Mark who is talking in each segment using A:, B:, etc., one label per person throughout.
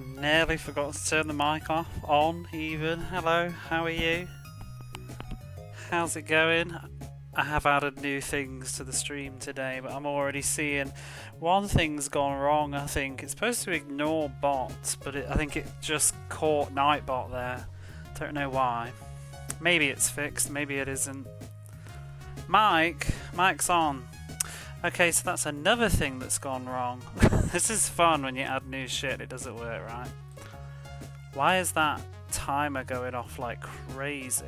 A: Nearly forgot to turn the mic off, on even. Hello, how are you? How's it going? I have added new things to the stream today, but I'm already seeing one thing's gone wrong, I think. It's supposed to ignore bots, but I think it just caught Nightbot there. Don't know why. Maybe it's fixed, maybe it isn't. Mic's on. Okay, so that's another thing that's gone wrong. This is fun when you add new shit, it doesn't work right. Why is that timer going off like crazy?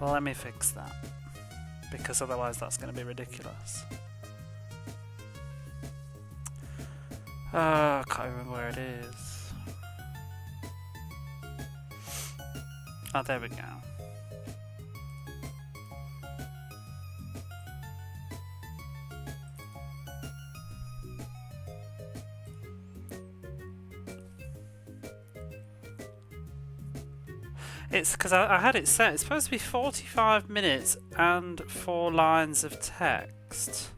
A: Well, let me fix that, because otherwise that's going to be ridiculous. I can't remember where it is. Oh, there we go. It's because I had it set. It's supposed to be 45 minutes and 4 lines of text.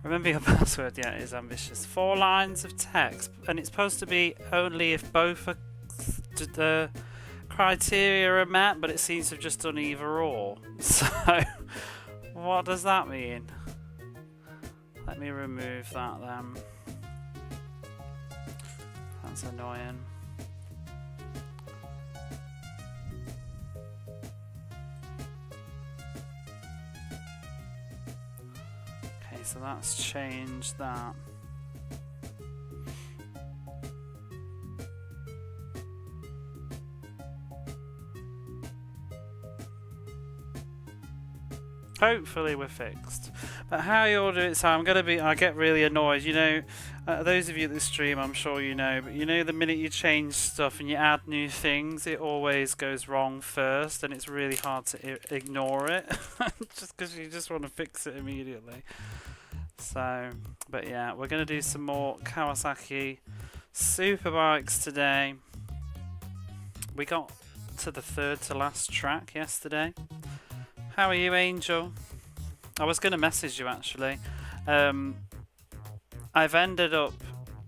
A: Remember your password. Yeah, it is ambitious. 4 lines of text, and it's supposed to be only if both the criteria are met, but it seems to have just done either or. So, what does that mean? Let me remove that then. That's annoying. So that's changed that. Hopefully we're fixed. But how you all do it, so I get really annoyed. You know, those of you that stream, I'm sure you know, but you know the minute you change stuff and you add new things, it always goes wrong first, and it's really hard to ignore it, just because you just want to fix it immediately. So, but yeah, we're going to do some more Kawasaki Superbikes today. We got to the third to last track yesterday. How are you, Angel? I was going to message you actually. I've ended up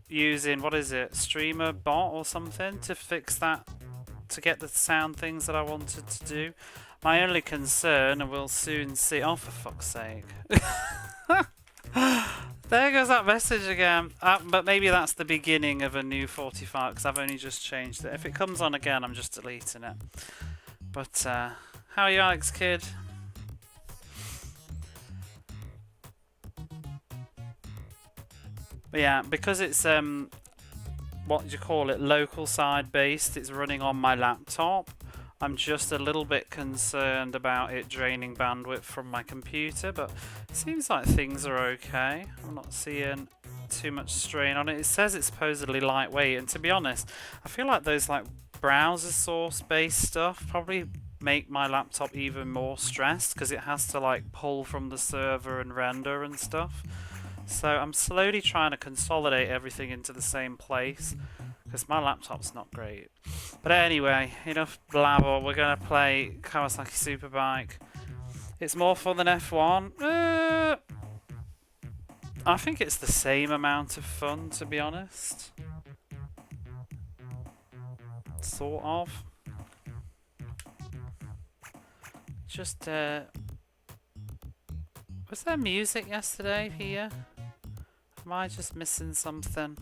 A: using, what is it, Streamer Bot or something to fix that, to get the sound things that I wanted to do. My only concern, and we'll soon see, oh for fuck's sake. There goes that message again. But maybe that's the beginning of a new 45, because I've only just changed it. If it comes on again, I'm just deleting it. But how are you, Alex Kid? But yeah, because it's what do you call it, local side based, it's running on my laptop. I'm just a little bit concerned about it draining bandwidth from my computer, but it seems like things are okay. I'm not seeing too much strain on it. It says it's supposedly lightweight, and to be honest, I feel like those like browser source based stuff probably make my laptop even more stressed, because it has to like pull from the server and render and stuff. So I'm slowly trying to consolidate everything into the same place, because my laptop's not great. But anyway, enough blabber. We're going to play Kawasaki Superbike. It's more fun than F1. I think it's the same amount of fun, to be honest. Sort of. Just, was there music yesterday here? Am I just missing something?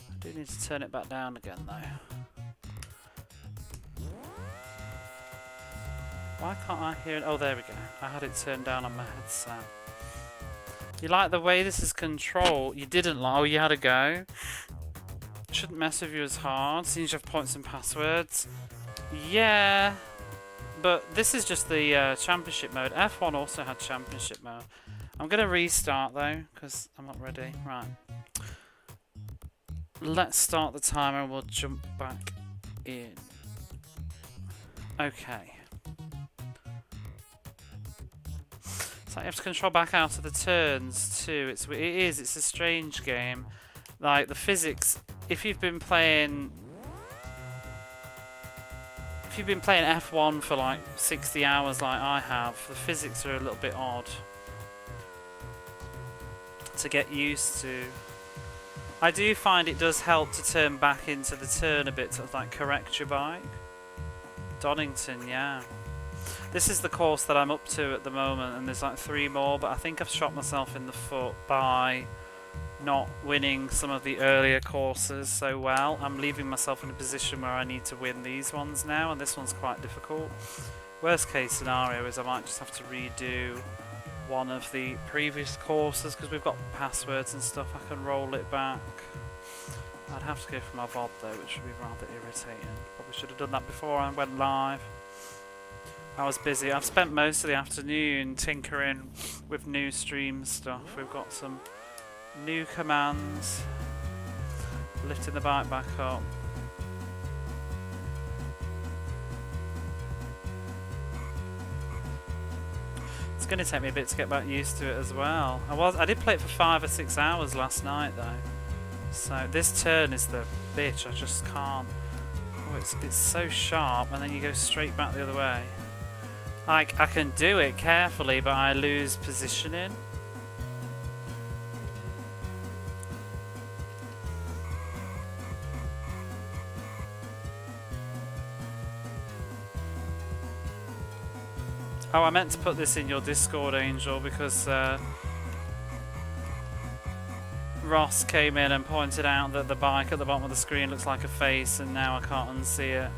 A: I do need to turn it back down again though. Why can't I hear it? Oh, there we go. I had it turned down on my headset. You like the way this is controlled? You didn't like. Oh, you had a go. Shouldn't mess with you as hard. Seems you have points and passwords. Yeah. But this is just the championship mode. F1 also had championship mode. I'm going to restart though, because I'm not ready. Right. Let's start the timer and we'll jump back in. Okay. So you have to control back out of the turns too. It's a strange game. Like the physics, if you've been playing F1 for like 60 hours like I have, the physics are a little bit odd. to get used to. I do find it does help to turn back into the turn a bit to like correct your bike. Donington, yeah. This is the course that I'm up to at the moment, and there's like 3 more, but I think I've shot myself in the foot by not winning some of the earlier courses so well. I'm leaving myself in a position where I need to win these ones now, and this one's quite difficult. Worst case scenario is I might just have to redo one of the previous courses because we've got passwords and stuff. I can roll it back. I'd have to go for my VOD though, which would be rather irritating. Probably should have done that before I went live. I was busy. I've spent most of the afternoon tinkering with new stream stuff. We've got some new commands, lifting the bike back up. It's going to take me a bit to get back used to it as well. I did play it for 5 or 6 hours last night though. So this turn is the bitch. I just can't. Oh, it's so sharp, and then you go straight back the other way. Like, I can do it carefully, but I lose positioning. Oh, I meant to put this in your Discord, Angel, because Ross came in and pointed out that the bike at the bottom of the screen looks like a face, and now I can't unsee it.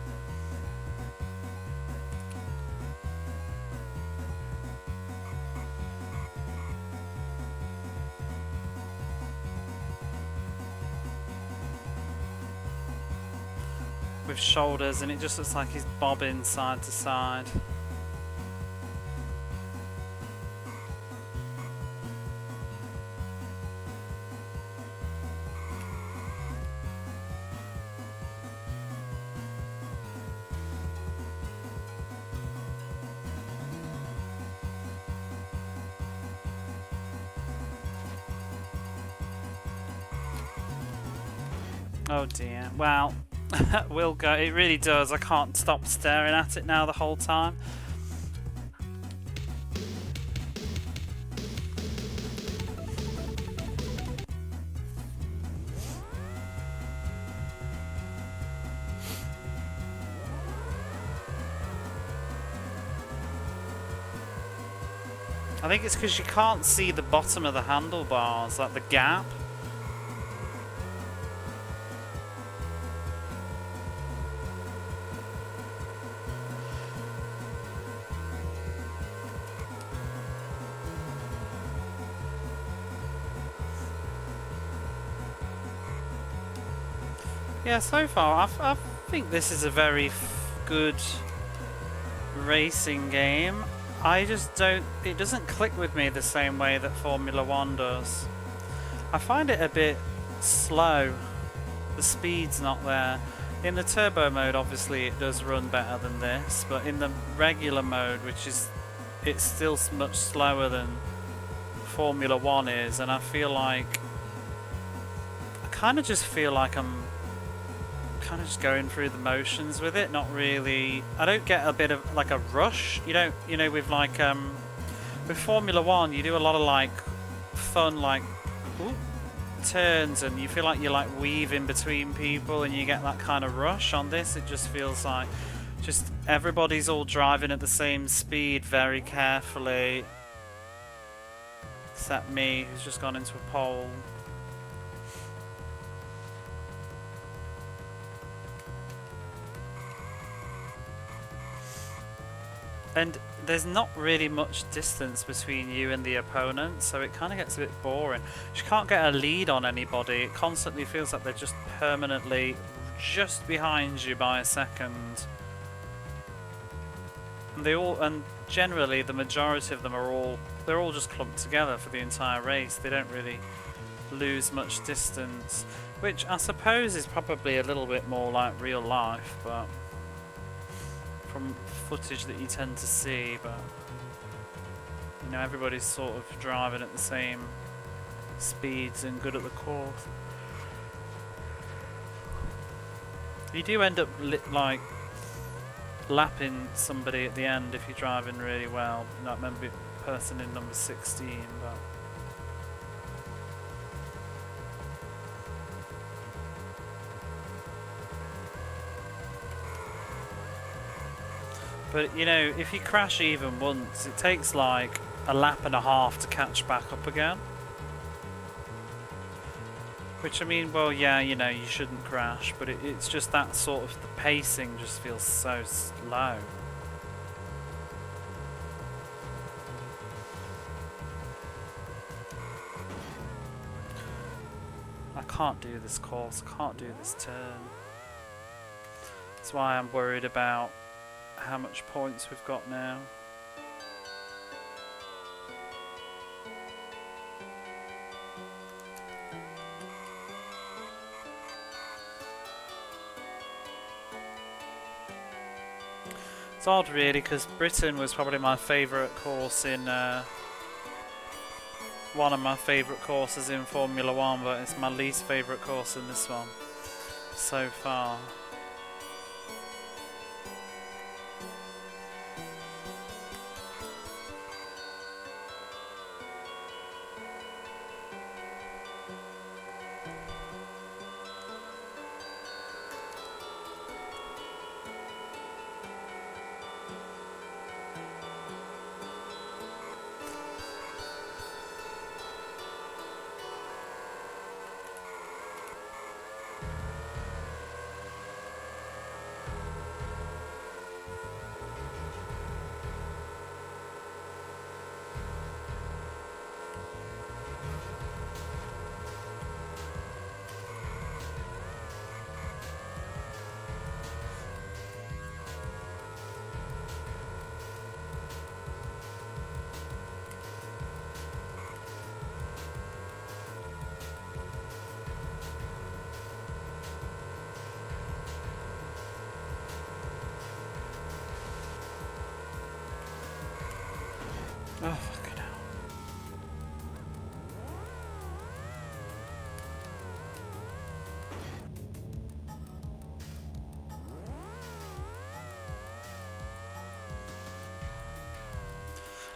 A: With shoulders, and it just looks like he's bobbing side to side. Oh dear. Well, we'll go. It really does. I can't stop staring at it now the whole time. I think it's because you can't see the bottom of the handlebars, like the gap. Yeah, so far I think this is a very good racing game. I just don't, it doesn't click with me the same way that Formula 1 does. I find it a bit slow. The speed's not there. In the turbo mode, obviously it does run better than this, but in the regular mode, which is, it's still much slower than Formula 1 is, and I feel like, I kind of just feel like I'm kind of just going through the motions with it, not really. I don't get a bit of like a rush. You don't, you know, with like with Formula 1 you do a lot of like fun like turns, and you feel like you're like weaving between people and you get that kind of rush. On this it just feels like just everybody's all driving at the same speed very carefully, except me, who's just gone into a pole. And there's not really much distance between you and the opponent, so it kind of gets a bit boring. You can't get a lead on anybody. It constantly feels like they're just permanently just behind you by a second. And they all, and generally the majority of them are they're all just clumped together for the entire race. They don't really lose much distance, which I suppose is probably a little bit more like real life, but from footage that you tend to see, but you know, everybody's sort of driving at the same speeds and good at the course. You do end up like lapping somebody at the end if you're driving really well. Not maybe person in number 16, but But you know, if you crash even once, it takes like a lap and a half to catch back up again. Which I mean, well, yeah, you know, you shouldn't crash, but it's just that sort of, the pacing just feels so slow. I can't do this course, I can't do this turn. That's why I'm worried about how much points we've got now. It's odd really, because Britain was probably my favourite course in one of my favourite courses in Formula 1, but it's my least favourite course in this one so far. Oh, fucking hell.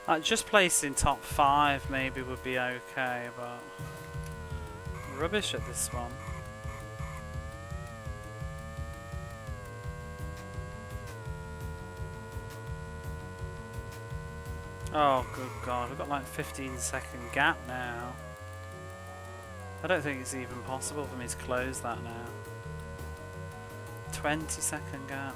A: Like, just placing top 5 maybe would be okay, but rubbish at this one. Oh, good God, we've got like 15-second gap now. I don't think it's even possible for me to close that now. 20-second gap.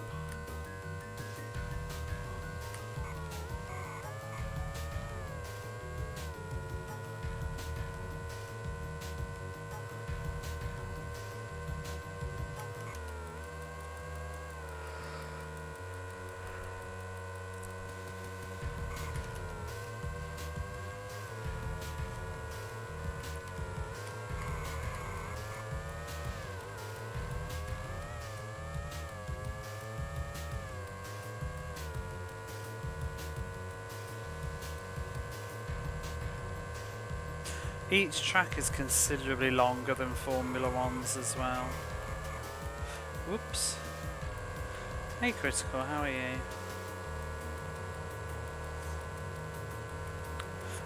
A: Each track is considerably longer than Formula 1's as well. Whoops. Hey Critical, how are you?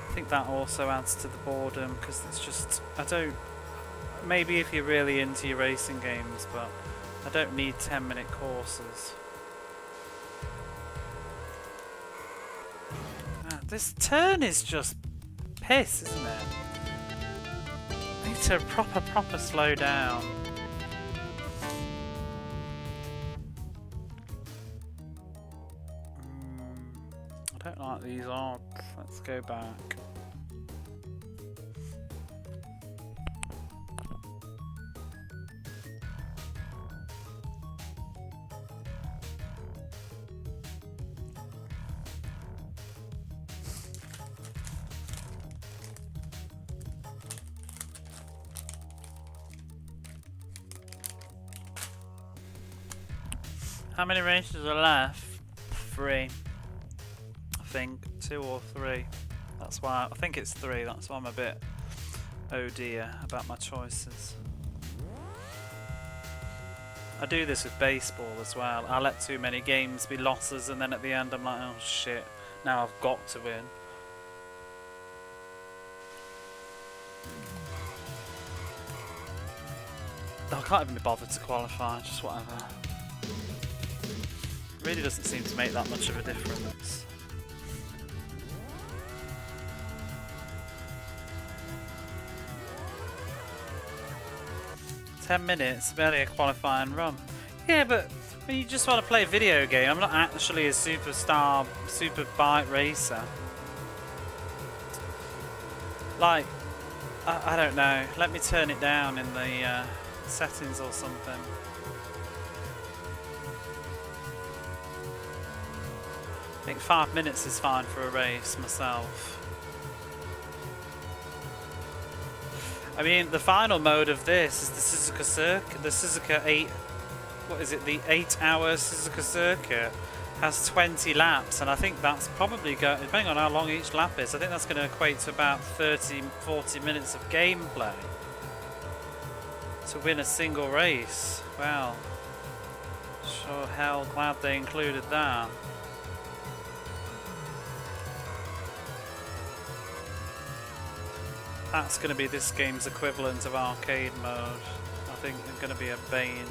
A: I think that also adds to the boredom, because it's just, I don't, maybe if you're really into your racing games, but I don't need 10-minute courses. Man, this turn is just piss, isn't it? I need to proper slow down. I don't like these odds. Let's go back. How many races are left? 3. I think 2 or 3. That's why I think it's 3. That's why I'm a bit oh dear about my choices. I do this with baseball as well. I let too many games be losses, and then at the end I'm like, oh shit, now I've got to win. I can't even be bothered to qualify, just whatever. really doesn't seem to make that much of a difference. $10, barely a qualifying run. Yeah, but when you just want to play a video game, I'm not actually a Superbike racer. Like, I don't know. Let me turn it down in the settings or something. I think 5 minutes is fine for a race myself. I mean, the final mode of this is the Suzuka Circuit, the Suzuka 8. What is it? The 8-hour Suzuka Circuit has 20 laps, and I think that's probably going, depending on how long each lap is, I think that's going to equate to about 30-40 minutes of gameplay to win a single race. Well, sure hell glad they included that. That's going to be this game's equivalent of arcade mode. I think it's going to be a bane.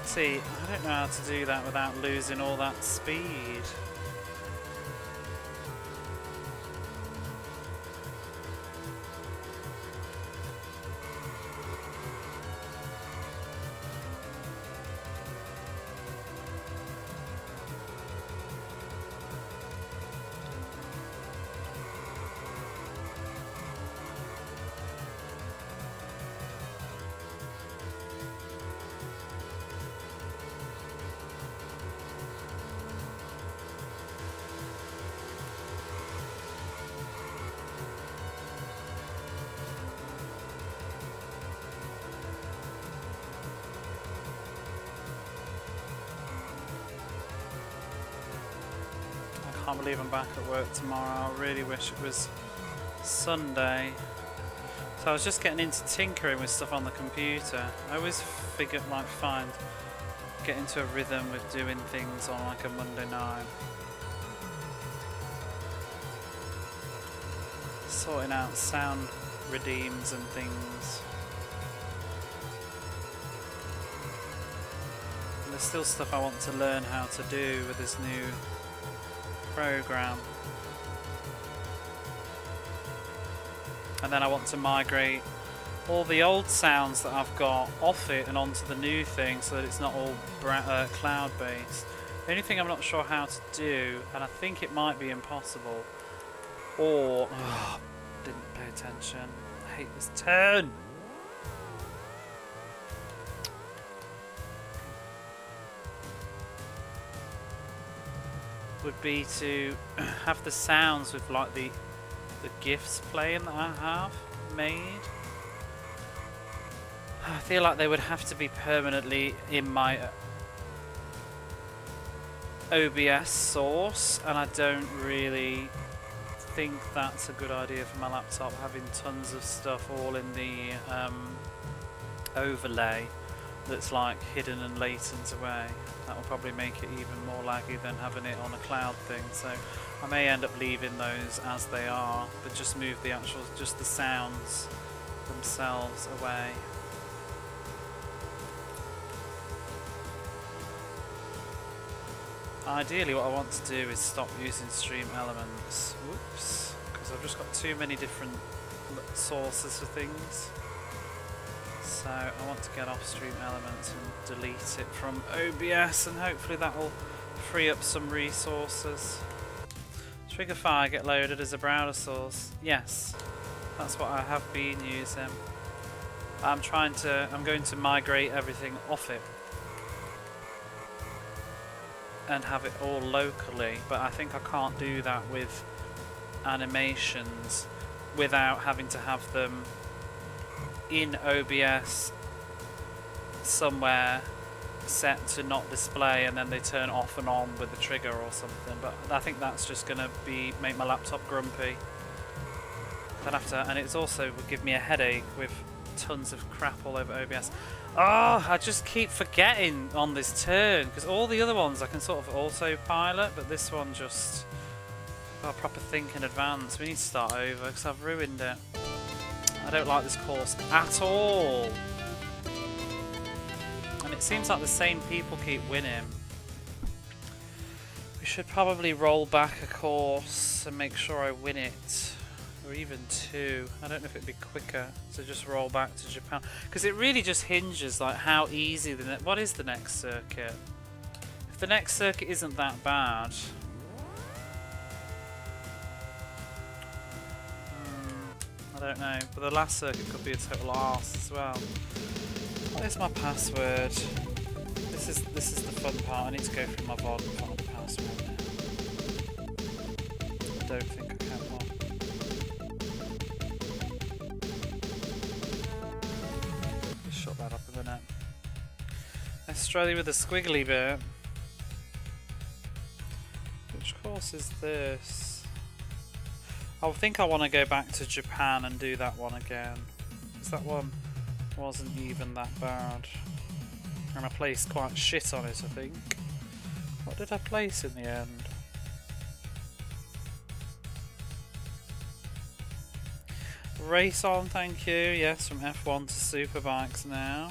A: See, I don't know how to do that without losing all that speed. I can't believe I'm back at work tomorrow. I really wish it was Sunday. So I was just getting into tinkering with stuff on the computer. I always figure like get into a rhythm with doing things on like a Monday night. Sorting out sound redeems and things. And there's still stuff I want to learn how to do with this new program, and then I want to migrate all the old sounds that I've got off it and onto the new thing so that it's not all cloud based. The only thing I'm not sure how to do, and I think it might be impossible, or didn't pay attention, I hate this turn, would be to have the sounds with like the GIFs playing that I have made. I feel like they would have to be permanently in my OBS source, and I don't really think that's a good idea for my laptop, having tons of stuff all in the overlay that's like hidden and latent away. That will probably make it even more laggy than having it on a cloud thing, so I may end up leaving those as they are, but just move the just the sounds themselves away. Ideally what I want to do is stop using Stream Elements. Whoops, because I've just got too many different sources for things. So I want to get off Stream Elements and delete it from OBS, and hopefully that will free up some resources. Triggerfire get loaded as a browser source. Yes, that's what I have been using. I'm going to migrate everything off it and have it all locally, but I think I can't do that with animations without having to have them in OBS somewhere set to not display, and then they turn off and on with the trigger or something. But I think that's just gonna make my laptop grumpy. I'd have to, and it's also would give me a headache with tons of crap all over OBS. Oh, I just keep forgetting on this turn, because all the other ones I can sort of autopilot, but this one just... got a proper think in advance. We need to start over, because I've ruined it. I don't like this course at all. And it seems like the same people keep winning. We should probably roll back a course and make sure I win it. Or even two. I don't know if it'd be quicker to just roll back to Japan. Because it really just hinges like how easy the what is the next circuit? If the next circuit isn't that bad. I don't know. But the last circuit could be a total arse as well. What is my password? This is the fun part. I need to go through my VOD and find the password now. I don't think I can one. Just shut that up a minute. Australia with a squiggly bit. Which course is this? I think I want to go back to Japan and do that one again. Because that one wasn't even that bad. And I placed quite shit on it, I think. What did I place in the end? Race on, thank you. Yes, from F1 to Superbikes now.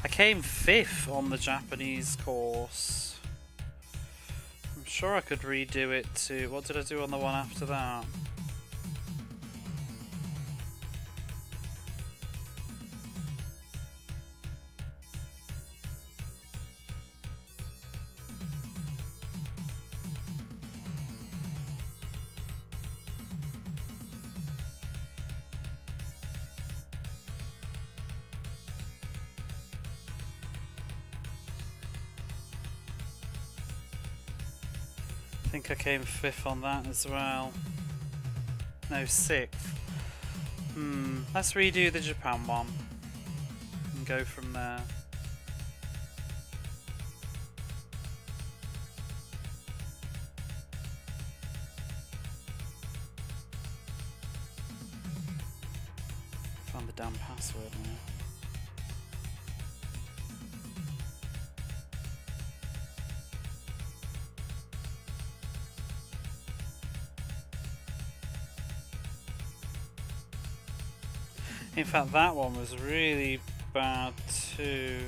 A: I came 5th on the Japanese course. I'm sure I could redo it to... What did I do on the one after that? I think I came 5th on that as well. No, 6th. Let's redo the Japan one and go from there. Found the damn password now. In fact, that one was really bad too.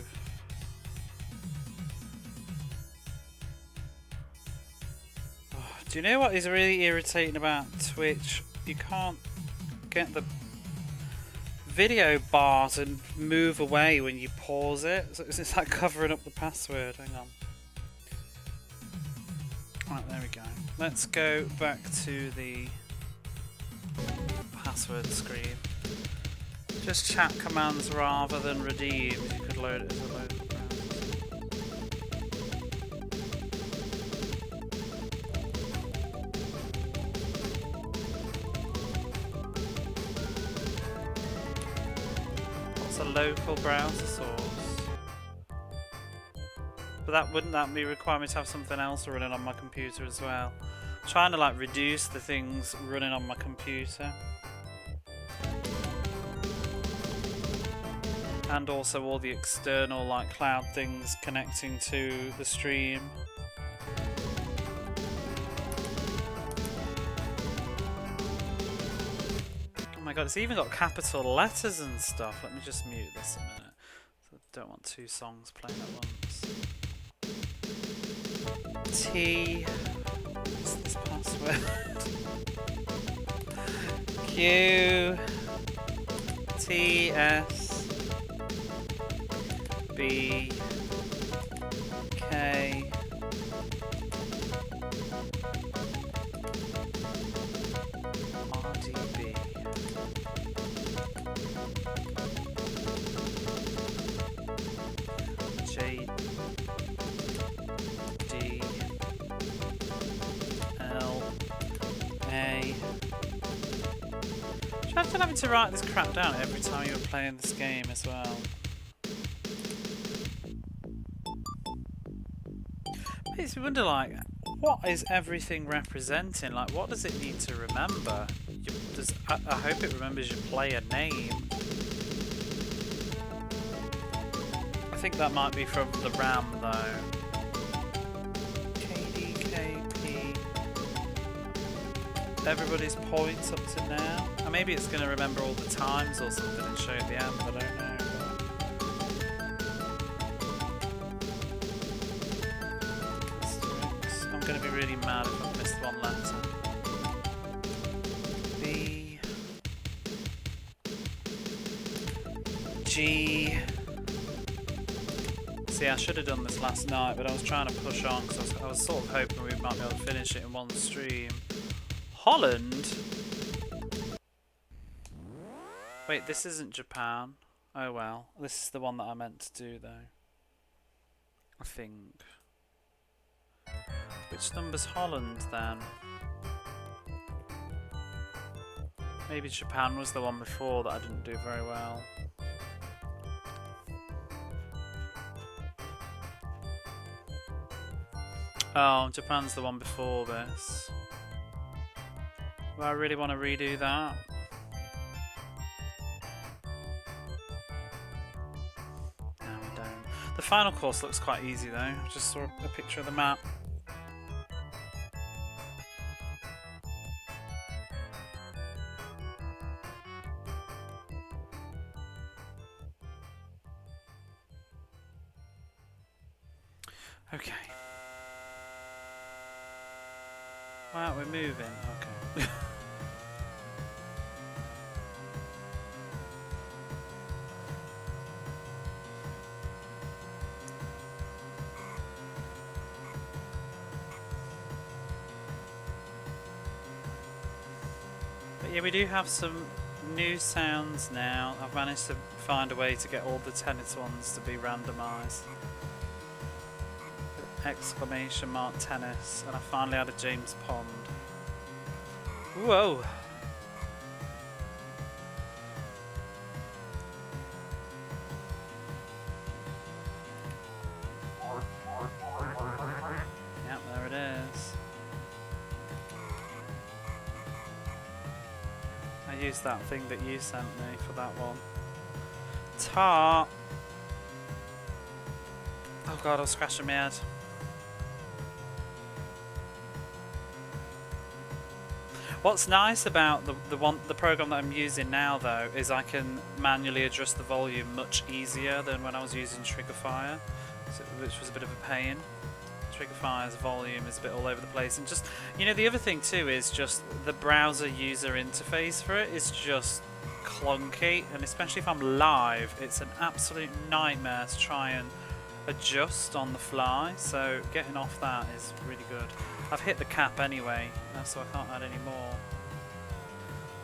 A: Oh, do you know what is really irritating about Twitch? You can't get the video bar to move away when you pause it. So it's like covering up the password. Hang on. Right, there we go. Let's go back to the password screen. Just chat commands rather than redeem. You could load it as a local browser. What's a local browser source? But wouldn't that require me to have something else running on my computer as well? I'm trying to like reduce the things running on my computer. And also all the external like cloud things connecting to the stream. Oh my god, it's even got capital letters and stuff. Let me just mute this a minute. I don't want two songs playing at once. T. What's this password? Q. T. S. B K RDB J D L Imagine having to write this crap down every time you were playing this game as well. Makes me wonder, like, what is everything representing? Like, what does it need to remember? I hope it remembers your player name. I think that might be from the RAM, though. KDKP. Everybody's points up to now. Or maybe it's going to remember all the times or something and show you the end, I don't know. I'm going to be really mad if I've missed one letter. B. G. See, I should have done this last night, but I was trying to push on because I was sort of hoping we might be able to finish it in one stream. Holland? Wait, this isn't Japan. Oh well. This is the one that I meant to do, though. I think. Which number's Holland, then? Maybe Japan was the one before that I didn't do very well. Oh, Japan's the one before this. Do I really want to redo that? No, we don't. The final course looks quite easy though. I just saw a picture of the map. Okay. Wow, we're moving. Okay. But yeah, we do have some new sounds now. I've managed to find a way to get all the tennis ones to be randomised. Exclamation mark tennis, and I finally had a James Pond. Whoa! Yep, there it is. I used that thing that you sent me for that one. Tar! Oh god, I was scratching my head. What's nice about the program that I'm using now, though, is I can manually adjust the volume much easier than when I was using Triggerfire, which was a bit of a pain. Triggerfire's volume is a bit all over the place, and just, you know, the other thing too is just the browser user interface for it is just clunky, and especially if I'm live, it's an absolute nightmare to try and adjust on the fly. So getting off that is really good. I've hit the cap anyway, so I can't add any more.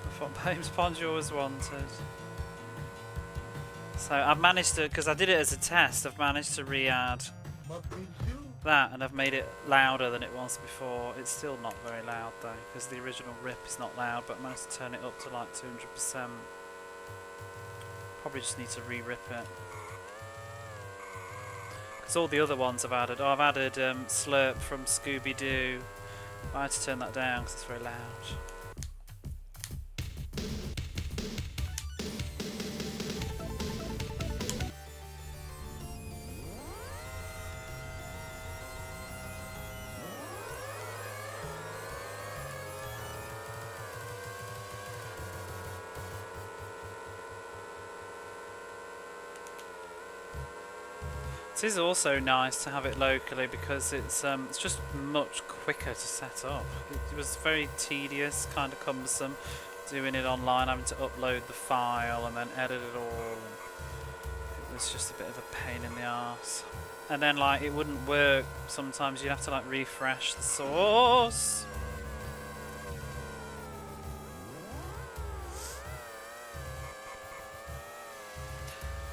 A: I thought James Pond you always wanted. So I've managed to, because I did it as a test, I've managed to re-add that, and I've made it louder than it was before. It's still not very loud though, because the original rip is not loud, but I managed to turn it up to like 200%. Probably just need to re-rip it. Because all the other ones I've added, I've added Slurp from Scooby-Doo. I had to turn that down because it's very loud. It is also nice to have it locally because it's just much quicker to set up. It was very tedious, kind of cumbersome doing it online, having to upload the file and then edit it all. It was just a bit of a pain in the arse. And then like it wouldn't work. Sometimes you'd have to like refresh the source.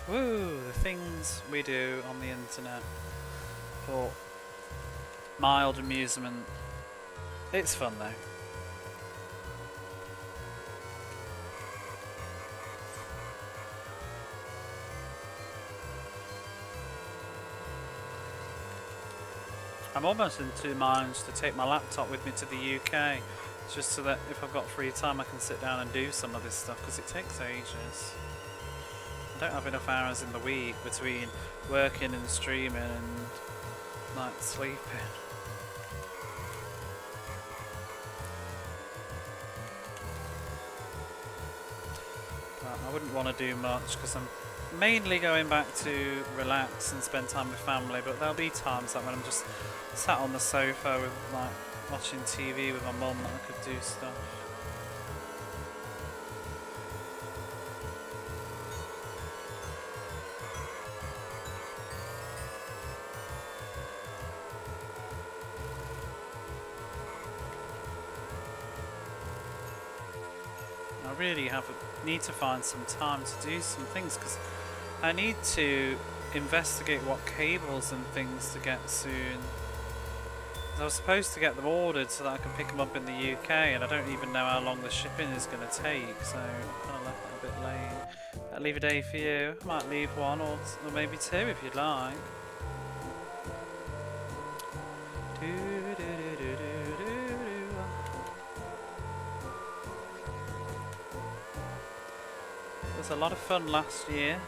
A: Woo, the things we do on the internet for mild amusement. It's fun though. I'm almost in 2 minds to take my laptop with me to the UK, just so that if I've got free time I can sit down and do some of this stuff, because it takes ages. I don't have enough hours in the week between working and streaming and like sleeping. But I wouldn't want to do much because I'm mainly going back to relax and spend time with family, but there'll be times like when I'm just sat on the sofa with like watching TV with my mum that I could do stuff. I really need to find some time to do some things, because I need to investigate what cables and things to get soon. I was supposed to get them ordered so that I can pick them up in the UK, and I don't even know how long the shipping is going to take, so I kind of left that a bit late. I'll leave a day for you. I might leave one or maybe two if you'd like. It was a lot of fun last year.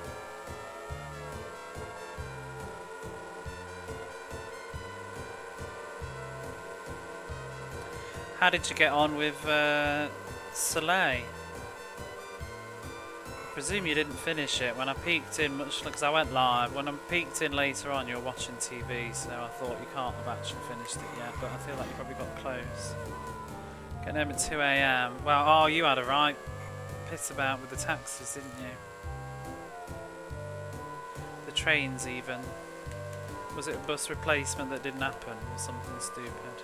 A: How did you get on with Soleil? I presume you didn't finish it. When I peeked in, much because I went live, when I peeked in later on you were watching TV, so I thought you can't have actually finished it yet, but I feel like you probably got close. Getting home at 2 AM. Well, oh, you had a right piss about with the taxis, didn't you? The trains even. Was it a bus replacement that didn't happen or something stupid?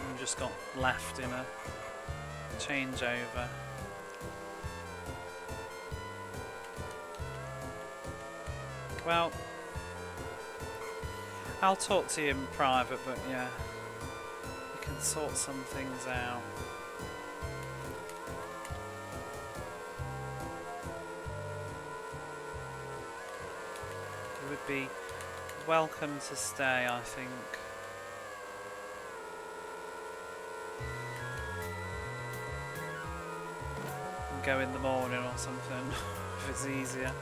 A: And just got left in a changeover. Well, I'll talk to you in private, but yeah, we can sort some things out. You would be welcome to stay, I think. And go in the morning or something, if it's easier.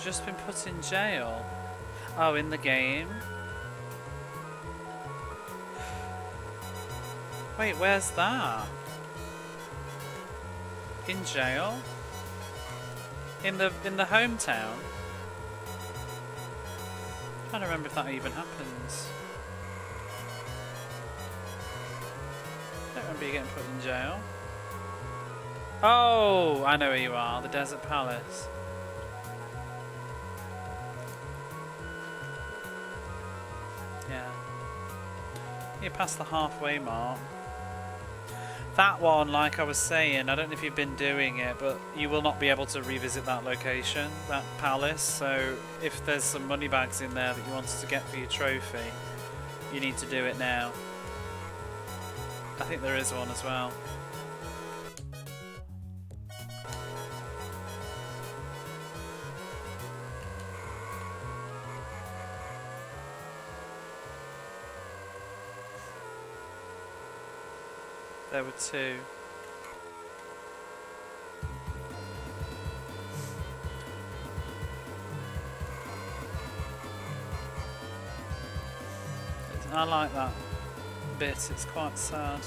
A: Just been put in jail. Oh, in the game? Wait, where's that? In jail? In the hometown? I'm trying to remember if that even happens. I don't remember you getting put in jail. Oh, I know where you are, the Desert Palace. Yeah. You're past the halfway mark. That one, like I was saying, I don't know if you've been doing it, but you will not be able to revisit that location, that palace. So if there's some money bags in there that you wanted to get for your trophy, you need to do it now. I think there is one as well. There were two. I like that bit, it's quite sad.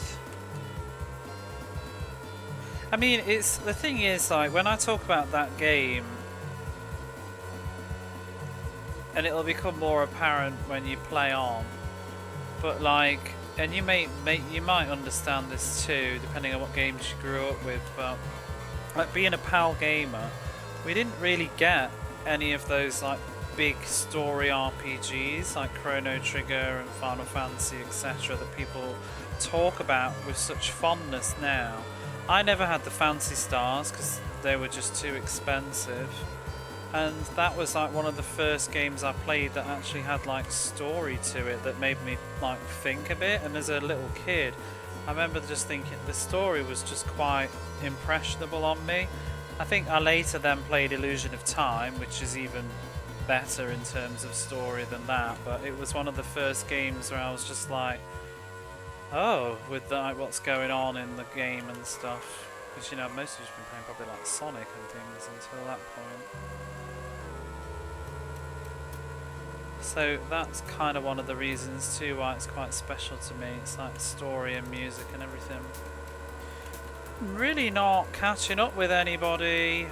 A: I mean, it's the thing is, like, when I talk about that game, and it'll become more apparent when you play on, but like, and you might understand this too, depending on what games you grew up with, but like being a PAL gamer, we didn't really get any of those like big story RPGs like Chrono Trigger and Final Fantasy, etc., that people talk about with such fondness now. I never had the Fancy Stars because they were just too expensive. And that was like one of the first games I played that actually had like story to it that made me like think a bit. And as a little kid, I remember just thinking the story was just quite impressionable on me. I think I later then played Illusion of Time, which is even better in terms of story than that, but it was one of the first games where I was just like, oh, with the, like, what's going on in the game and stuff. Because, you know, most of you've been playing probably like Sonic and things until that point. So that's kind of one of the reasons too why it's quite special to me. It's like story and music and everything. I'm really not catching up with anybody.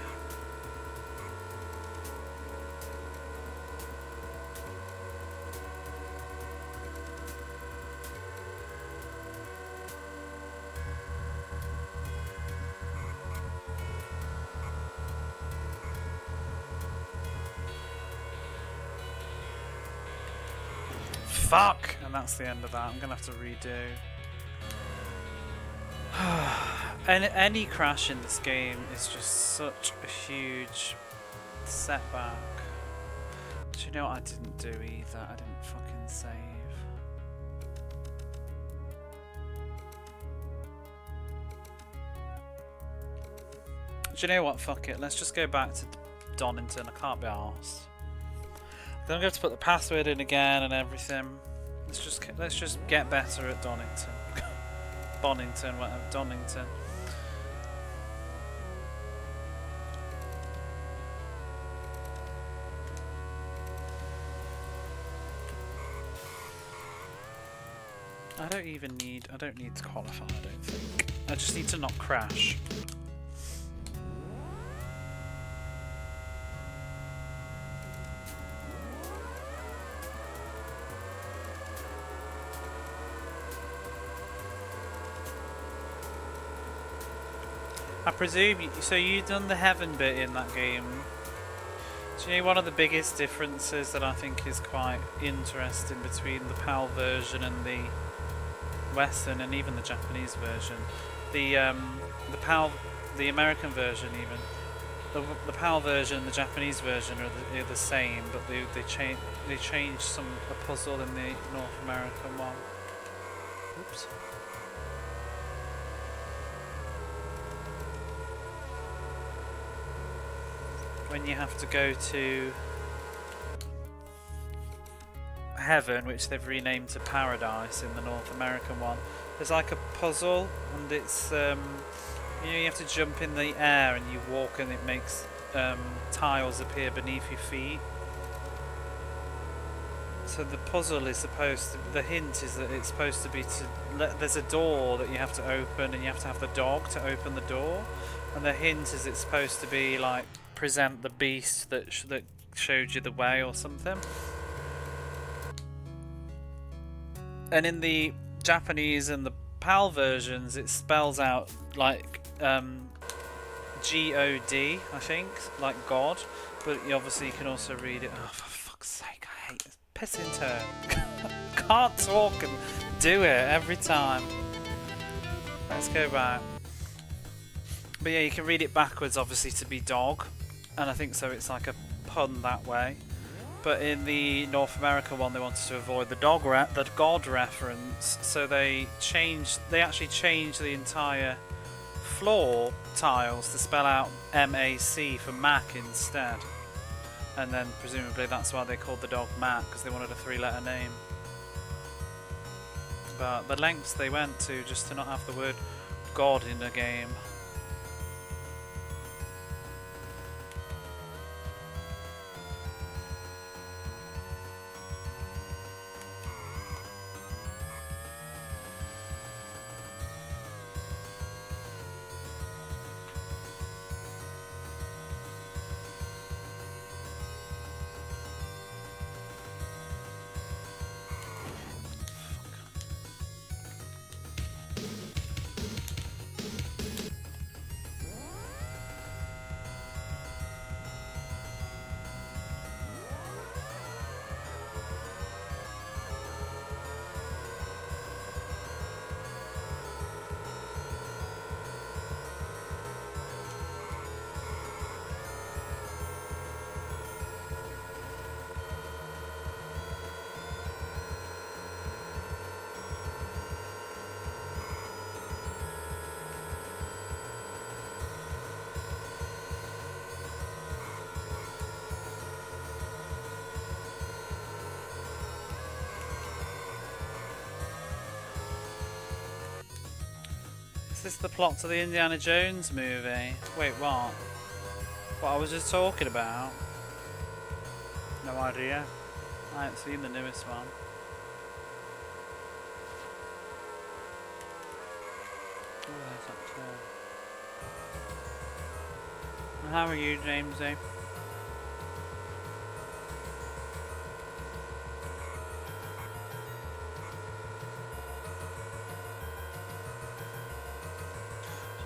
A: Fuck! And that's the end of that. I'm gonna have to redo. And any crash in this game is just such a huge setback. Do you know what I didn't do either? I didn't fucking save. Do you know what? Fuck it. Let's just go back to Donington. I can't be arsed. Then I'm going to have to put the password in again and everything. Let's just get better at Donington. Bonington, whatever. Donington. I don't need to qualify, I don't think. I just need to not crash. I presume, so you've done the heaven bit in that game. Do you know one of the biggest differences that I think is quite interesting between the PAL version and the Western and even the Japanese version? The PAL, the American version even, the PAL version and the Japanese version are the same, but they changed a puzzle in the North American one. Oops. When you have to go to heaven, which they've renamed to paradise in the North American one, there's like a puzzle, and it's you know, you have to jump in the air and you walk and it makes tiles appear beneath your feet. So the puzzle is supposed to, the hint is that it's supposed to be there's a door that you have to open and you have to have the dog to open the door, and the hint is it's supposed to be like present the beast that showed you the way or something. And in the Japanese and the PAL versions it spells out like G-O-D, I think, like God, but you obviously can also read it. Oh, for fuck's sake, I hate this pissing turn. Can't talk and do it every time. Let's go back. But yeah, you can read it backwards obviously to be dog, and I think so it's like a pun that way. But in the North American one they wanted to avoid the God reference, so they actually changed the entire floor tiles to spell out M-A-C for Mac instead. And then presumably that's why they called the dog Mac, because they wanted a 3-letter name. But the lengths they went to just to not have the word God in a game. this the plot to the Indiana Jones movie? Wait, what? What I was just talking about? No idea. I haven't seen the newest one. Oh, there's that turn. How are you, Jamesy?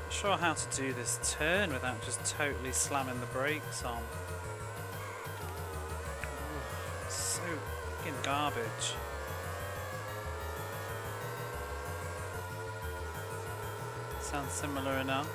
A: Not sure how to do this turn without just totally slamming the brakes on. Ooh, so fucking garbage. Sounds similar enough.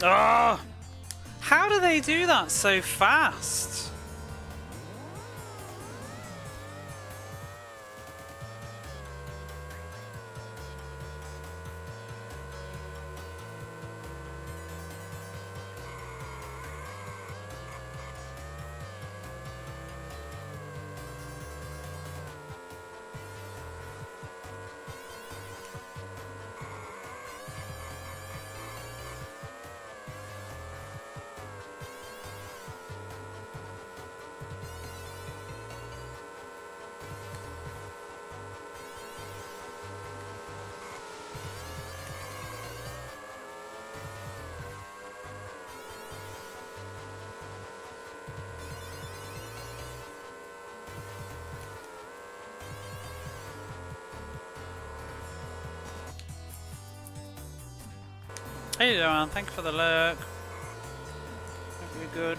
A: Oh! How do they do that so fast? Hey Joanne, thank you for the lurk. Hope you're good.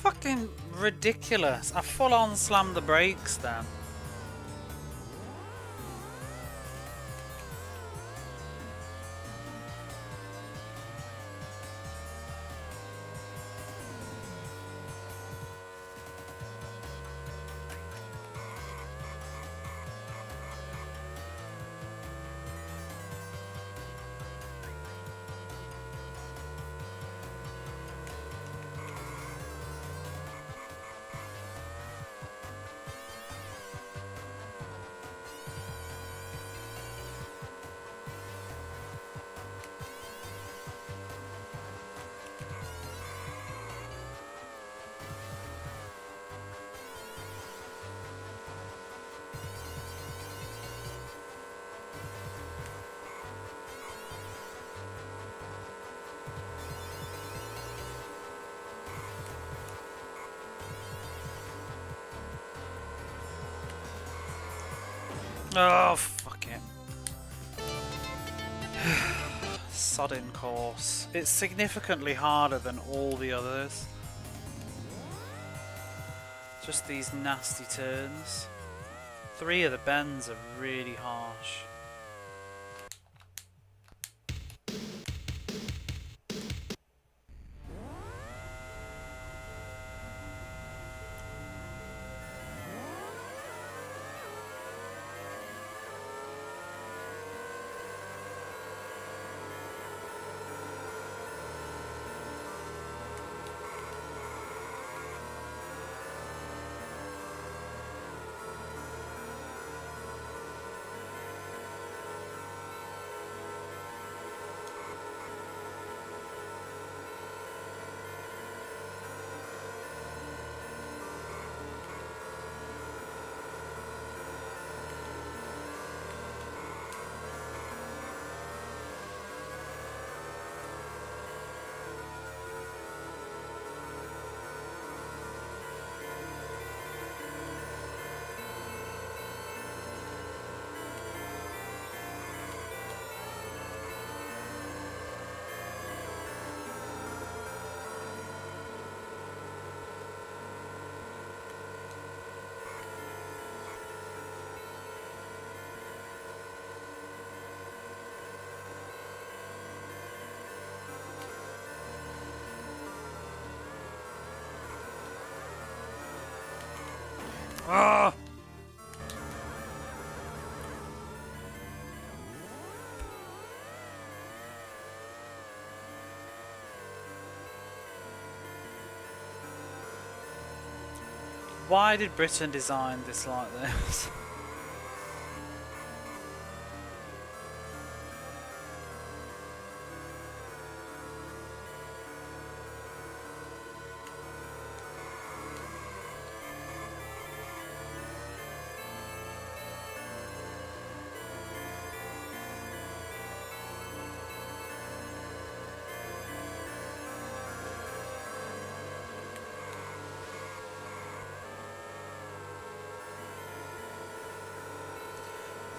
A: Fucking ridiculous. I full on slammed the brakes then. Oh, fuck it. Sodding course. It's significantly harder than all the others. Just these nasty turns. 3 of the bends are really harsh. Ah! Why did Britain design this like this?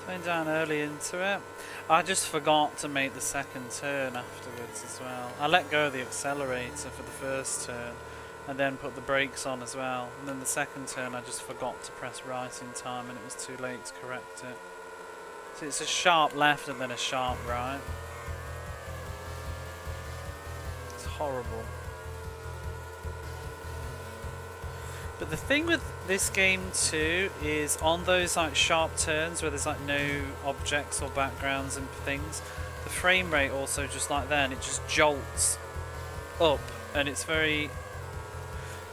A: Going down early into it. I just forgot to make the second turn afterwards as well. I let go of the accelerator for the first turn and then put the brakes on as well. And then the second turn I just forgot to press right in time and it was too late to correct it. So it's a sharp left and then a sharp right. It's horrible. But the thing with this game too is on those like sharp turns where there's like no objects or backgrounds and things, the frame rate also just like then it just jolts up and it's very,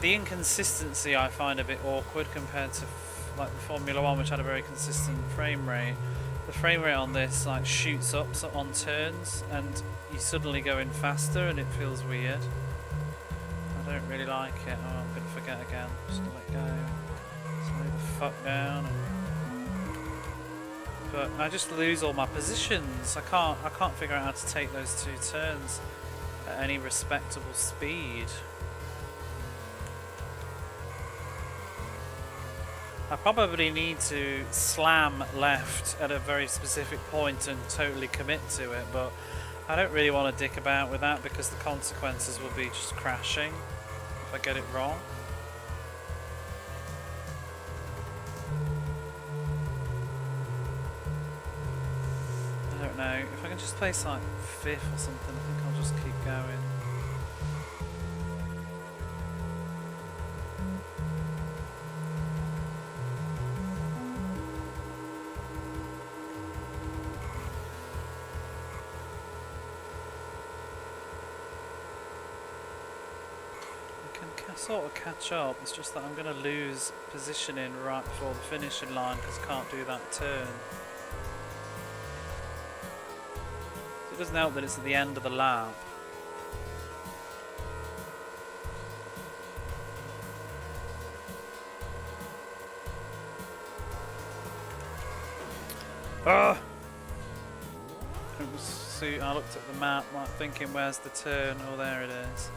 A: the inconsistency I find a bit awkward compared to like the Formula 1 which had a very consistent frame rate. The frame rate on this like shoots up on turns and you suddenly go in faster and it feels weird. I don't really like it. Oh, I'm gonna forget again. Just let go. Just lay the fuck down. But I just lose all my positions. I can't figure out how to take those 2 turns at any respectable speed. I probably need to slam left at a very specific point and totally commit to it, but I don't really want to dick about with that because the consequences will be just crashing if I get it wrong. I don't know, if I can just place like 5th or something, I think I'll just keep going. Sort of catch up, it's just that I'm going to lose positioning right before the finishing line because I can't do that turn. So it doesn't help that it's at the end of the lap. Ah! I looked at the map like thinking where's the turn, oh there it is.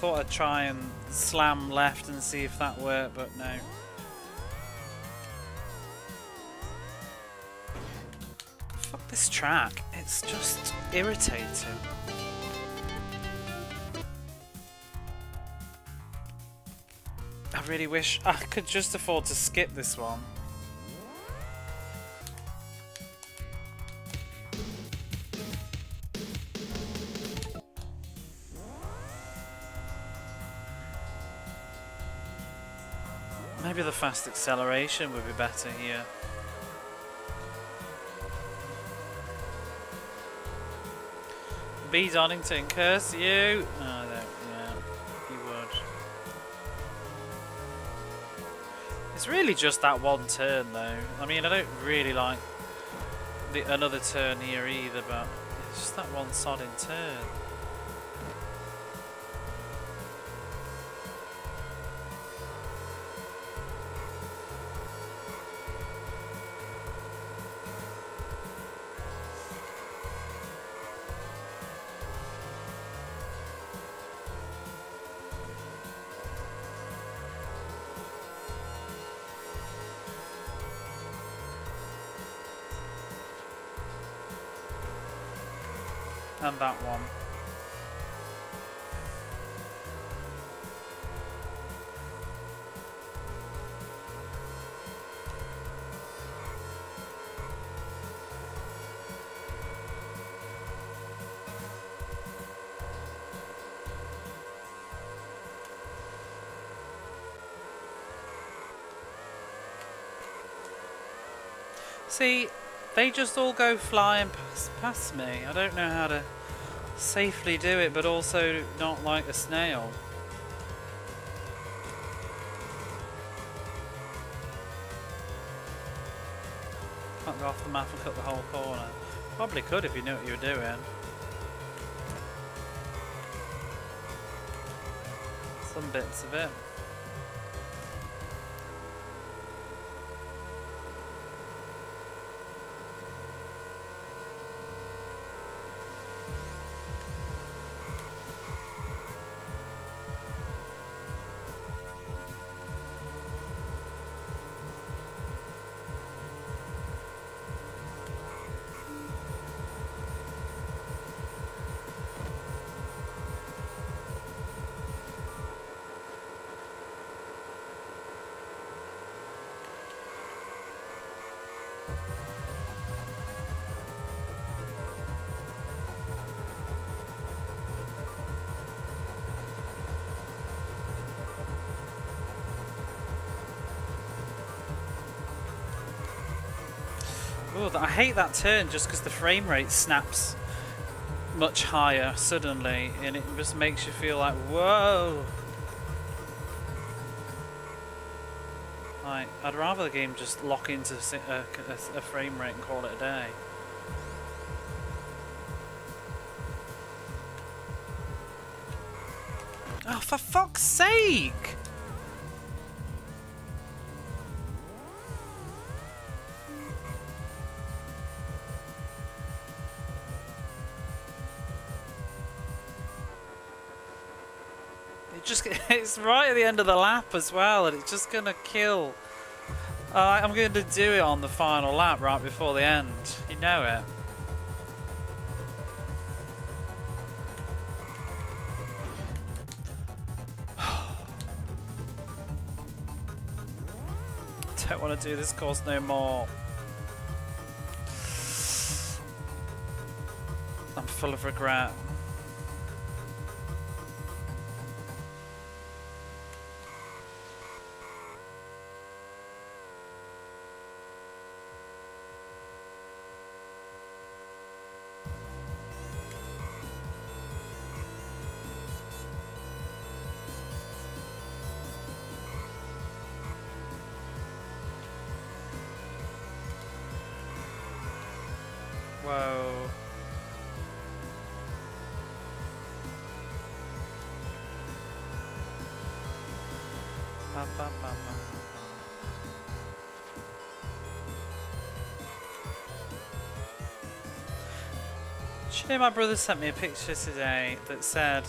A: thought I'd try and slam left and see if that worked, but no. Fuck this track, it's just irritating. I really wish I could just afford to skip this one. Maybe the fast acceleration would be better here. B. Donington, curse you! Oh, yeah, you would. It's really just that one turn though. I mean, I don't really like another turn here either, but it's just that one sodding turn. And that one. See, they just all go flying past me. I don't know how to safely do it, but also not like a snail. Can't go off the map and cut the whole corner. Probably could if you knew what you were doing. Some bits of it. Ooh, I hate that turn just because the frame rate snaps much higher suddenly and it just makes you feel like, whoa! Like, I'd rather the game just lock into a frame rate and call it a day. Oh, for fuck's sake! It's right at the end of the lap as well, and it's just gonna kill. I'm going to do it on the final lap right before the end. You know it. Don't want to do this course no more. I'm full of regret. Whoa. Ba, ba, ba, ba. You know, my brother sent me a picture today that said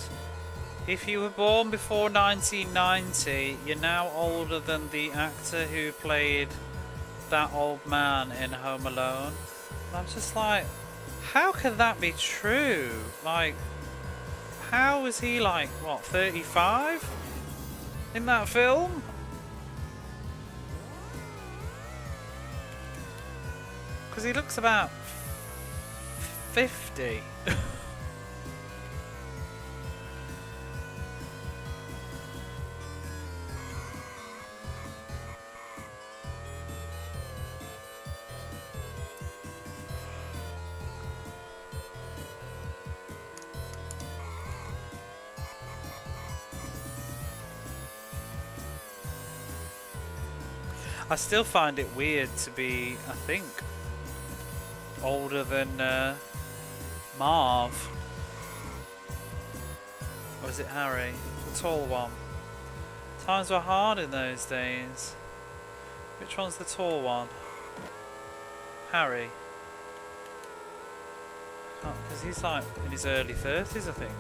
A: If you were born before 1990, you're now older than the actor who played that old man in Home Alone. And I'm just like, how can that be true? Like, how is he like, what, 35 in that film? Because he looks about 50. I still find it weird to be, I think, older than Marv. Or is it Harry? The tall one. Times were hard in those days. Which one's the tall one? Harry. Because he's like in his early 30s, I think,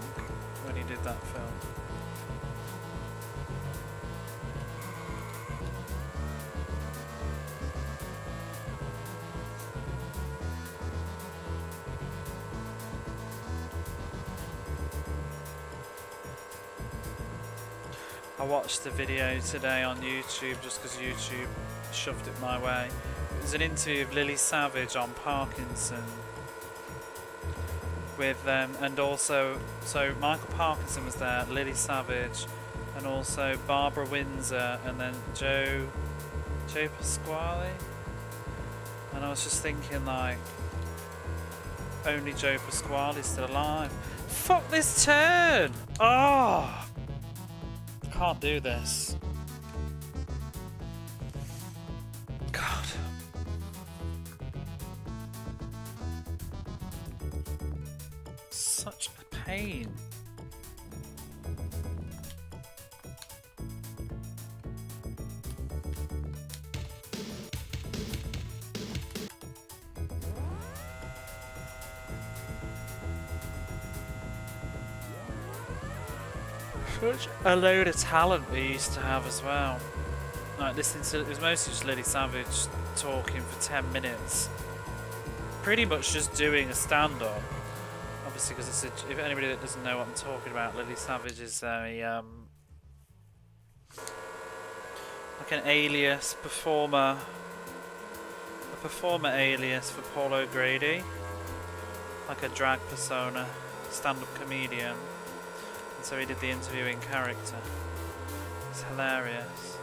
A: when he did that film. I watched the video today on YouTube just because YouTube shoved it my way. It was an interview of Lily Savage on Parkinson with and also, so Michael Parkinson was there, Lily Savage, and also Barbara Windsor, and then Joe Pasquale. And I was just thinking, like, only Joe Pasquale's still alive. Fuck this turn! Oh! Can't do this. God. Such a pain. Such a load of talent we used to have as well. Like listening to, it was mostly just Lily Savage talking for 10 minutes. Pretty much just doing a stand-up. Obviously, because it's if anybody that doesn't know what I'm talking about, Lily Savage is a like an alias performer, a performer alias for Paul O'Grady, like a drag persona, stand-up comedian. And so he did the interviewing character. It's hilarious.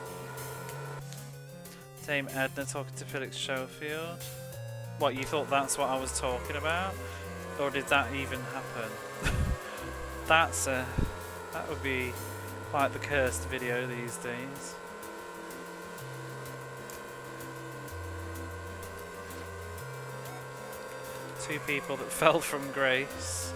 A: Dame Edna talking to Felix Schofield. What, you thought that's what I was talking about? Or did that even happen? That would be quite the cursed video these days. Two people that fell from grace.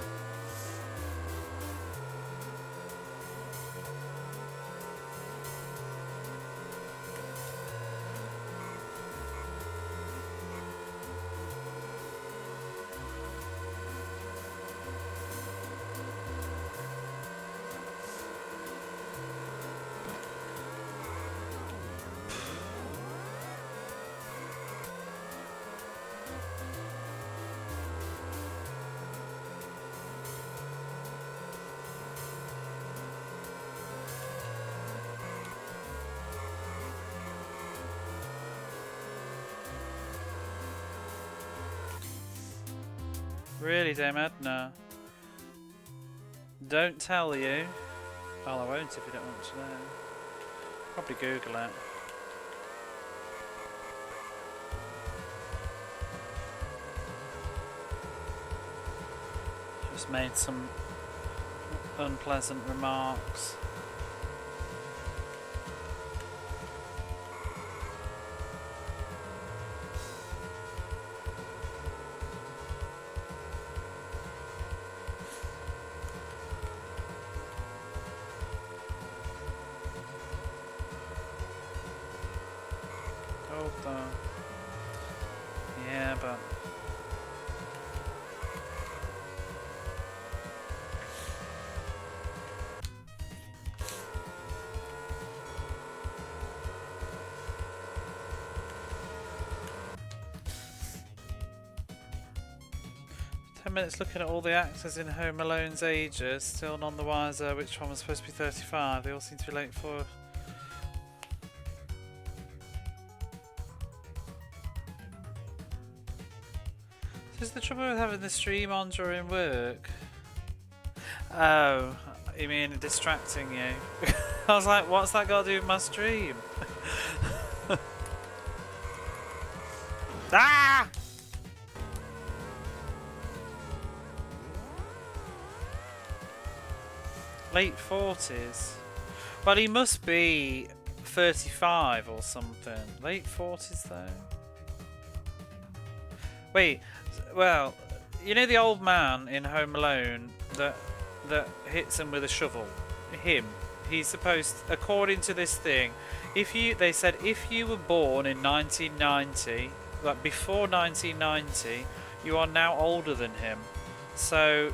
A: Really, Dame Edna? Don't tell you. Well, I won't if you don't want to know. Probably Google it. Just made some unpleasant remarks. Yeah, but 10 minutes looking at all the actors in Home Alone's ages, still none the wiser which one was supposed to be 35. They all seem to be late for. Is the trouble with having the stream on during work? Oh, you mean distracting you? I was like, what's that got to do with my stream? Ah! Late 40s. Well, he must be 35 or something. Late 40s though. Wait, well, you know the old man in Home Alone that hits him with a shovel? Him. He's supposed, according to this thing, they said if you were born in 1990, like before 1990, you are now older than him. So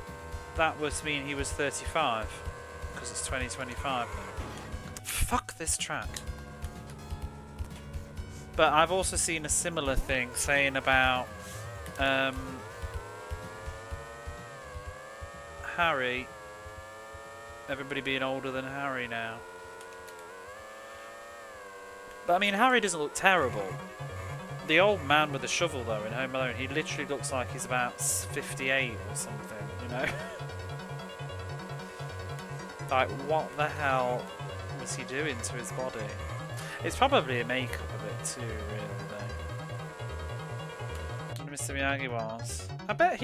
A: that must mean he was 35, because it's 2025 now. Fuck this track. But I've also seen a similar thing saying about Harry, everybody being older than Harry now. But I mean, Harry doesn't look terrible. The old man with the shovel though in Home Alone, he literally looks like he's about 58 or something, you know? Like, what the hell was he doing to his body? It's probably a makeup of it too, really, though. Mr. Miyagi was. I bet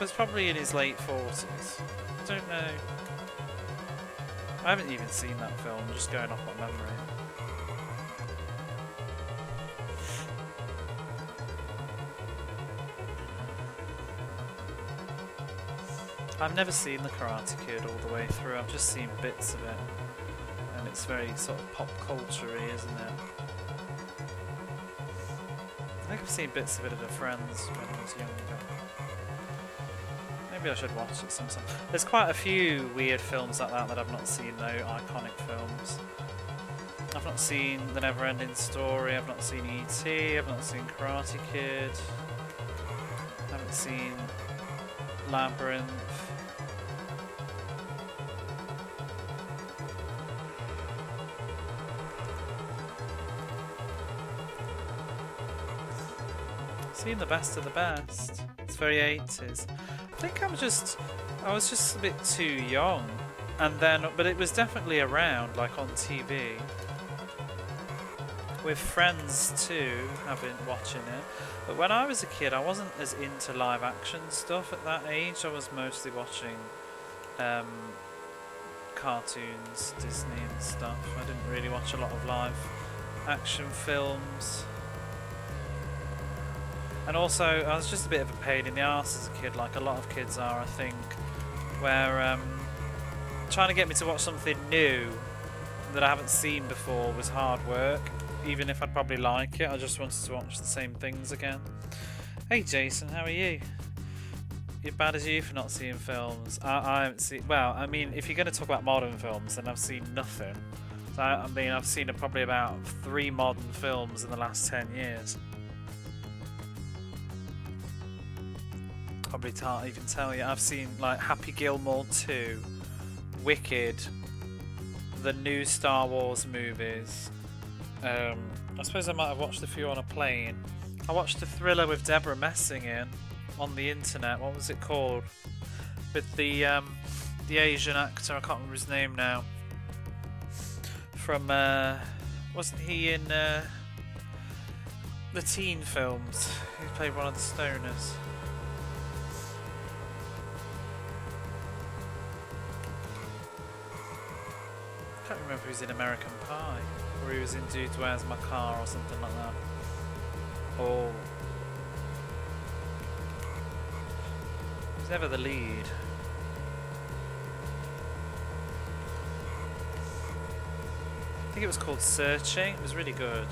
A: was probably in his late 40s. I don't know. I haven't even seen that film, I'm just going off my memory. I've never seen The Karate Kid all the way through, I've just seen bits of it. And it's very sort of pop culture-y, isn't it? I think I've seen bits of it at a friend's when I was younger. Maybe I should watch it sometime. There's quite a few weird films like that I've not seen though, iconic films. I've not seen The Never-Ending Story, I've not seen E.T., I've not seen Karate Kid. I haven't seen Labyrinth. Seen the best of the best. It's very 80s. I think I was just a bit too young, and then, but it was definitely around, like on TV. With friends too, watching it. But when I was a kid, I wasn't as into live action stuff at that age. I was mostly watching cartoons, Disney and stuff. I didn't really watch a lot of live action films. And also, I was just a bit of a pain in the arse as a kid, like a lot of kids are, I think, where trying to get me to watch something new that I haven't seen before was hard work, even if I'd probably like it. I just wanted to watch the same things again. Hey Jason, how are you? You're bad as you for not seeing films. I haven't seen, well, I mean, if you're going to talk about modern films, then I've seen nothing. So, I mean, I've seen probably about 3 modern films in the last 10 years. Probably can't even tell you. I've seen like Happy Gilmore 2, Wicked, the new Star Wars movies. I suppose I might have watched a few on a plane. I watched a thriller with Deborah Messing in on the internet. What was it called? With the Asian actor, I can't remember his name now. From wasn't he in the teen films? He played one of the stoners. I can't remember if he was in American Pie, or he was in Dude, Where's My Car, or something like that. Oh. He was never the lead. I think it was called Searching. It was really good.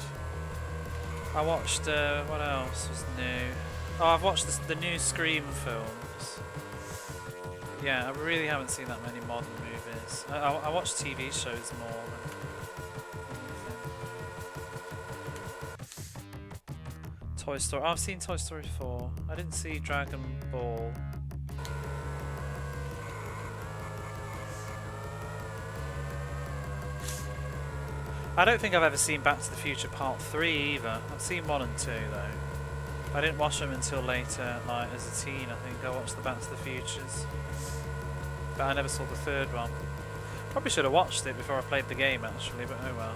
A: I watched, what else was new? Oh, I've watched the new Scream films. Yeah, I really haven't seen that many modern movies. I watch TV shows more than anything. Toy Story. Oh, I've seen Toy Story 4. I didn't see Dragon Ball. I don't think I've ever seen Back to the Future Part 3 either. I've seen 1 and 2 though. I didn't watch them until later, like as a teen. I think I watched the Back to the Futures, but I never saw the 3rd one. Probably should have watched it before I played the game actually, but oh well.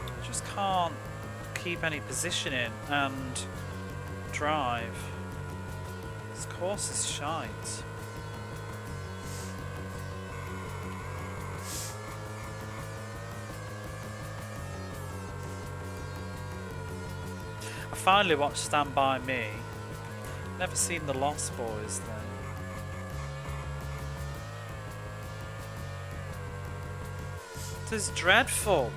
A: I just can't keep any positioning and drive. This course is shite. I finally watched Stand By Me. Never seen The Lost Boys though. This is dreadful.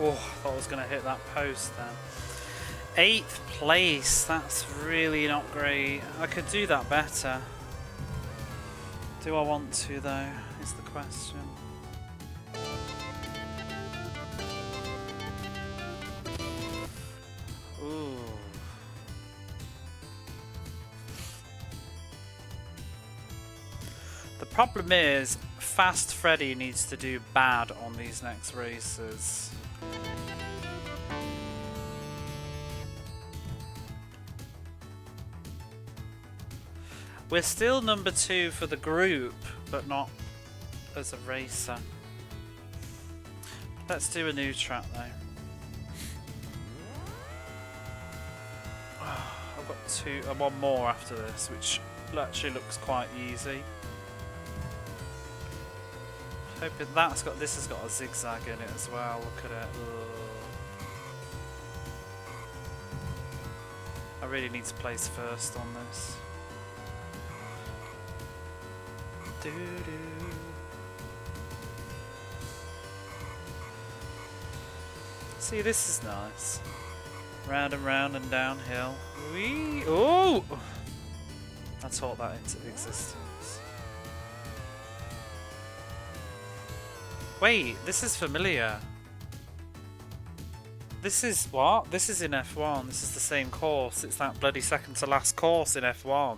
A: Oh, I thought I was going to hit that post then. 8th place, that's really not great. I could do that better. Do I want to though, is the question. Ooh. The problem is, Fast Freddy needs to do bad on these next races. We're still number 2 for the group, but not as a racer. Let's do a new track though. I've got one more after this, which actually looks quite easy. Hoping this has got a zigzag in it as well. Look at it. Ugh. I really need to place first on this. See, this is nice. Round and round and downhill. Whee! Oh! I taught that into existence. Wait, this is familiar. This is what? This is in F1. This is the same course. It's that bloody second to last course in F1.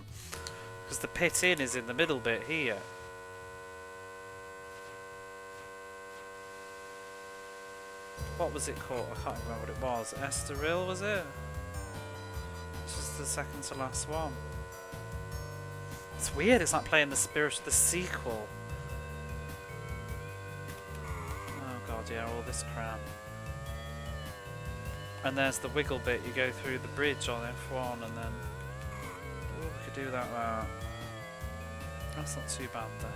A: Because the pit in is in the middle bit here. What was it called? I can't remember what it was. Estoril, was it? This is the second to last one. It's weird, it's like playing the Spirit of the sequel. Oh god, yeah, all this crap. And there's the wiggle bit, you go through the bridge on F1 and then... Ooh, we could do that there. That's not too bad though.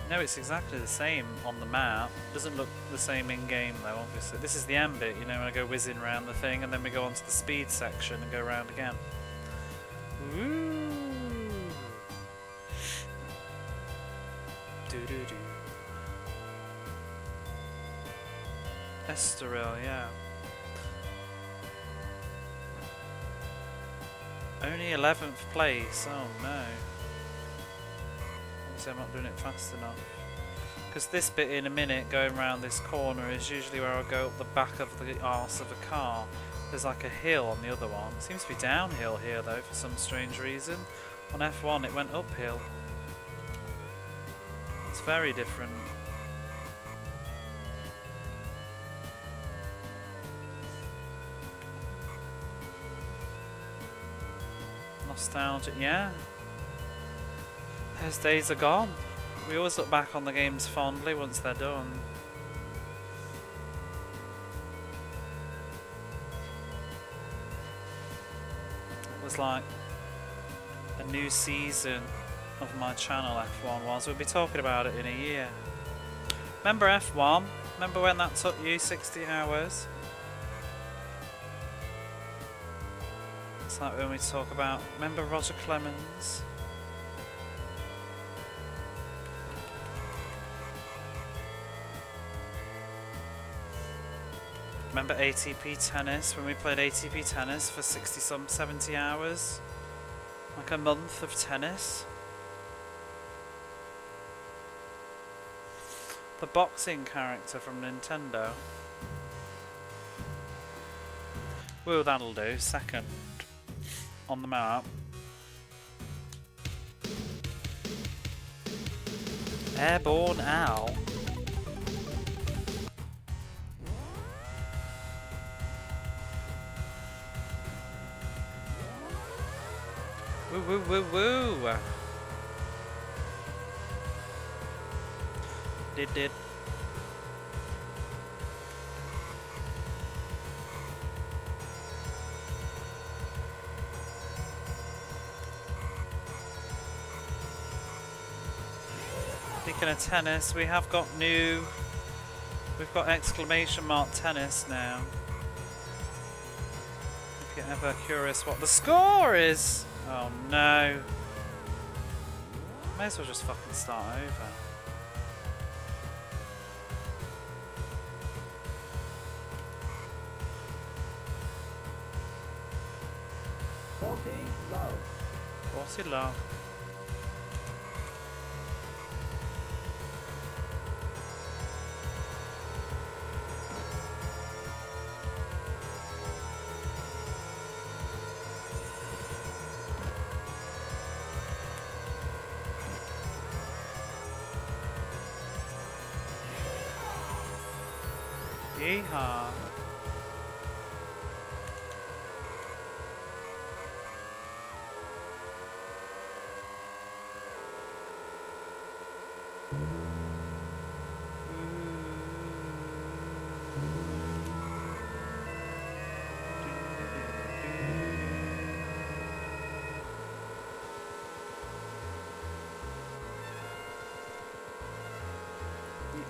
A: No, it's exactly the same on the map. Doesn't look the same in game though, obviously. This is the end bit, you know, when I go whizzing around the thing, and then we go on to the speed section and go around again. Ooh. Estoril, yeah. Only 11th place, oh no. Obviously I'm not doing it fast enough. Because this bit in a minute going around this corner is usually where I go up the back of the arse of a car. There's like a hill on the other one. It seems to be downhill here though for some strange reason. On F1 it went uphill. It's very different. Nostalgic, yeah. Those days are gone. We always look back on the games fondly once they're done. It was like a new season of my channel, F1 was. We'll be talking about it in a year. Remember F1? Remember when that took you 60 hours? It's like when we talk about... Remember Roger Clemens? Remember ATP tennis, when we played ATP tennis for 60 70 hours? Like a month of tennis? The boxing character from Nintendo. Well, that'll do. Second on the map. Airborne Owl. Woo woo woo woo! Did. Speaking of tennis, we have got new... We've got exclamation mark tennis now. If you're ever curious what the score is! Oh no. May as well just fucking start over. Forty low. Yeehaw.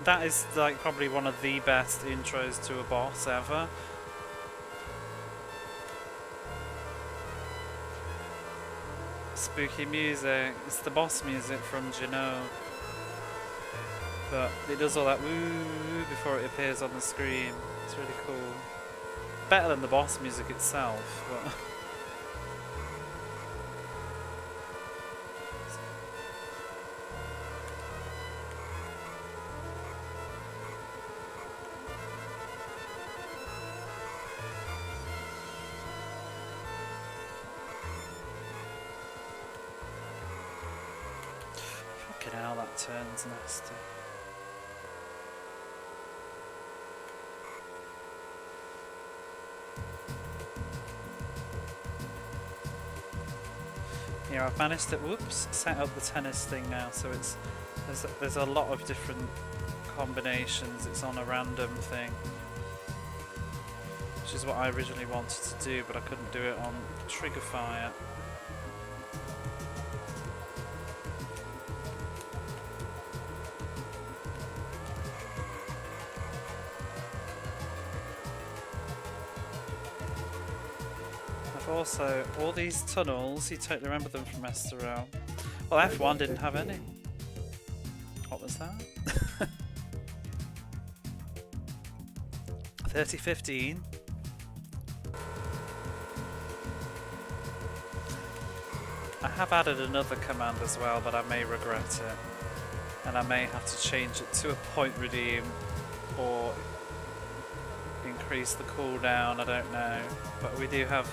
A: That is like probably one of the best intros to a boss ever. Spooky music. It's the boss music from Genoa. But it does all that woo before it appears on the screen. It's really cool. Better than the boss music itself, but fucking hell, that turns nasty. Yeah, I've managed to set up the tennis thing now, so it's there's a lot of different combinations. It's on a random thing, which is what I originally wanted to do, but I couldn't do it on Trigger Fire. Also, all these tunnels, you totally remember them from Estoril. Well, F1 didn't have any. What was that? 30:15. I have added another command as well, but I may regret it. And I may have to change it to a point redeem or increase the cooldown, I don't know. But we do have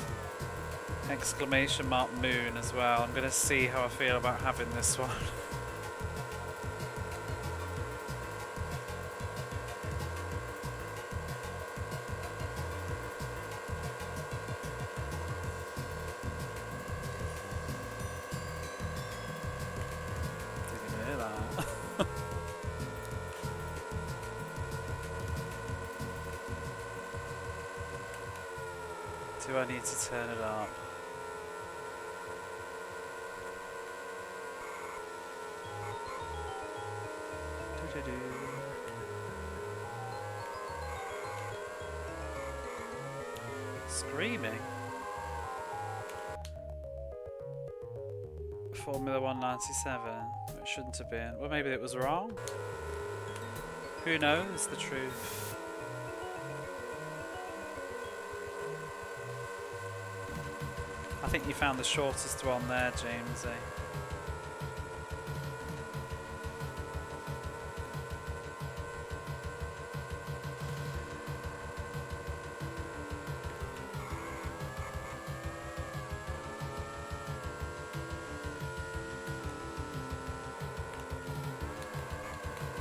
A: exclamation mark moon as well. I'm going to see how I feel about having this one. Do I need to turn it up? Screaming? Formula 197. It shouldn't have been. Well, maybe it was wrong. Who knows the truth? I think you found the shortest one there, Jamesy.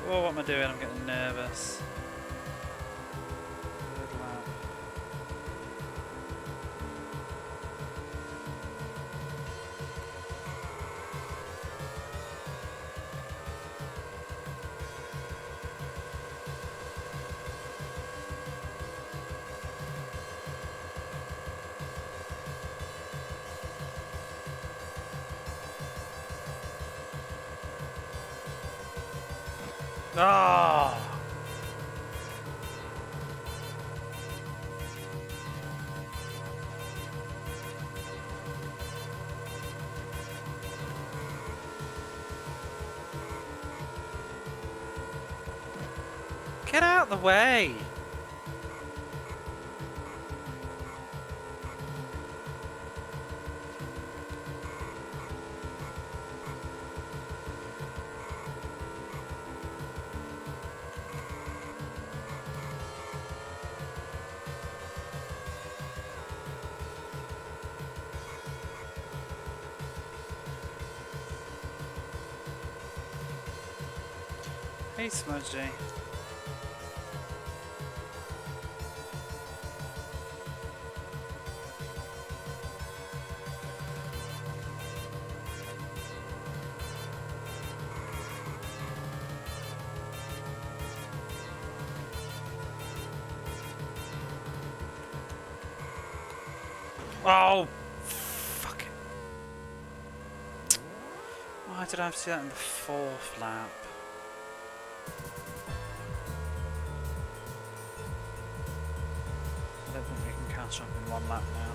A: Oh, what am I doing? I'm getting nervous. Good lap. Oh! Get out of the way! Hey, Smudgy. Oh, fuck it. Why did I have to do that in the fourth lap? I don't think we can catch up in one lap now.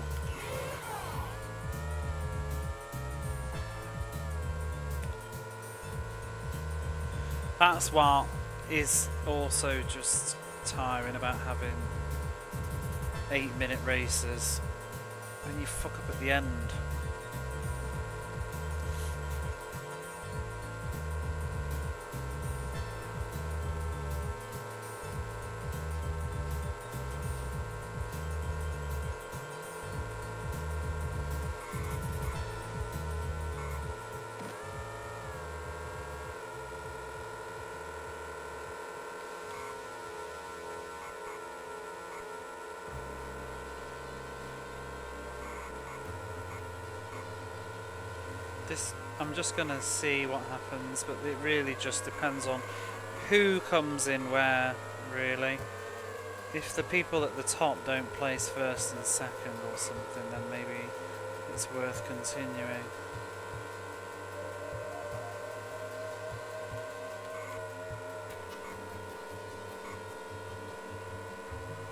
A: That's what is also just tiring about having 8-minute races when you fuck up at the end. I'm just gonna see what happens, but it really just depends on who comes in where, really. If the people at the top don't place first and second or something, then maybe it's worth continuing.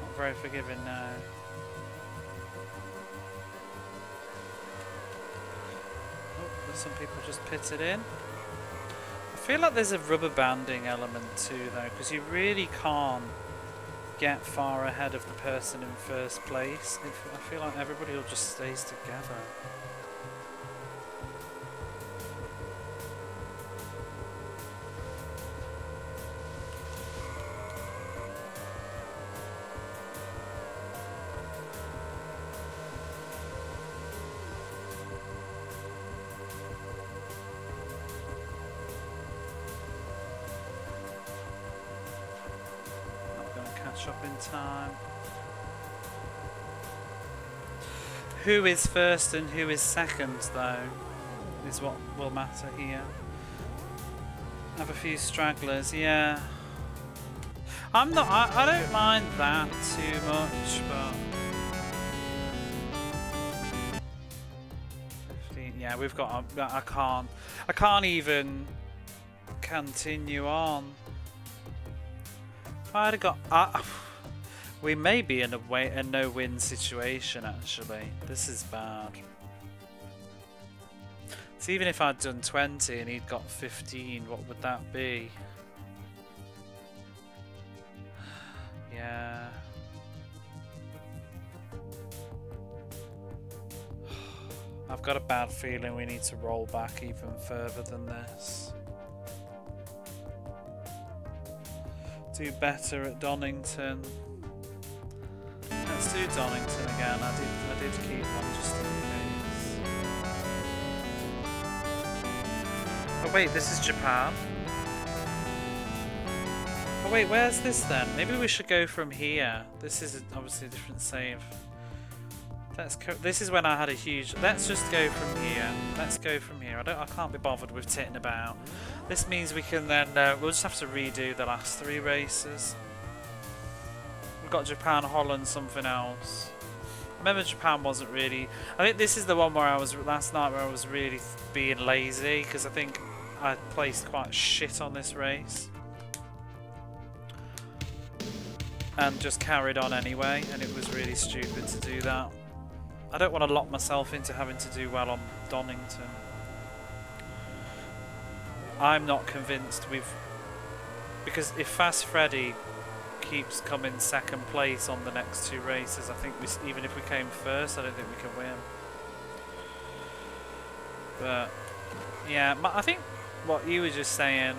A: Not very forgiving now. Some people just pitted in. I feel like there's a rubber banding element too, though, because you really can't get far ahead of the person in first place. I feel like everybody will just stays together. Up in time. Who is first and who is second, though, is what will matter here. Have a few stragglers, yeah. I'm not. I don't mind that too much, but 15. Yeah, we've got. I can't even continue on. If I'd have got, we may be in a no-win situation. Actually, this is bad. So even if I'd done 20 and he'd got 15, what would that be? Yeah. I've got a bad feeling we need to roll back even further than this. Do better at Donington. Let's do Donington again. I did keep one just in case. Oh wait, this is Japan. Oh wait, where's this then? Maybe we should go from here. This is obviously a different save. This is when I had a huge. Let's just go from here. Let's go from here. I can't be bothered with titting about. This means we can then. We'll just have to redo the last 3 races. We've got Japan, Holland, something else. Remember, Japan wasn't really. I think this is the one where I was last night where I was really being lazy because I think I placed quite shit on this race. And just carried on anyway, and it was really stupid to do that. I don't want to lock myself into having to do well on Donington. I'm not convinced because if Fast Freddy keeps coming second place on the next 2 races, I think even if we came first, I don't think we can win. But yeah, I think what you were just saying,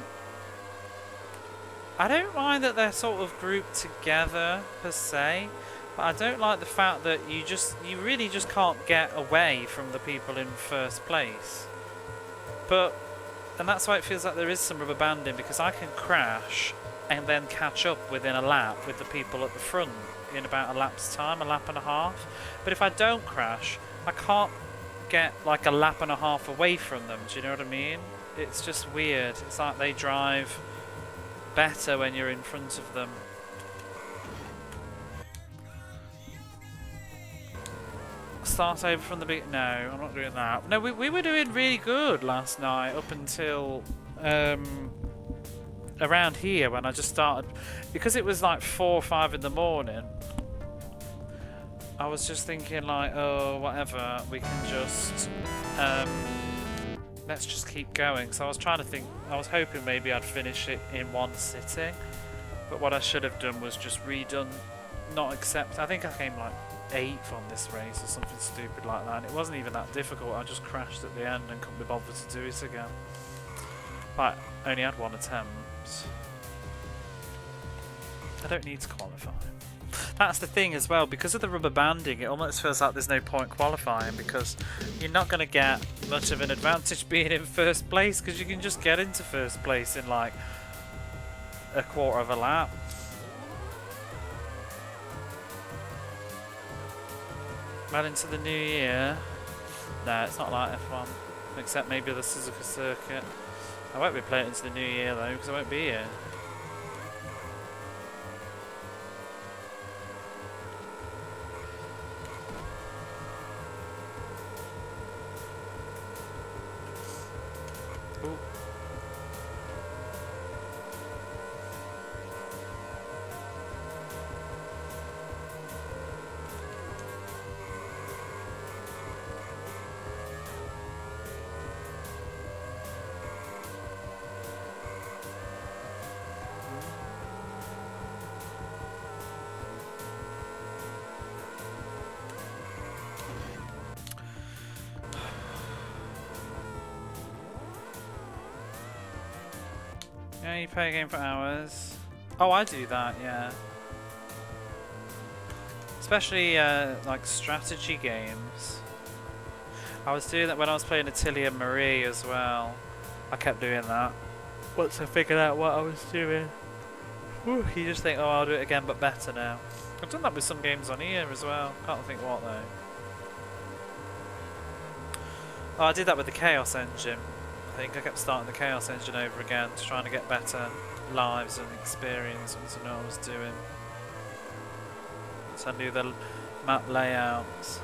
A: I don't mind that they're sort of grouped together per se. But I don't like the fact that you really just can't get away from the people in first place. And that's why it feels like there is some rubber banding, because I can crash and then catch up within a lap with the people at the front in about a lap's time, a lap and a half. But if I don't crash, I can't get like a lap and a half away from them. Do you know what I mean? It's just weird. It's like they drive better when you're in front of them. Start over from the beginning. No, I'm not doing that. No, we were doing really good last night up until around here when I just started, because it was like 4 or 5 in the morning. I was just thinking like, oh, whatever, we can just let's just keep going. So I was trying to think, I was hoping maybe I'd finish it in one sitting, but what I should have done was just redone, not accept. I think I came like 8th on this race or something stupid like that, and it wasn't even that difficult. I just crashed at the end and couldn't be bothered to do it again. But I only had 1 attempt. I don't need to qualify. That's the thing as well, because of the rubber banding, it almost feels like there's no point qualifying, because you're not going to get much of an advantage being in first place, because you can just get into first place in like a quarter of a lap. Well, into the new year. No, it's not like F1, except maybe the Suzuka circuit. I won't be playing into the new year though, because I won't be here. Ooh. know, you play a game for hours. Oh, I do that, yeah. Especially like strategy games. I was doing that when I was playing Atelier Marie as well. I kept doing that. Once I figured out what I was doing. Whew, you just think, oh, I'll do it again, but better now. I've done that with some games on here as well. Can't think what though. Oh, I did that with the Chaos Engine. I think I kept starting the Chaos Engine over again, trying to get better lives and experience once I knew what I was doing. So I knew the map layouts.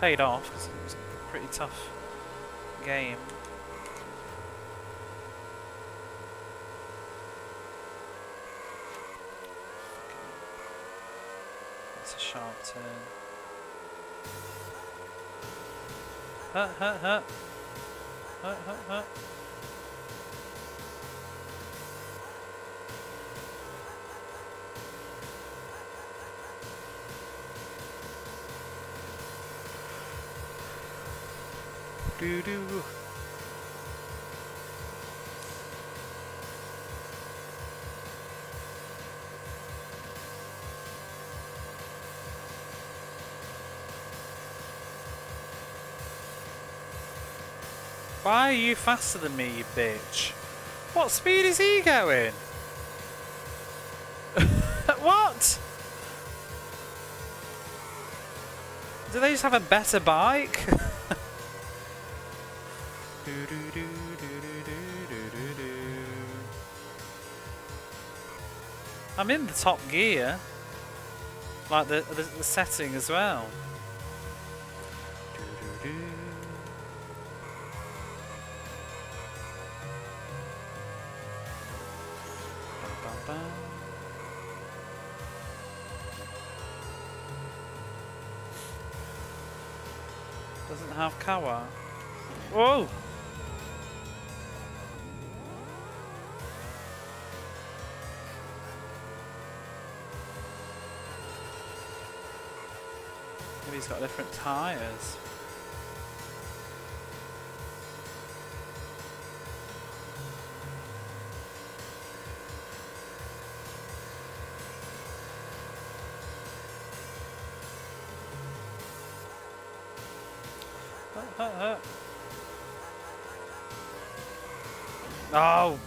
A: Paid off because it was a pretty tough game. It's a sharp turn. Hut, hut, hut. Hut, hut, hut. Doo doo. Why are you faster than me, you bitch? What speed is he going? What? Do they just have a better bike? I'm in the top gear. Like the setting as well. Doesn't have Kawa. Whoa! Maybe he's got different tyres. Oh!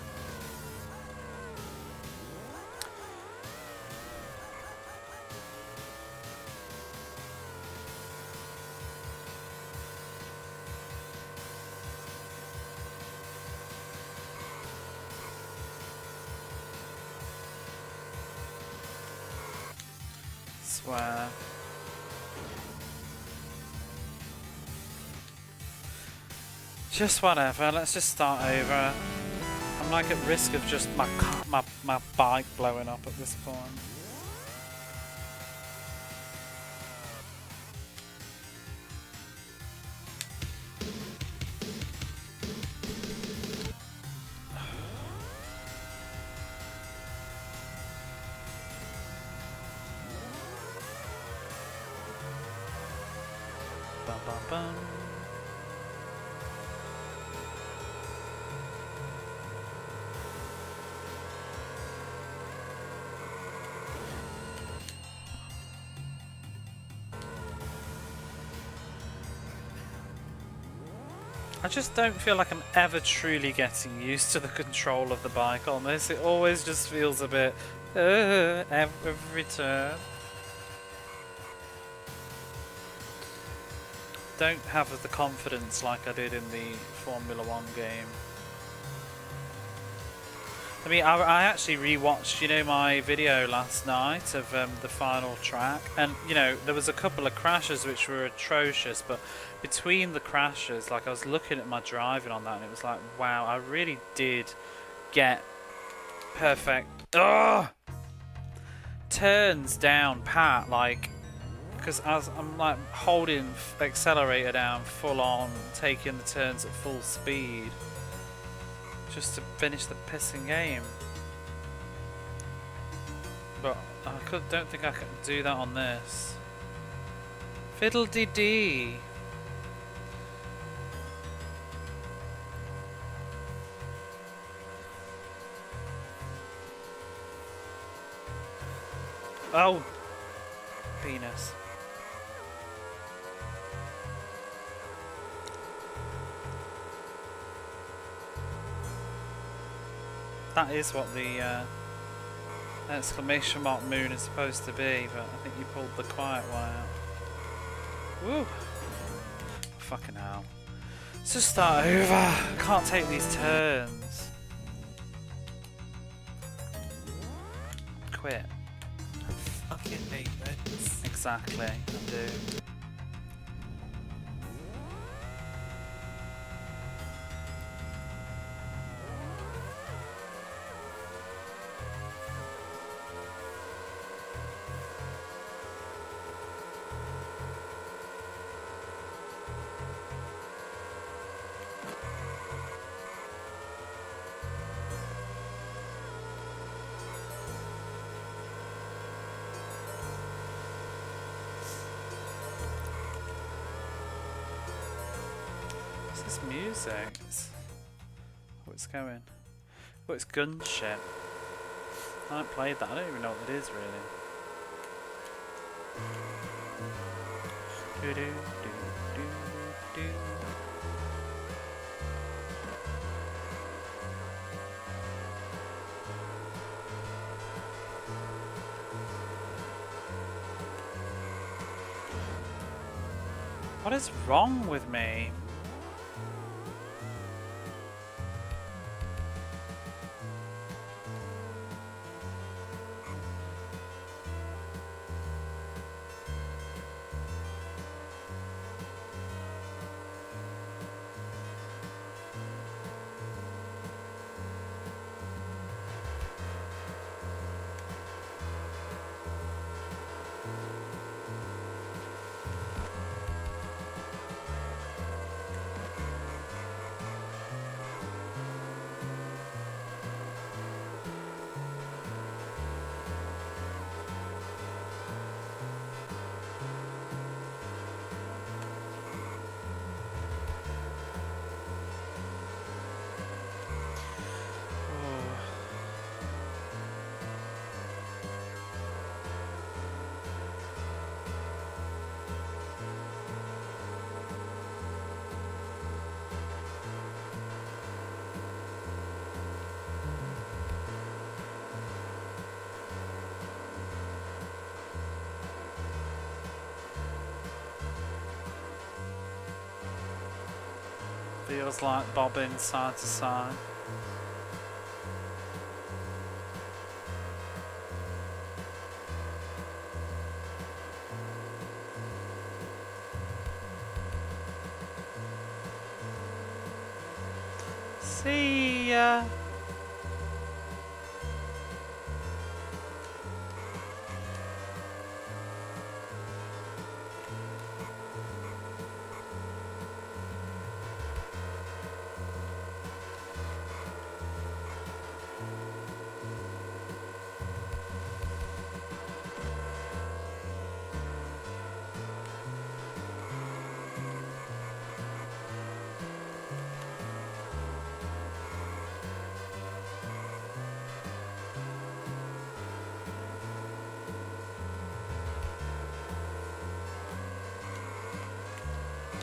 A: Swear. Just whatever, let's just start over. I'm like at risk of just my bike blowing up at this point. Bum bum bum. I just don't feel like I'm ever truly getting used to the control of the bike on this. It always just feels a bit every turn. Don't have the confidence like I did in the Formula 1 game. I mean, I actually rewatched, you know, my video last night of the final track, and you know, there was a couple of crashes which were atrocious, but between the crashes, like I was looking at my driving on that, and it was like, wow, I really did get perfect turns down pat, like, because as I'm like holding accelerator down full on, taking the turns at full speed. Just to finish the pissing game. But I don't think I can do that on this. Fiddle-dee-dee. Oh! Penis. That is what the exclamation mark moon is supposed to be, but I think you pulled the quiet one out. Woo! Fucking hell. Let's just start over. I can't take these turns. Quit.
B: I fucking hate this.
A: Exactly, I do. This music. Oh, it's going. Oh, it's gunship. I haven't played that. I don't even know what it is really. Do do do do do. What is wrong with me? Feels like bobbing side to side. See ya.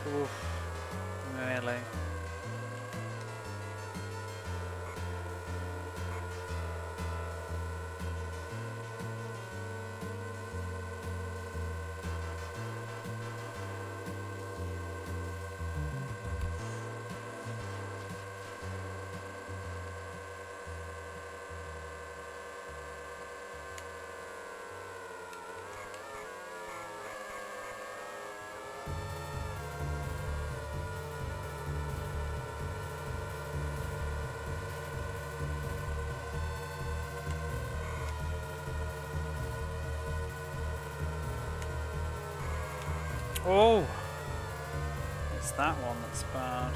A: Oof, really. Oh! It's that one that's bad.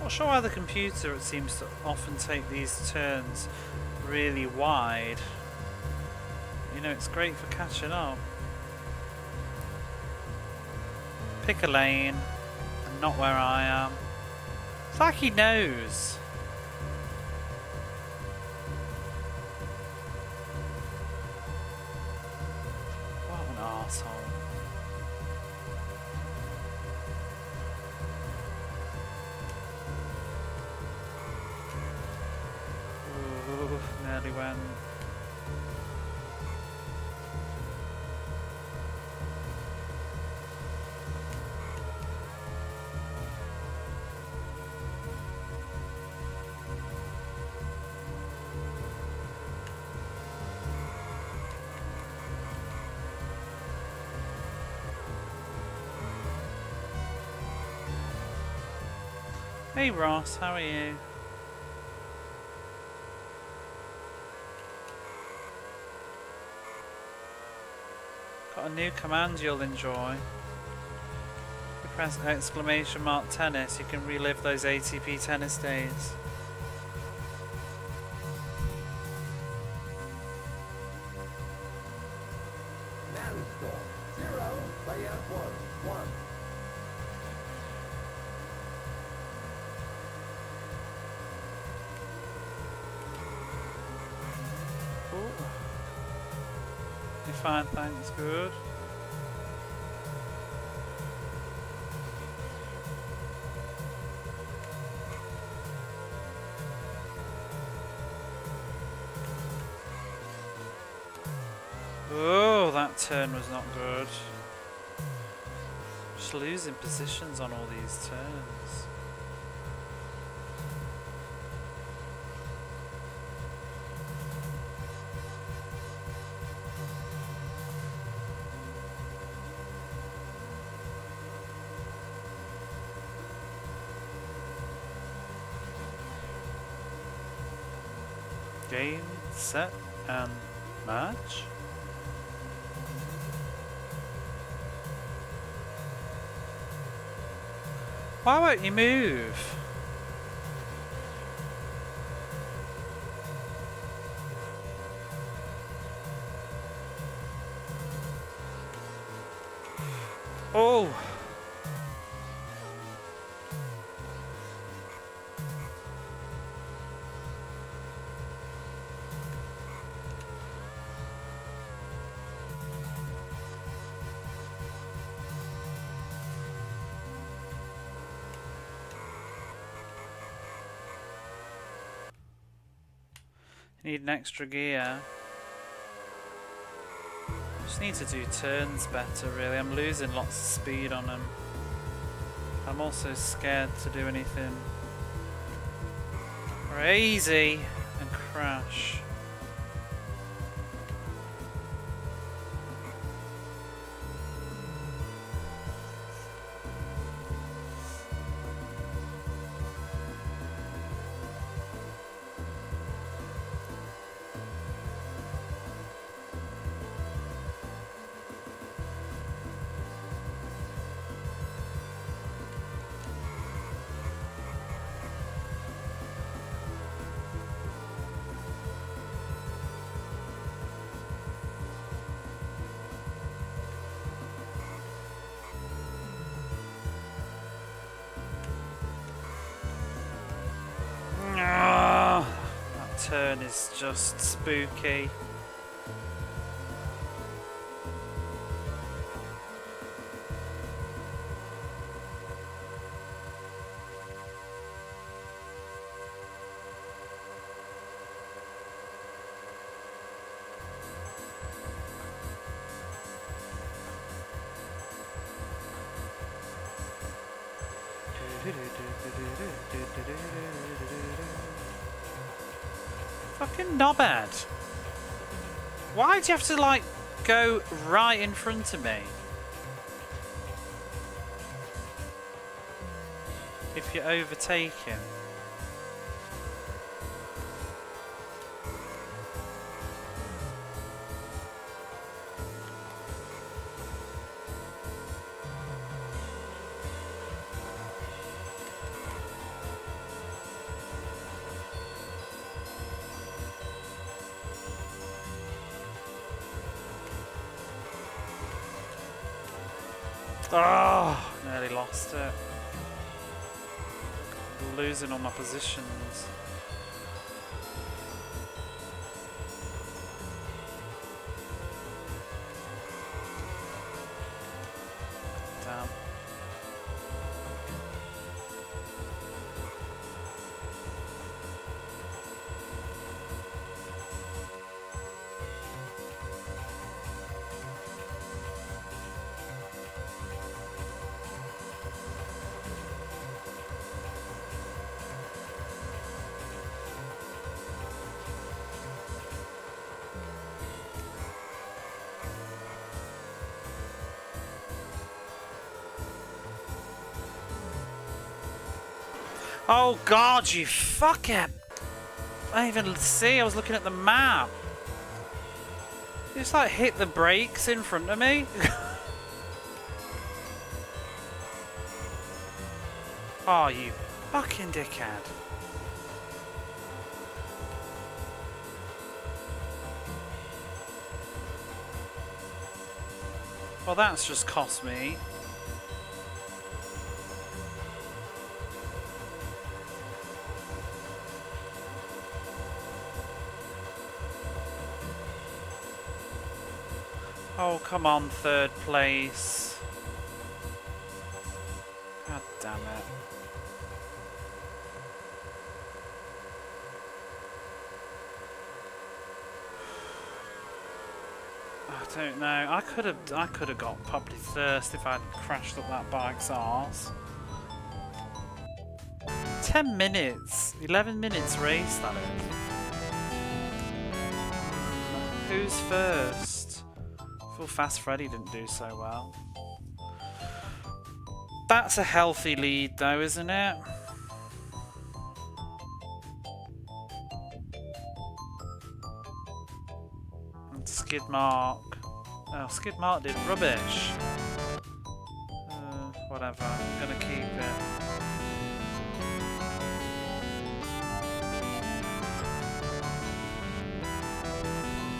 A: Not sure why the computer seems to often take these turns really wide. You know, it's great for catching up. Pick a lane, and not where I am. It's like he knows. What an arsehole. Ooh, nearly went. Hey Ross, how are you? Got a new command you'll enjoy. If you press exclamation mark tennis, you can relive those ATP tennis days. Fine, thanks, good. Oh, that turn was not good. Just losing positions on all these turns. Game, set, and match. Why won't you move? Oh! Need an extra gear. Just need to do turns better really. I'm losing lots of speed on them. I'm also scared to do anything crazy and crash. Turn is just spooky. Fucking knobhead. Why do you have to, like, go right in front of me? If you're overtaking. Oh, nearly lost it. Losing all my positions. Damn. Oh god, you fucker! I didn't even see, I was looking at the map. You just like hit the brakes in front of me. Oh, you fucking dickhead. Well, that's just cost me. Oh, come on, third place. God damn it. I don't know. I could have got probably first if I'd crashed up that bike's arse. 10 minutes, 11 minutes race that is. Who's first? I feel Fast Freddy didn't do so well. That's a healthy lead though, isn't it? And Skid Mark. Oh, Skid Mark did rubbish. Whatever, I'm gonna keep it.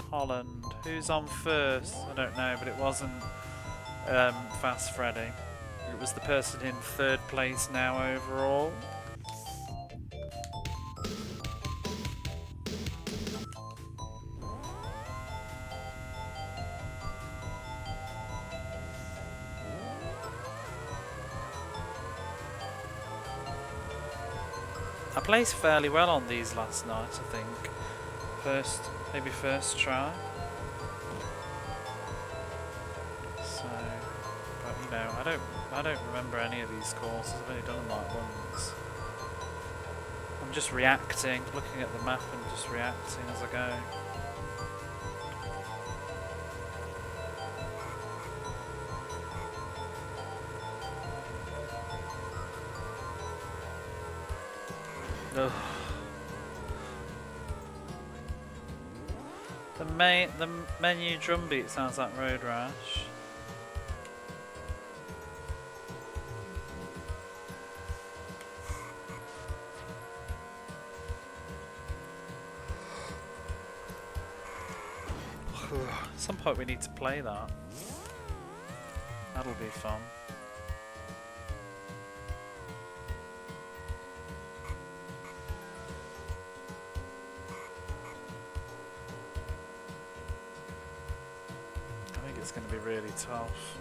A: Holland. Who's on first? I don't know, but it wasn't Fast Freddy. It was the person in third place now overall. I placed fairly well on these last night, I think. Maybe first try. So, but you know, I don't remember any of these courses. I've only done them like once. I'm just reacting, looking at the map and just reacting as I go. Ugh. The menu drumbeat sounds like Road Rash. At some point we need to play that. That'll be fun. It's going to be really tough.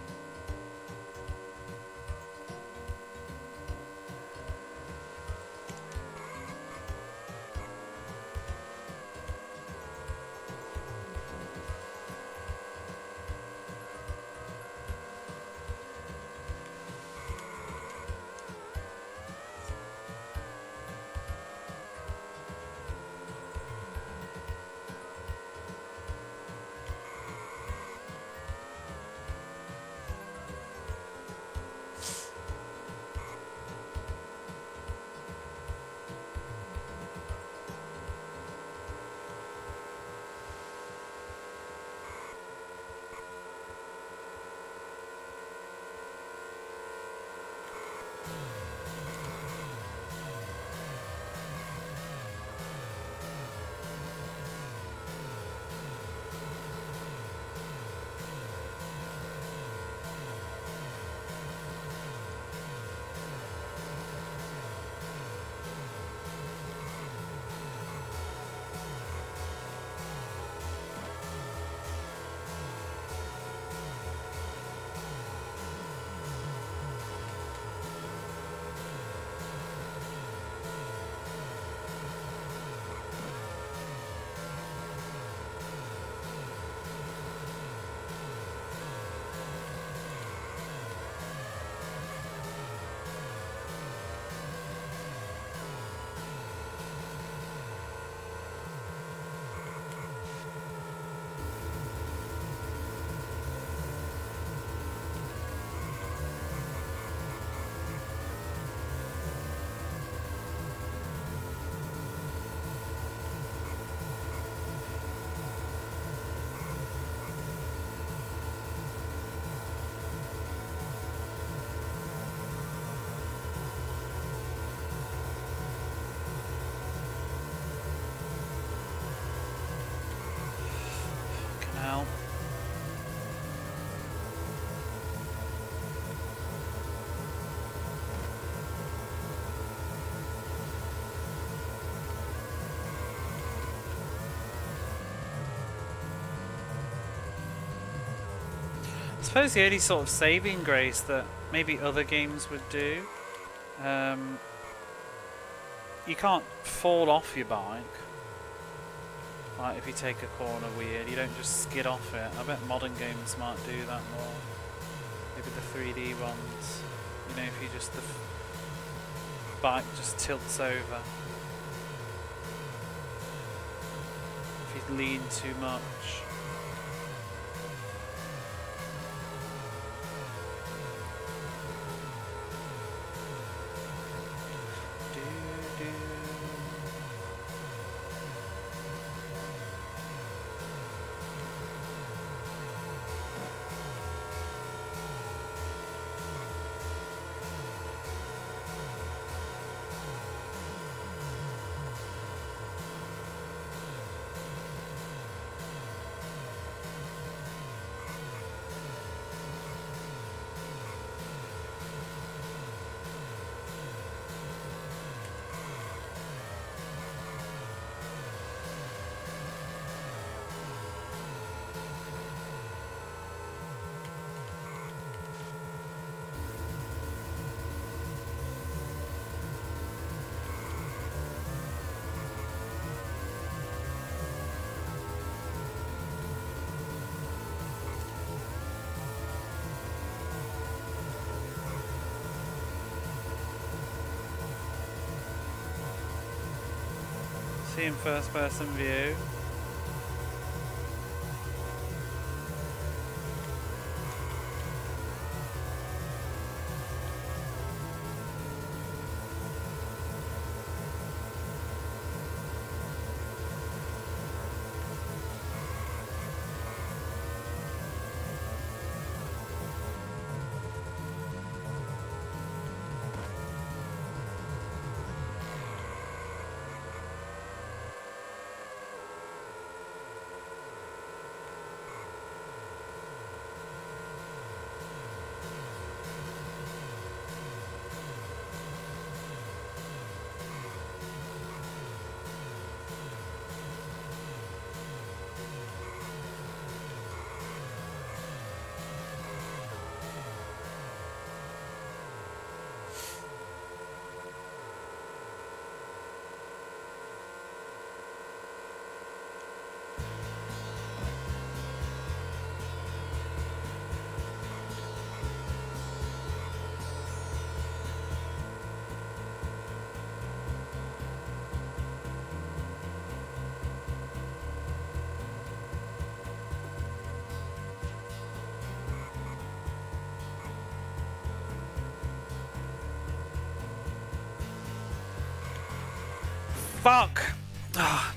A: suppose the only sort of saving grace that maybe other games would do, you can't fall off your bike. Like if you take a corner weird, you don't just skid off it. I bet modern games might do that more. Maybe the 3D ones. You know, if you just the bike just tilts over. If you lean too much. See in first person view. Fuck! Ah.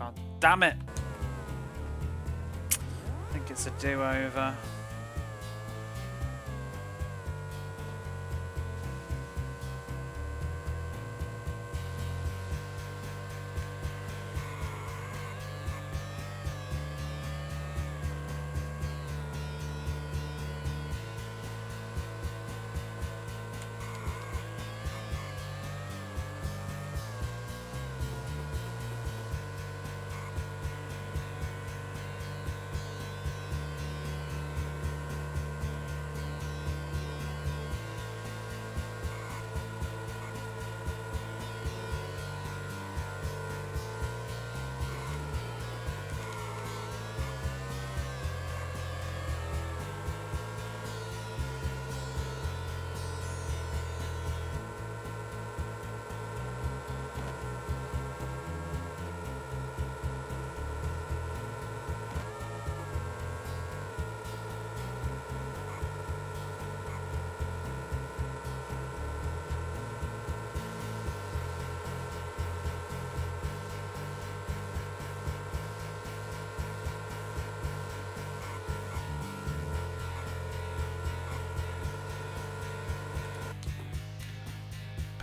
A: God damn it! I think it's a do-over.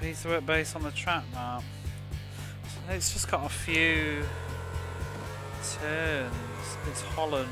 A: Piece of work based on the track map. It's just got a few turns. It's Holland.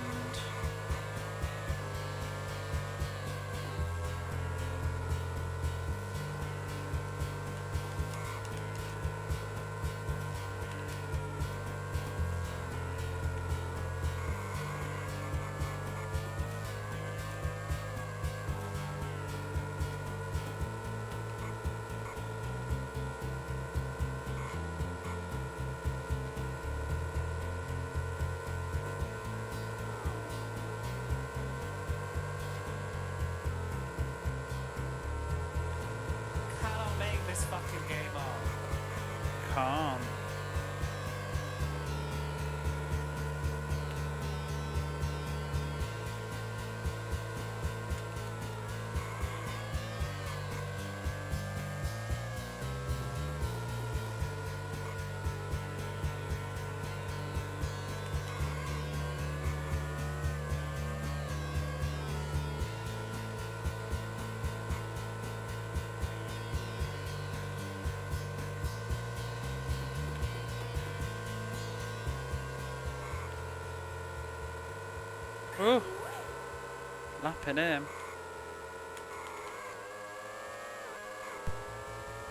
B: Cannot make this fucking game on.
A: Can't. Ooh. Lapping him.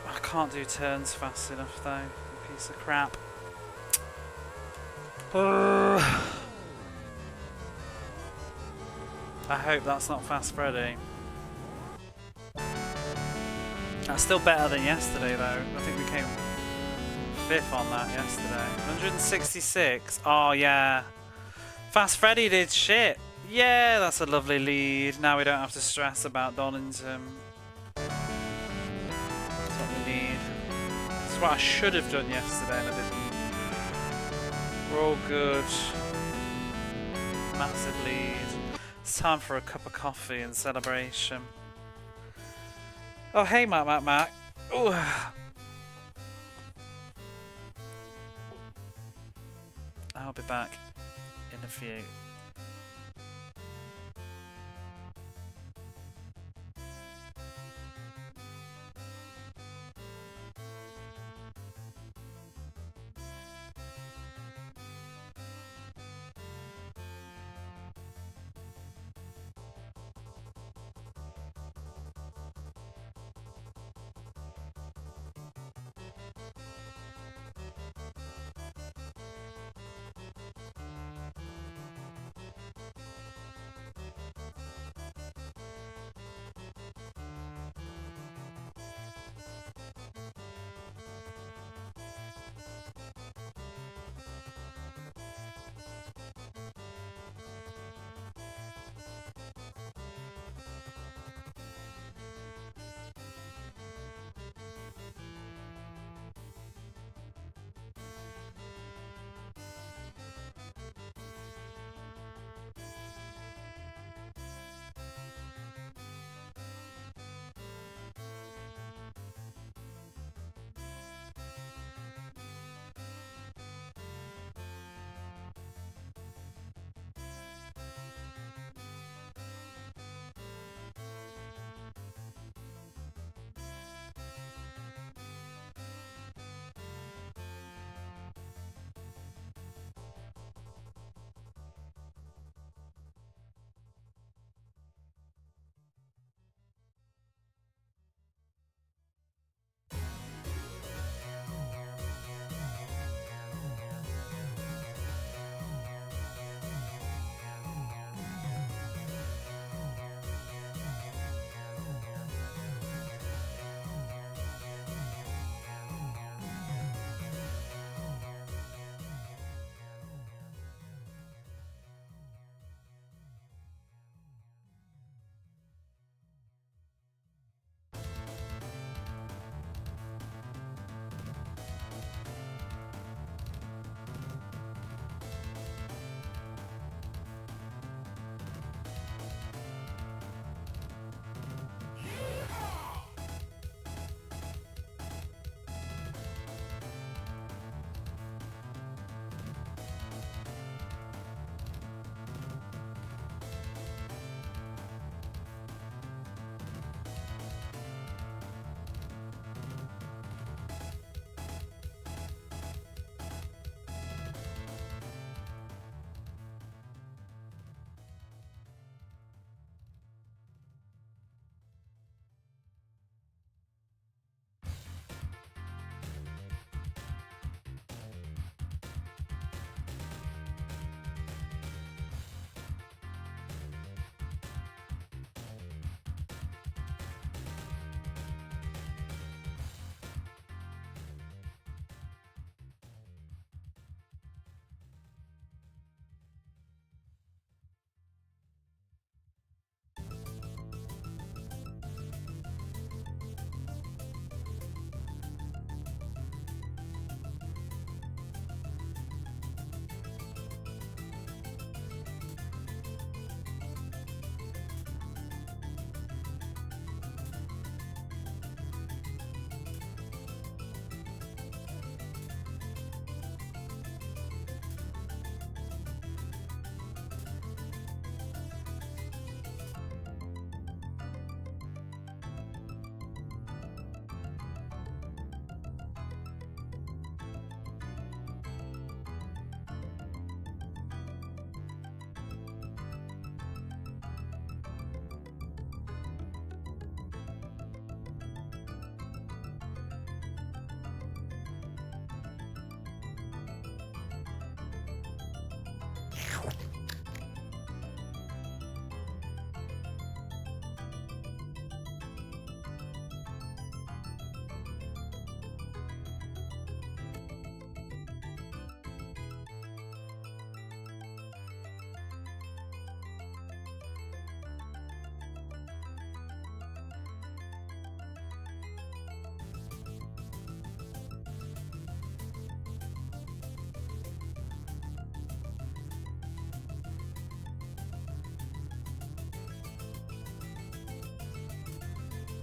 A: I can't do turns fast enough though. You piece of crap. I hope that's not fast Freddy. That's still better than yesterday though. I think we came 5th on that yesterday. 166. Oh yeah. Fast Freddy did shit. Yeah, that's a lovely lead. Now we don't have to stress about Donington. That's what we need. That's what I should have done yesterday and I didn't. We're all good. Massive lead. It's time for a cup of coffee and celebration. Oh, hey, Mac. Ooh. I'll be back in a few.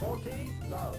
C: 40, low.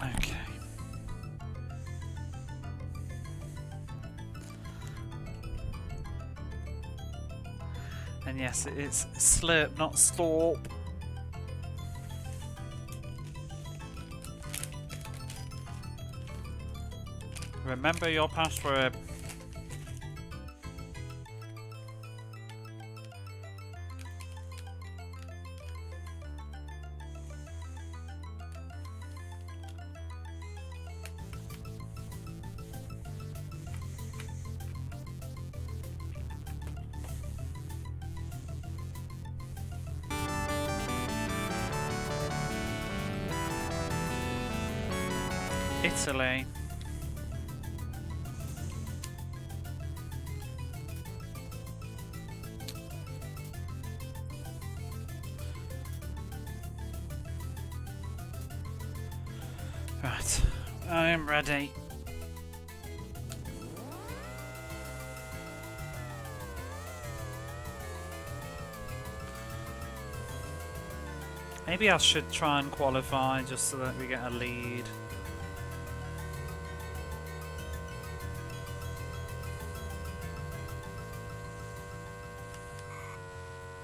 A: Okay. And yes, it's slurp, not slorp. Remember your password. Italy. Right, I am ready. Maybe I should try and qualify just so that we get a lead.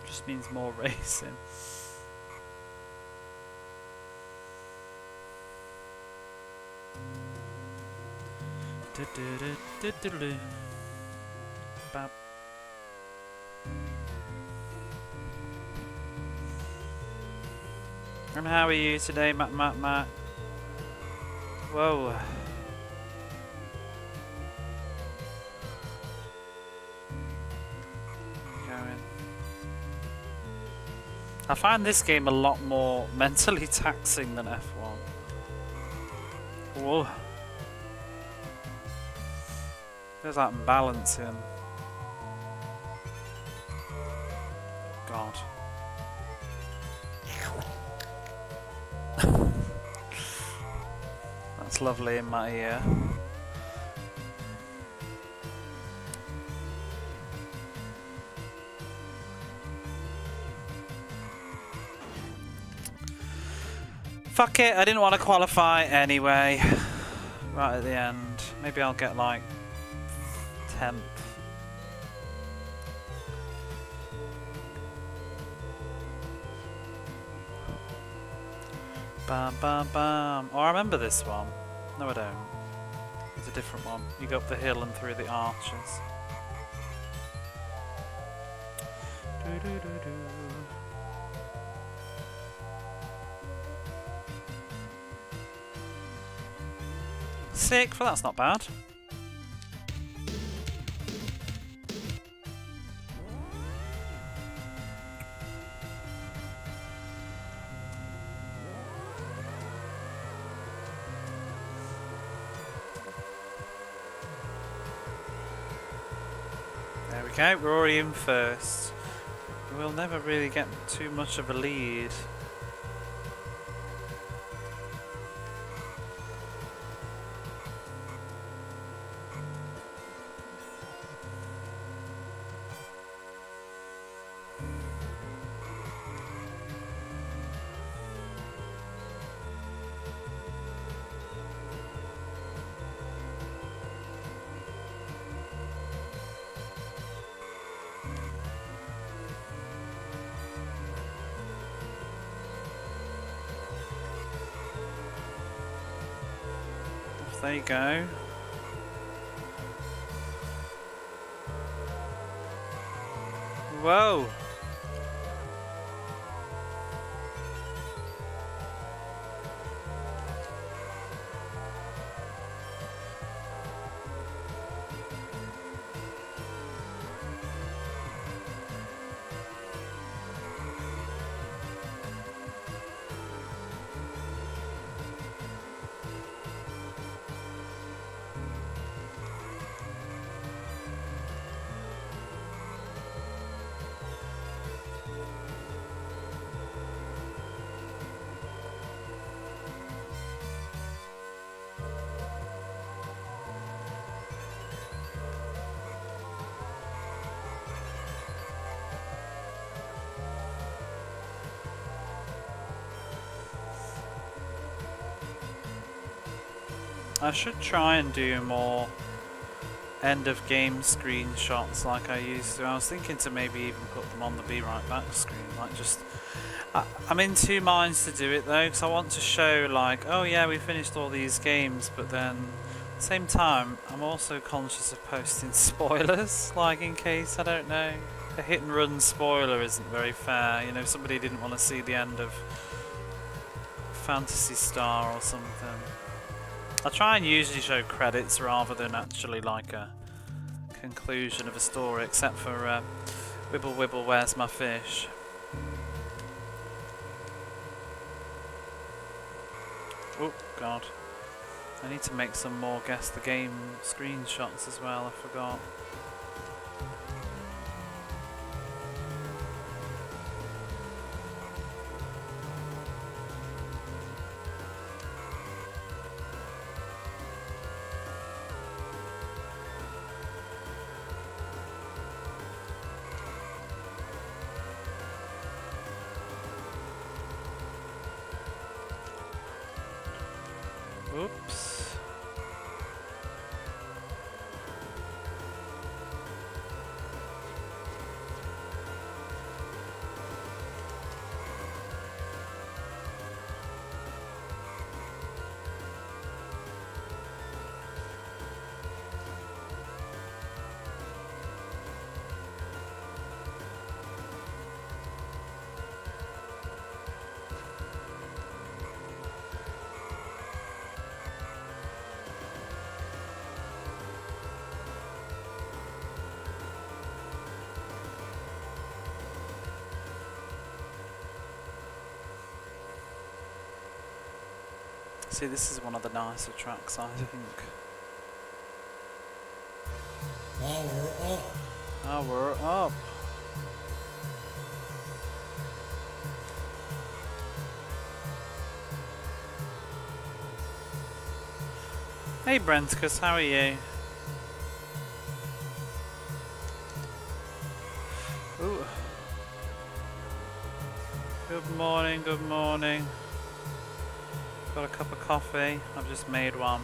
A: Just means more racing. Bap. And how are you today, Matt? Whoa. Going. I find this game a lot more mentally taxing than F1. Whoa. There's that balancing. God. That's lovely in my ear. Fuck it, I didn't want to qualify anyway. Right at the end. Maybe I'll get like 10th. Bam, bam, bam. Oh, I remember this one. No, I don't. It's a different one. You go up the hill and through the arches. Doo-doo-doo-doo. Sick, well that's not bad. There we go, we're already in first. We'll never really get too much of a lead. There you go. Whoa! I should try and do more end of game screenshots like I used to. I was thinking to maybe even put them on the Be Right Back screen, like just... I'm in two minds to do it though, because I want to show like, oh yeah, we finished all these games, but then at the same time, I'm also conscious of posting spoilers, like in case, I don't know, a hit and run spoiler isn't very fair, you know, if somebody didn't want to see the end of Fantasy Star or something. I try and usually show credits rather than actually like a conclusion of a story, except for Wibble Wibble, Where's My Fish? Oh god. I need to make some more Guess the Game screenshots as well, I forgot. Oops. See, this is one of the nicer tracks, I think.
C: Power up.
A: Power up. Hey Brenticus, how are you? Ooh. Good morning, good morning. Got a cup of coffee, I've just made one.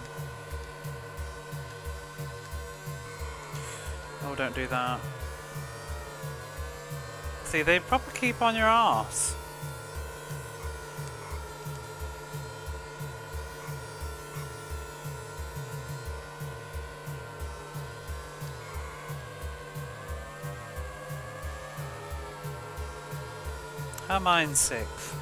A: Oh, don't do that. See, they proper keep on your arse. How am I in sixth?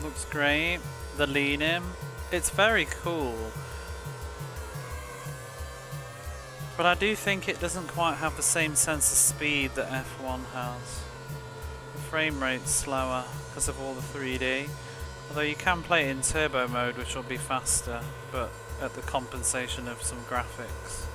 A: Looks great. The lean in. It's very cool. But I do think it doesn't quite have the same sense of speed that F1 has. The frame rate's slower because of all the 3D. Although you can play it in turbo mode, which will be faster, but at the compensation of some graphics.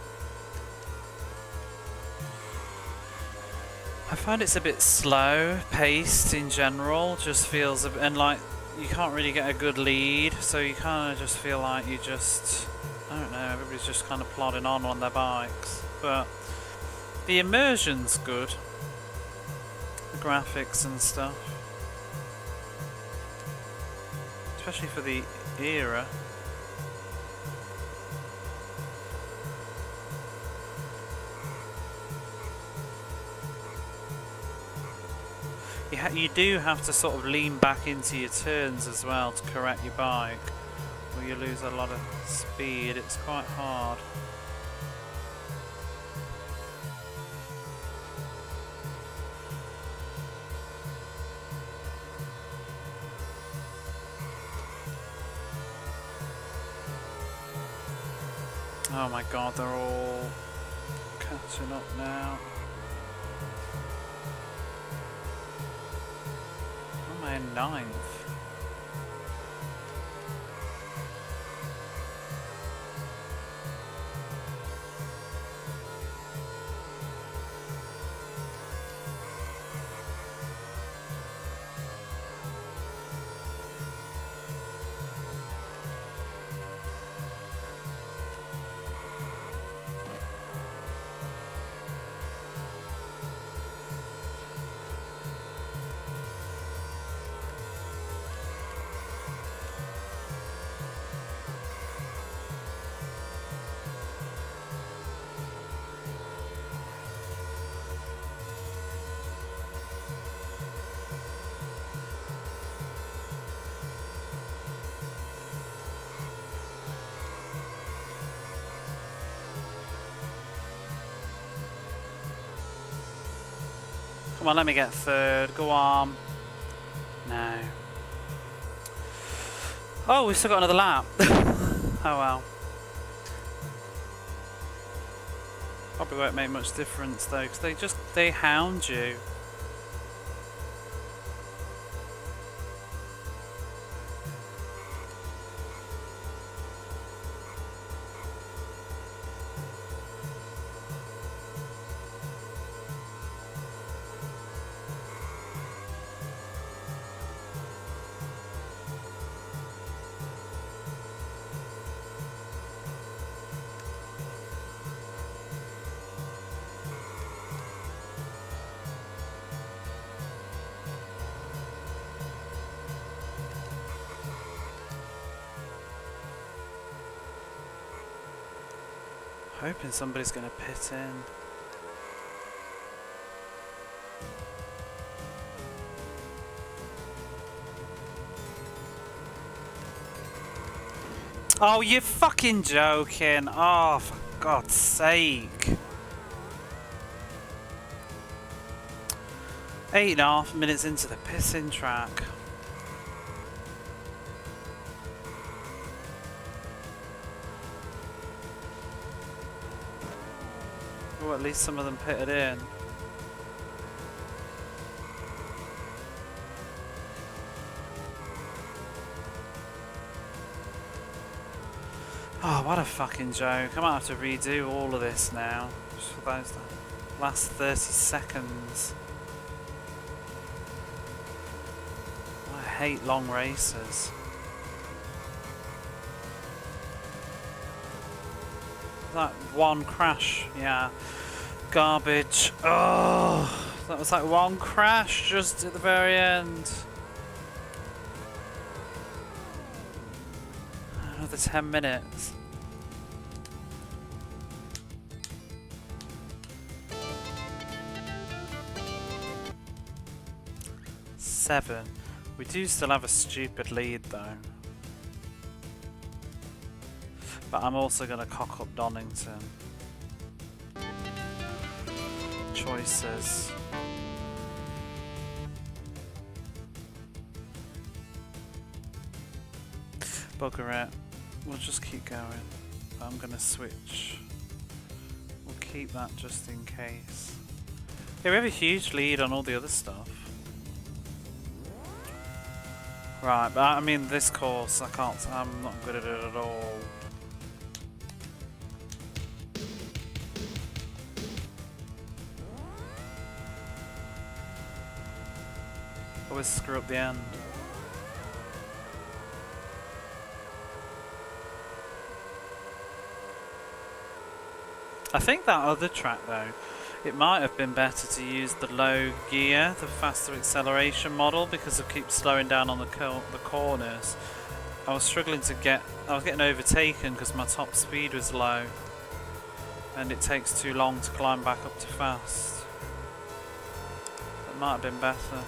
A: I find it's a bit slow paced in general, just feels a bit, and like you can't really get a good lead, so you kind of just feel like you just, I don't know, everybody's just kind of plodding on their bikes. But the immersion's good, the graphics and stuff, especially for the era. You do have to sort of lean back into your turns as well to correct your bike, or you lose a lot of speed. It's quite hard. Oh my god, they're all catching up now. Am I in ninth? Come on, let me get third. Go on. No. Oh, we've still got another lap. Oh well. Probably won't make much difference though, because they hound you. Hoping somebody's going to pit in. Oh, you're fucking joking. Oh, for God's sake. 8.5 minutes into the pissing track. Or at least some of them pitted in. Oh, what a fucking joke. I might have to redo all of this now. Just for those last 30 seconds. I hate long races. That one crash, yeah. Garbage. Oh, that was like one crash just at the very end. Another 10 minutes. Seven. We do still have a stupid lead though. But I'm also going to cock up Donington. Choices. Bugger it. We'll just keep going. But I'm going to switch. We'll keep that just in case. Yeah, we have a huge lead on all the other stuff. Right, but I mean this course, I'm not good at it at all. Always screw up the end. I think that other track though, it might have been better to use the low gear, the faster acceleration model, because it keeps slowing down on the corners. I was struggling to I was getting overtaken because my top speed was low and it takes too long to climb back up to fast. That might have been better.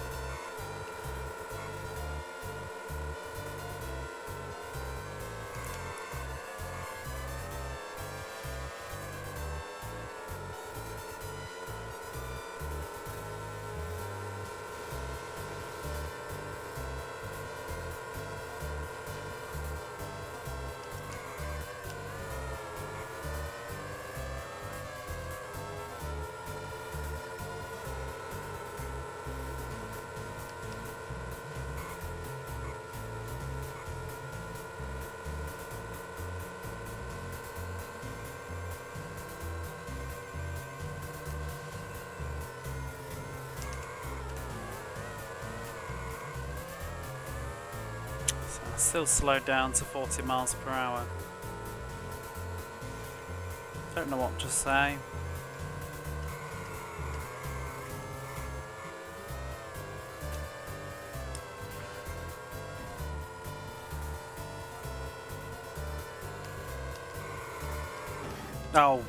A: I still slowed down to 40 miles per hour. Don't know what to say. Oh.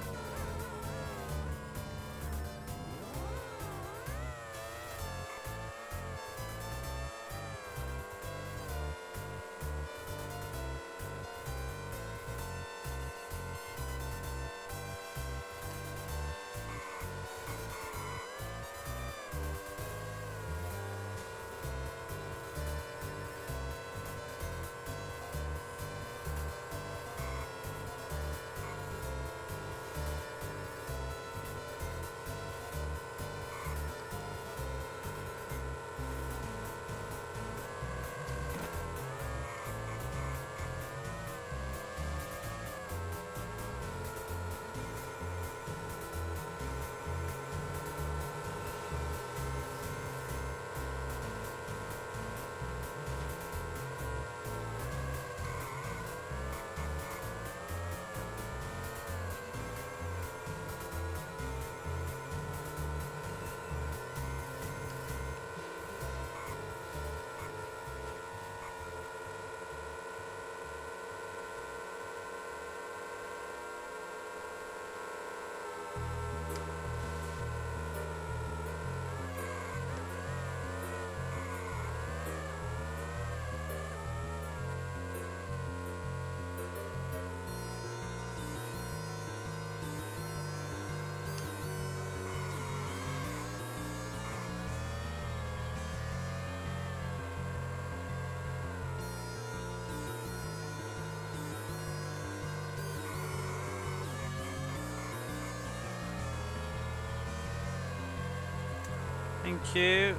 A: Thank you.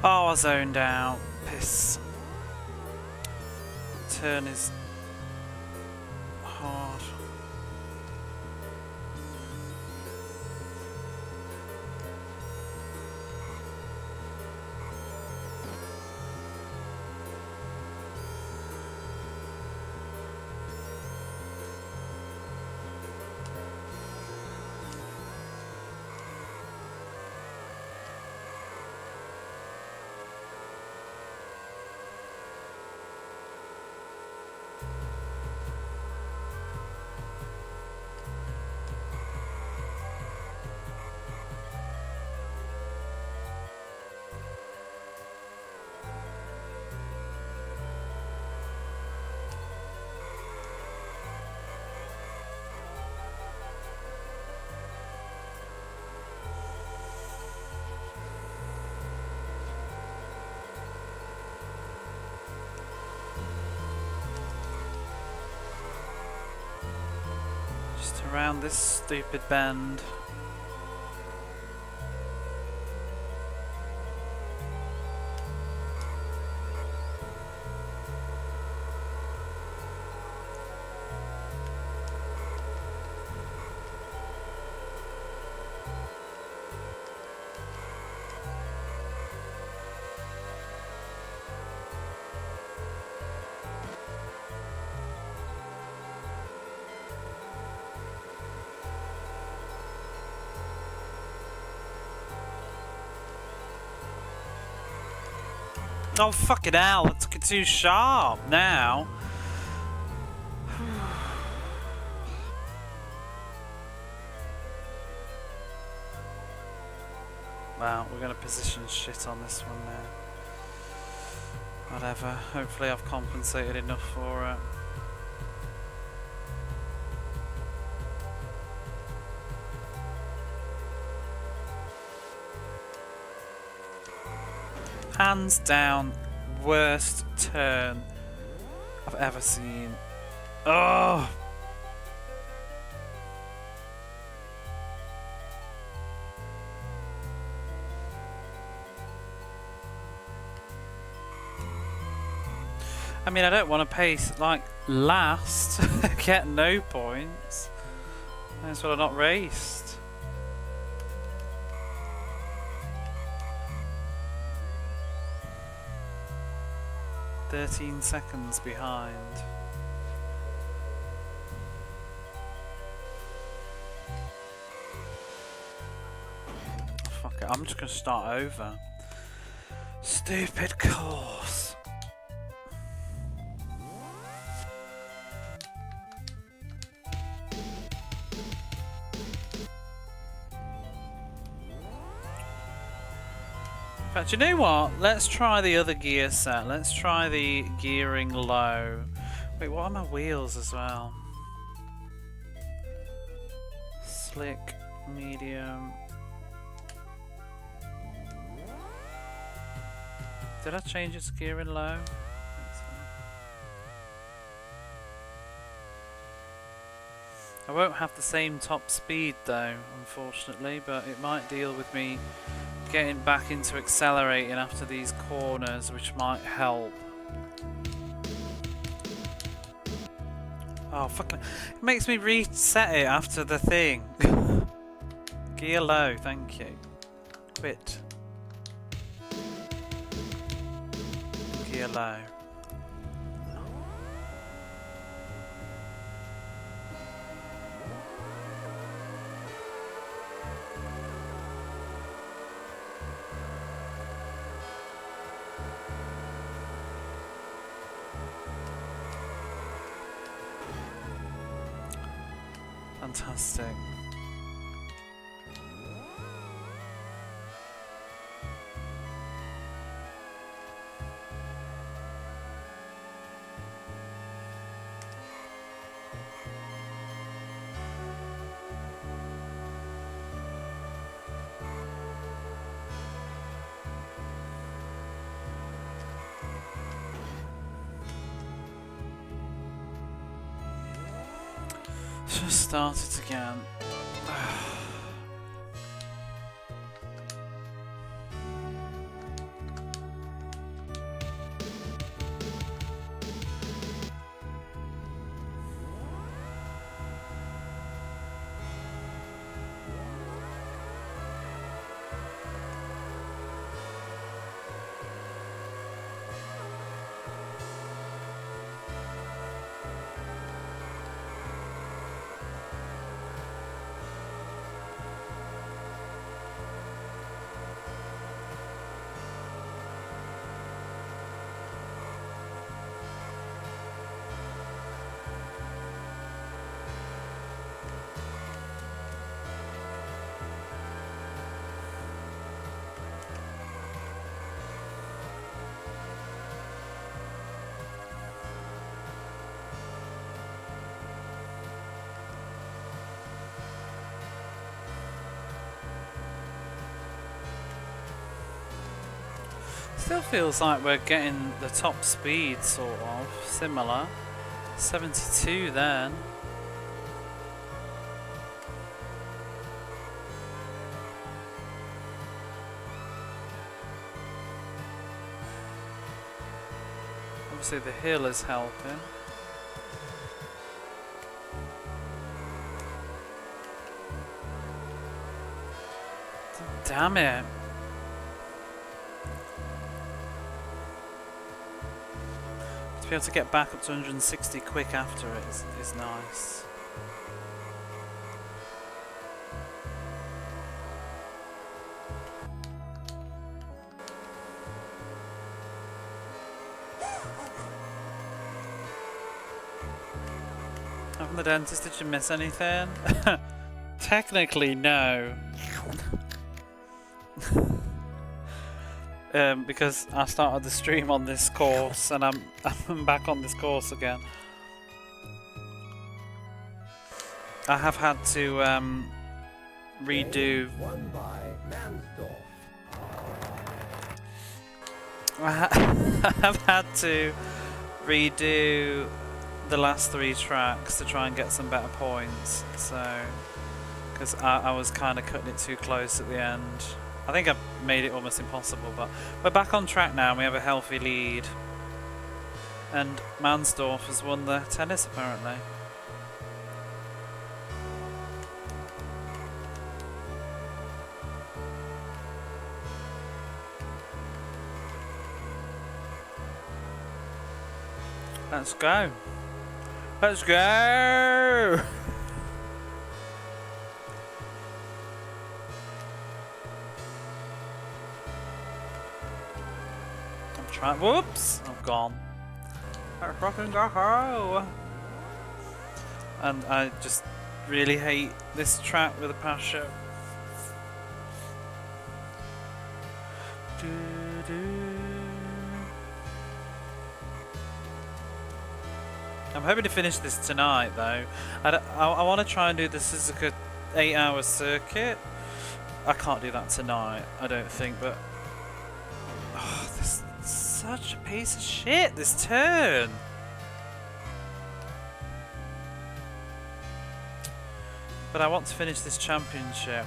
A: Oh, I zoned out. Piss. Turn is hard. Just around this stupid bend. Oh fucking hell, I took it too sharp now. Wow, we're gonna position shit on this one now. Whatever, hopefully I've compensated enough for it. Hands down, worst turn I've ever seen. Oh! I mean, I don't want to pace like last, get no points. That's what I've not raced. "13 seconds behind." Oh, fuck it, I'm just gonna start over. Stupid course. In fact, you know what? Let's try the other gear set. Let's try the gearing low. Wait, what are my wheels as well? Slick, medium. Did I change its gearing low? I won't have the same top speed though, unfortunately, but it might deal with me getting back into accelerating after these corners, which might help. Oh fuck! It makes me reset it after the thing. Gear low, thank you. Quit. Gear low. Fantastic. Just start it again. Still feels like we're getting the top speed sort of similar. 72 then. Obviously the hill is helping. Damn it. To be able to get back up to 160 quick after it is nice. From the dentist, did you miss anything? Technically, no. because I started the stream on this course and I'm back on this course again. I have had to redo.
C: Won by Mansdorf.
A: I have had to redo the last 3 tracks to try and get some better points. So, because I was kind of cutting it too close at the end. I think I made it almost impossible, but we're back on track now and we have a healthy lead. And Mansdorf has won the tennis apparently. Let's go. Let's go! I'm trying. Whoops! I've gone. I fucking go. And I just really hate this track with a passion. I'm hoping to finish this tonight though. I want to try and do the Suzuka 8-hour circuit. I can't do that tonight, I don't think, but oh, this is such a piece of shit, this turn. But I want to finish this championship.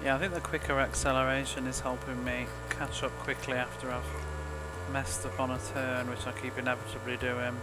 A: Yeah, I think the quicker acceleration is helping me catch up quickly after I've messed up on a turn, which I keep inevitably doing.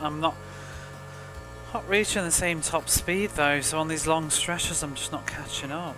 A: I'm not reaching the same top speed though, so on these long stretches I'm just not catching up.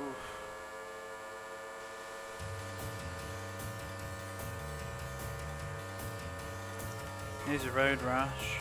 A: Oof. Here's a road rash.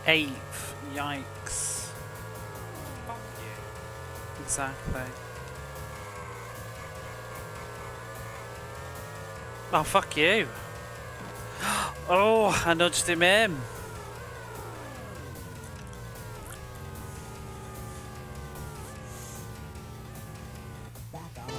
A: Eighth. Yikes.
B: Fuck you.
A: Exactly. Oh, fuck you. Oh, I nudged him in.
C: Back on.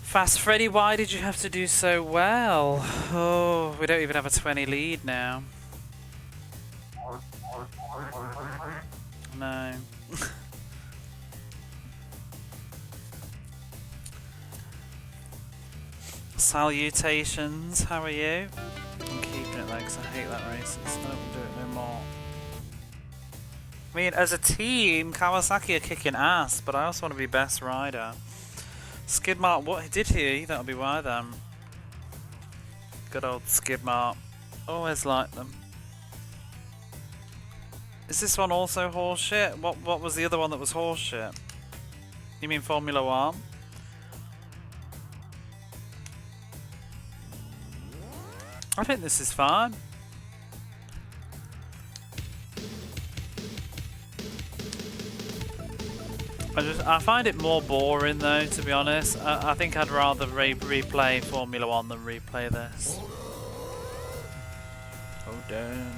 A: Fast Freddy, why did you have to do so well? Oh, we don't even have a 20 lead now. No. Salutations, how are you? I'm keeping it though because I hate that race. I don't want to do it no more. I mean, as a team, Kawasaki are kicking ass, but I also want to be best rider. Skidmark, what did he? That'll be why then. Good old Skidmark. Always like them. Is this one also horseshit? What was the other one that was horseshit? You mean Formula 1? I think this is fine. I find it more boring though, to be honest. I think I'd rather replay Formula 1 than replay this. Oh damn.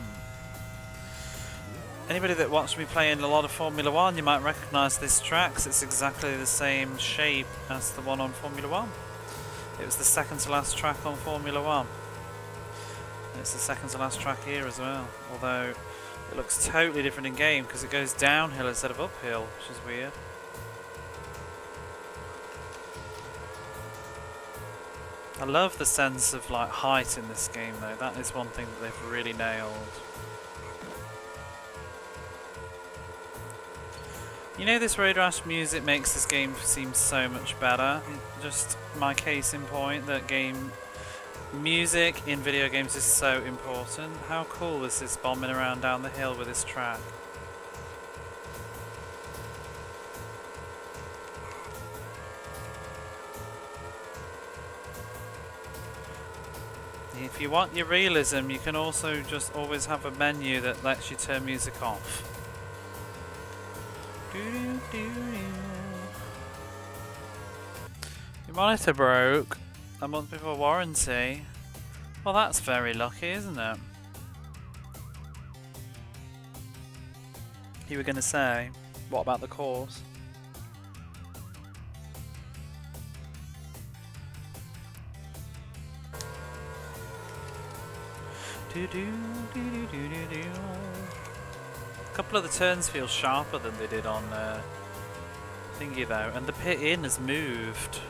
A: Anybody that watched me playing a lot of Formula 1, you might recognise this track 'cause it's exactly the same shape as the one on Formula 1. It was the second to last track on Formula 1. And it's the second to last track here as well. Although it looks totally different in game because it goes downhill instead of uphill, which is weird. I love the sense of like height in this game though. That is one thing that they've really nailed. You know, this Road Rash music makes this game seem so much better. Just my case in point that game music in video games is so important. How cool is this bombing around down the hill with this track? If you want your realism, you can also just always have a menu that lets you turn music off. Your monitor broke a month before warranty. Well, that's very lucky, isn't it? You were going to say, what about the course? A couple of the turns feel sharper than they did on thingy though, and the pit in has moved.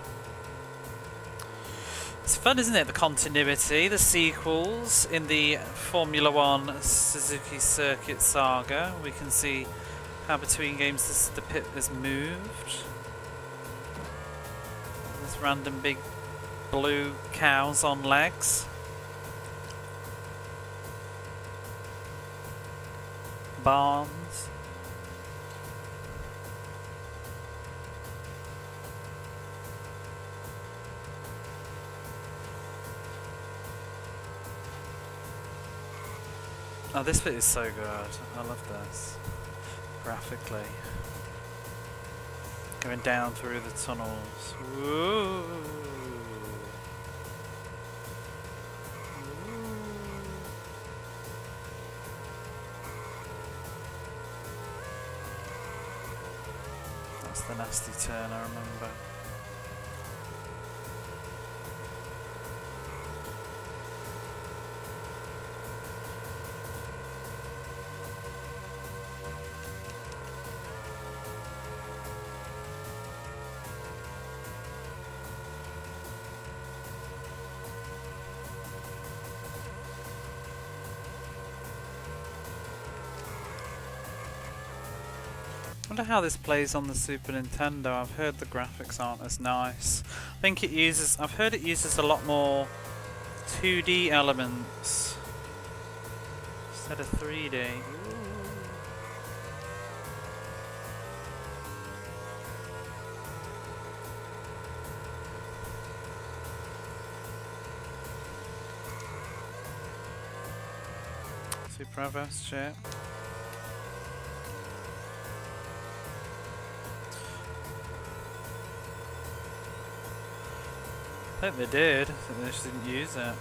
A: It's fun, isn't it? The continuity, the sequels in the Formula 1 Suzuki Circuit saga. We can see how between games the pit has moved. There's random big blue cows on legs. Barns. Oh, this bit is so good. I love this. Graphically. Going down through the tunnels. Woo! That's the nasty turn, I remember. I wonder how this plays on the Super Nintendo. I've heard the graphics aren't as nice. I think it uses, I've heard it uses a lot more 2D elements instead of 3D. Super Avast shit. I think they did. I think they just didn't use it.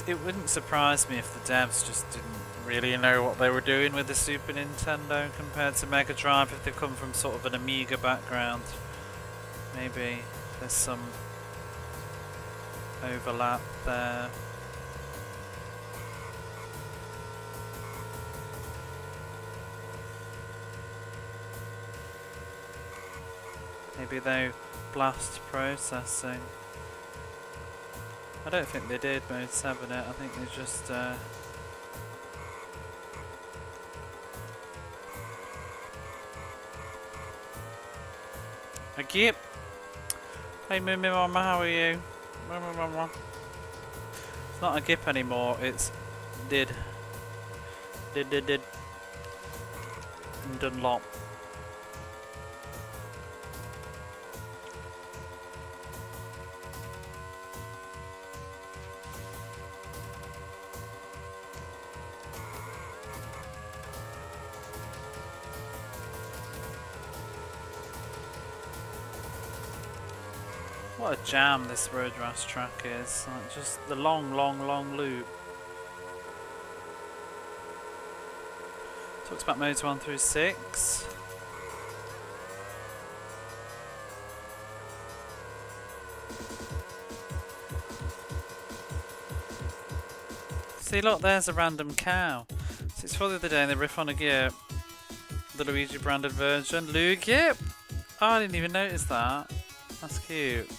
A: It wouldn't surprise me if the devs just didn't really know what they were doing with the Super Nintendo compared to Mega Drive if they come from sort of an Amiga background. Maybe there's some overlap there. Maybe they blast processing. I don't think they did Mode 7 it, I think they just a gip. Hey Mimi Mama, how are you? It's not a gip anymore, it's did. Did. Dunlop. What a jam this road rash track is, like just the long loop. Talks about modes 1 through 6. See look, there's a random cow. So it's for the other day and they riff on a gear. The Luigi branded version. Lugip! Oh, I didn't even notice that. That's cute.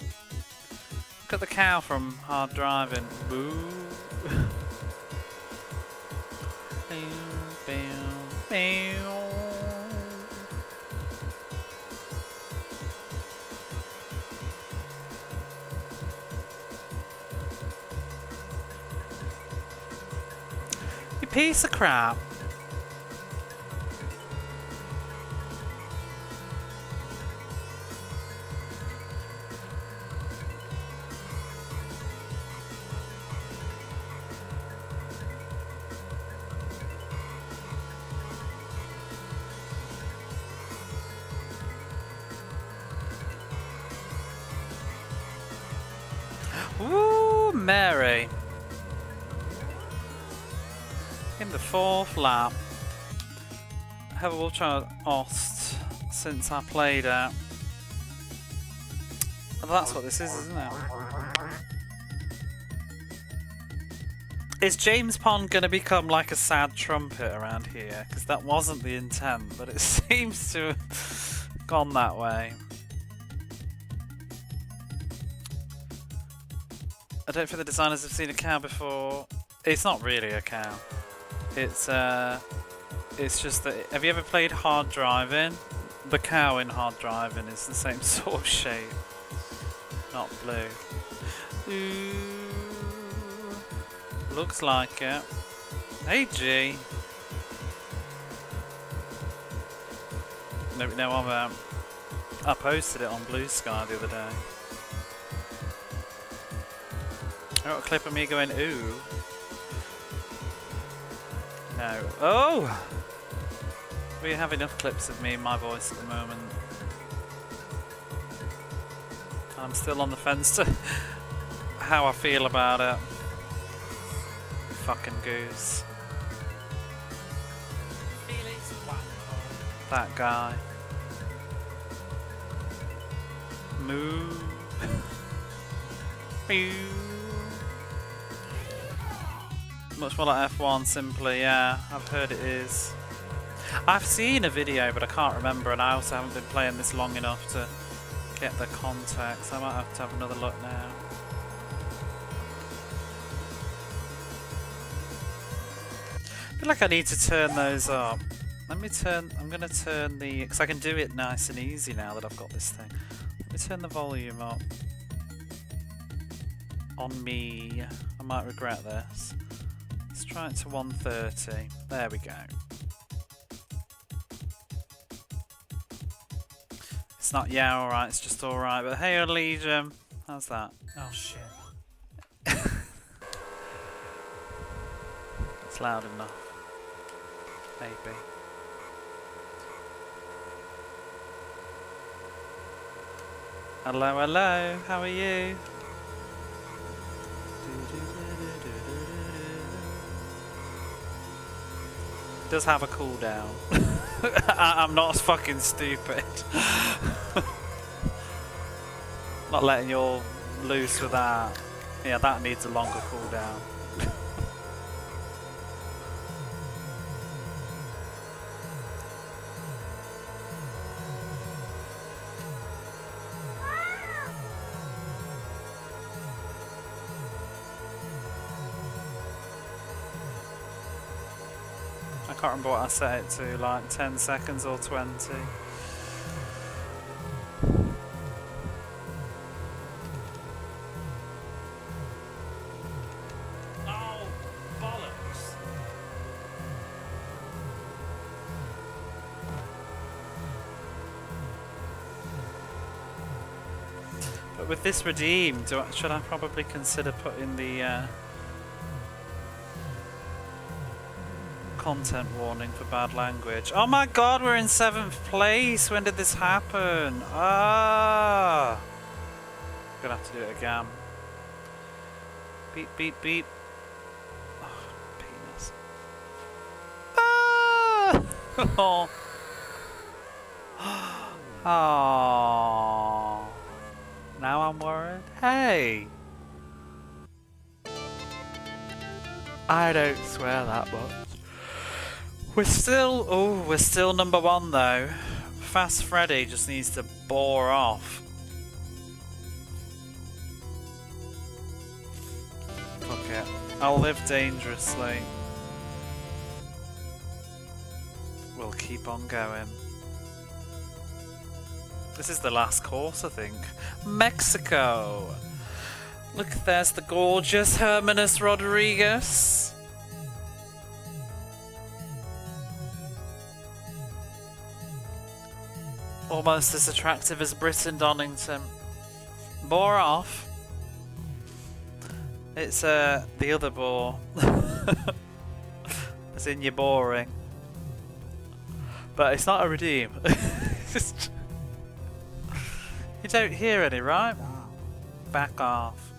A: Look at the cow from Hard Driving. Boo. You piece of crap. Woo, Mary. In the 4th lap. I have a watch out Ost since I played it. Well, that's what this is, isn't it? Is James Pond going to become like a sad trumpet around here? Because that wasn't the intent, but it seems to have gone that way. I don't think the designers have seen a cow before. It's not really a cow. It's just that. Have you ever played Hard Driving? The cow in Hard Driving is the same sort of shape, not blue. Ooh, looks like it. Hey G. No, I posted it on Blue Sky the other day. I got a clip of me going ooh. No. Oh! We have enough clips of me and my voice at the moment. I'm still on the fence to how I feel about it. Fucking goose.
B: Felix Wanko.
A: That guy. Move. Moo. Much more like F1, simply, yeah. I've heard it is. I've seen a video, but I can't remember, and I also haven't been playing this long enough to get the context. I might have to have another look now. I feel like I need to turn those up. I'm gonna turn the, because I can do it nice and easy now that I've got this thing. Let me turn the volume up. On me. I might regret this. Let's try it to 130. There we go. It's not yeah alright, it's just alright, but hey Legion, how's that?
B: Oh shit.
A: It's loud enough. Maybe. Hello, hello, how are you? It does have a cooldown. I'm not fucking stupid. Not letting you all loose with that. Yeah, that needs a longer cooldown. I can't remember what I set it to, like 10 seconds or 20.
B: Oh, bollocks.
A: But with this redeem, should I probably consider putting the content warning for bad language? Oh my god, we're in 7th place! When did this happen? Ah! Gonna have to do it again. Beep, beep, beep. Oh, penis. Ah! Oh. Oh. Now I'm worried. Hey! I don't swear that much. We're still number 1 though. Fast Freddy just needs to bore off. Fuck it. I'll live dangerously. We'll keep on going. This is the last course, I think. Mexico! Look, there's the gorgeous Hermanus Rodriguez. Almost as attractive as Britton Donington. Bore off. It's the other bore. As in you're boring. But it's not a redeem. Just you don't hear any, right? Back off.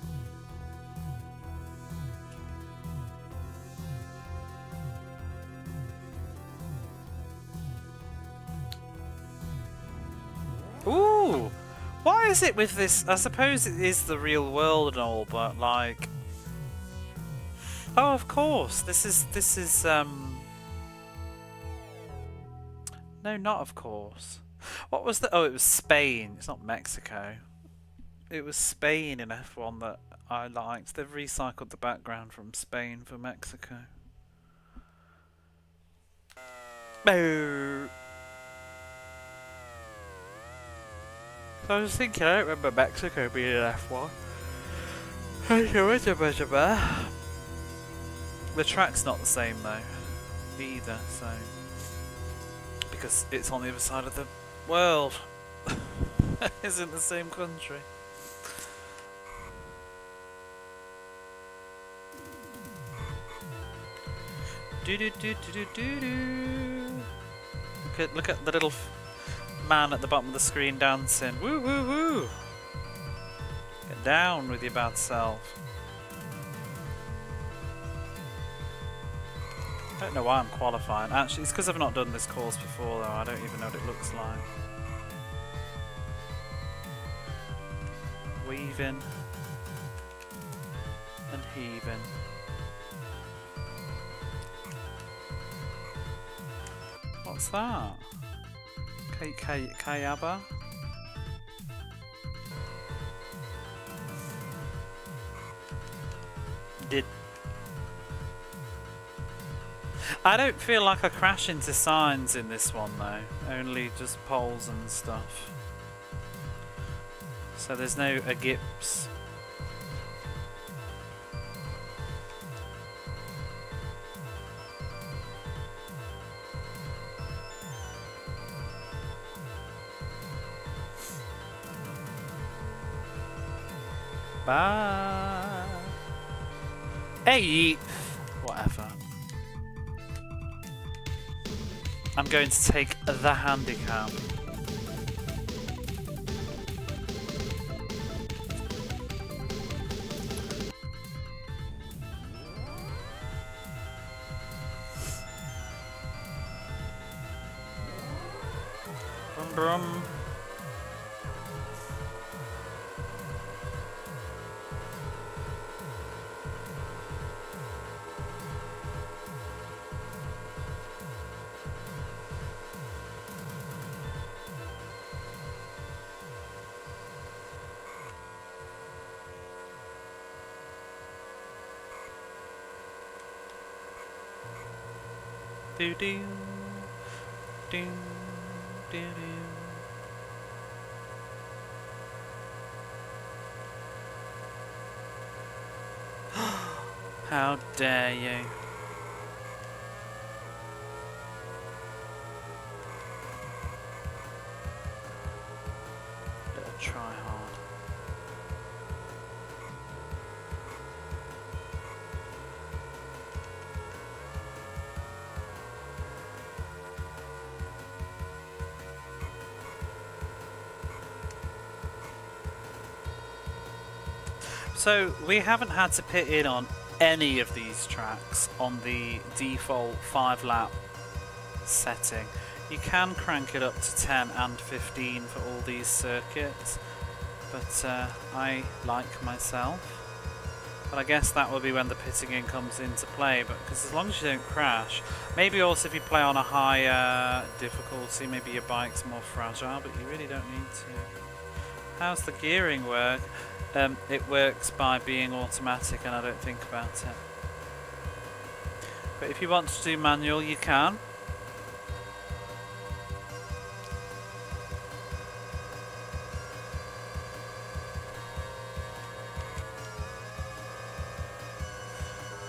A: Ooh! Why is it with this? I suppose it is the real world and all, but like... Oh, of course! This is, No, not of course. What was the... Oh, it was Spain. It's not Mexico. It was Spain in F1 that I liked. They've recycled the background from Spain for Mexico. Boo! So I was thinking, I don't remember Mexico being in F1. The track's not the same though, either, so... Because it's on the other side of the world. It's in the same country. Do do do do do do do. Look at the little man at the bottom of the screen dancing. Woo woo woo! Get down with your bad self. I don't know why I'm qualifying. Actually, it's because I've not done this course before, though. I don't even know what it looks like. Weaving and heaving. What's that? Kayaba? I don't feel like I crash into signs in this one though, only just poles and stuff. So there's no gips. Bye. Hey, whatever. I'm going to take the handicap. Brum brum. Do do do do do. How dare you? Little try hard. So we haven't had to pit in on any of these tracks on the default 5-lap setting. You can crank it up to 10 and 15 for all these circuits, but I like myself. But I guess that will be when the pitting in comes into play, but because as long as you don't crash, maybe also if you play on a higher difficulty, maybe your bike's more fragile, but you really don't need to. How's the gearing work? It works by being automatic and I don't think about it. But if you want to do manual, you can.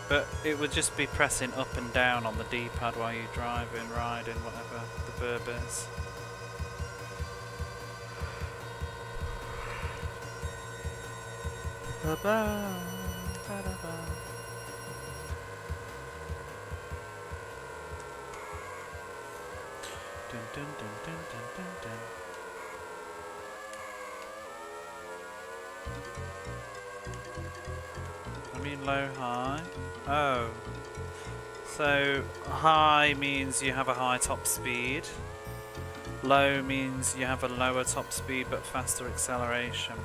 A: But it would just be pressing up and down on the D-pad while you're driving, riding, whatever the verb is. Ba-ba, ba-da-ba. Dun, dun, dun, dun, dun, dun, dun. I mean low, high. Oh. So high means you have a high top speed. Low means you have a lower top speed but faster acceleration.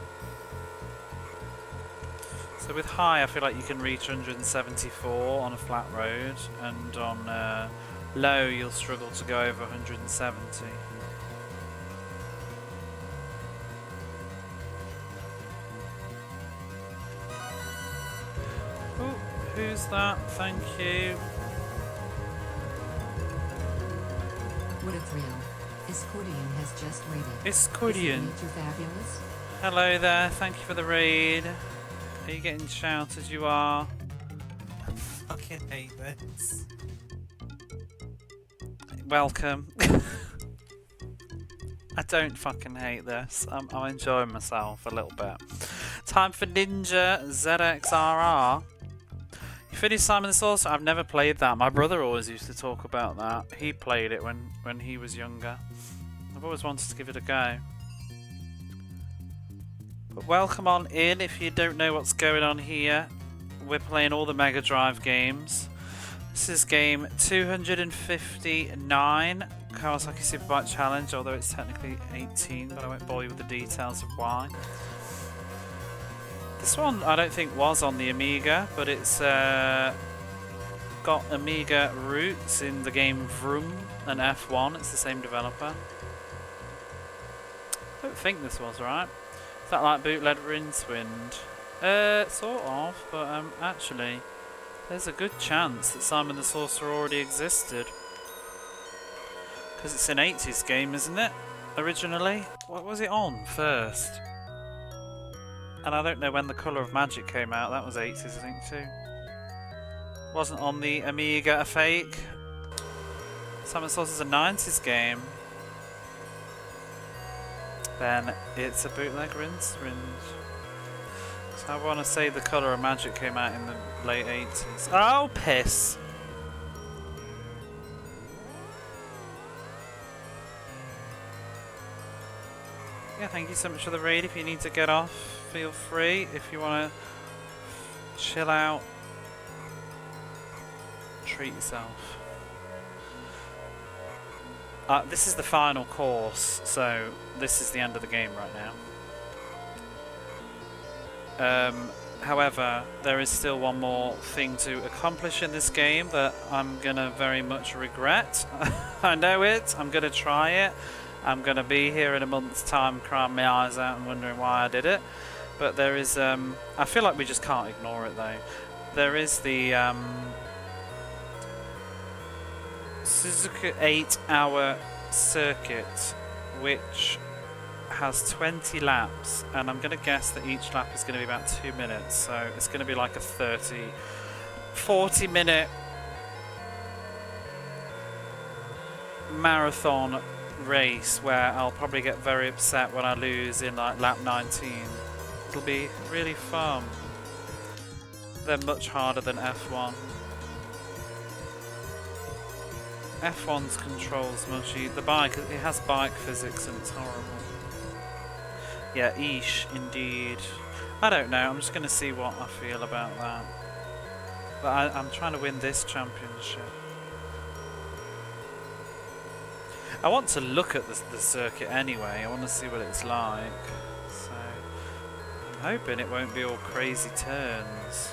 A: So with high, I feel like you can reach 174 on a flat road, and on low, you'll struggle to go over 170. Oh, who's that? Thank you.
C: What a thrill. Escordian has just raided.
A: Escordian.
C: Isn't it fabulous?
A: Hello there, thank you for the raid. Are you getting shouted? You are.
B: I fucking hate this.
A: Welcome. I don't fucking hate this. I'm enjoying myself a little bit. Time for Ninja ZXRR. finished Simon the Sorcerer? I've never played that. My brother always used to talk about that. He played it when he was younger. I've always wanted to give it a go. But welcome on in if you don't know what's going on here. We're playing all the Mega Drive games. This is game 259, Kawasaki Superbike Challenge, although it's technically 18, but I won't bore you with the details of why. This one I don't think was on the Amiga, but it's got Amiga roots in the game Vroom and F1. It's the same developer. I don't think this was right. Is that like bootleg Rincewind? Sort of, but actually, there's a good chance that Simon the Sorcerer already existed. Because it's an 80s game, isn't it? Originally? What was it on first? And I don't know when the Colour of Magic came out. That was 80s, I think, too. Wasn't on the Amiga a fake. Simon the Sorcerer's a 90s game. Then it's a bootleg Rincewind. So I want to say the Colour of Magic came out in the late 80s. Oh, piss! Yeah, thank you so much for the raid. If you need to get off, feel free. If you want to chill out, treat yourself. This is the final course, so this is the end of the game right now. However, there is still one more thing to accomplish in this game that I'm gonna very much regret. I know it. I'm gonna try it. I'm gonna be here in a month's time crying my eyes out and wondering why I did it. But there is, I feel like we just can't ignore it though. There is the Suzuka 8-hour circuit, which has 20 laps, and I'm going to guess that each lap is going to be about 2 minutes, so it's going to be like a 40 minute marathon race where I'll probably get very upset when I lose in like lap 19. It'll be really fun. They're much harder than F1. F1's controls much easier. The bike, it has bike physics and it's horrible. Yeah, eesh, indeed. I don't know, I'm just going to see what I feel about that. But I'm trying to win this championship. I want to look at the circuit anyway, I want to see what it's like. So, I'm hoping it won't be all crazy turns.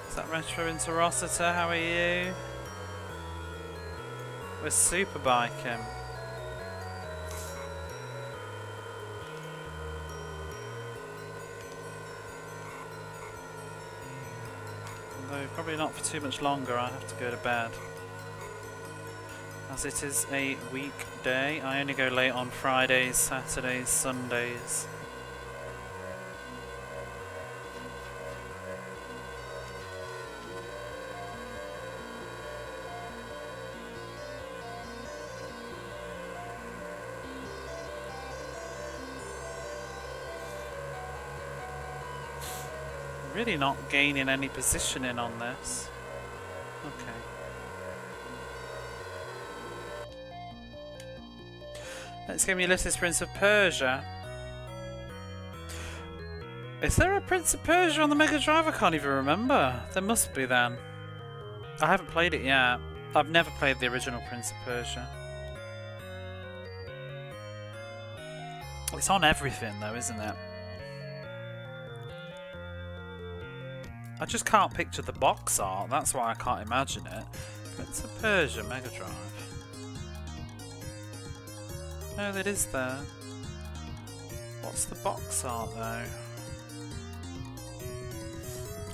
A: Is that Retro into Rossiter? How are you? We're Superbiking. Although probably not for too much longer, I have to go to bed. As it is a weekday, I only go late on Fridays, Saturdays, Sundays. Really not gaining any positioning on this. Okay. Let's give me Ulysses Prince of Persia. Is there a Prince of Persia on the Mega Drive? I can't even remember. There must be then. I haven't played it yet. I've never played the original Prince of Persia. It's on everything though, isn't it? I just can't picture the box art, that's why I can't imagine it. Prince of Persia Mega Drive. No, that is there. What's the box art though?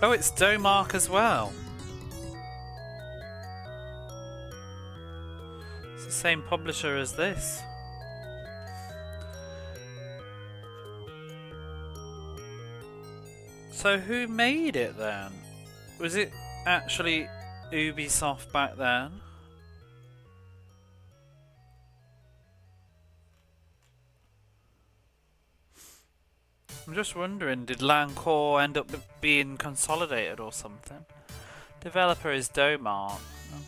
A: Oh, it's Domark as well. It's the same publisher as this. So who made it then? Was it actually Ubisoft back then? I'm just wondering, did Lancore end up being consolidated or something? Developer is Domark.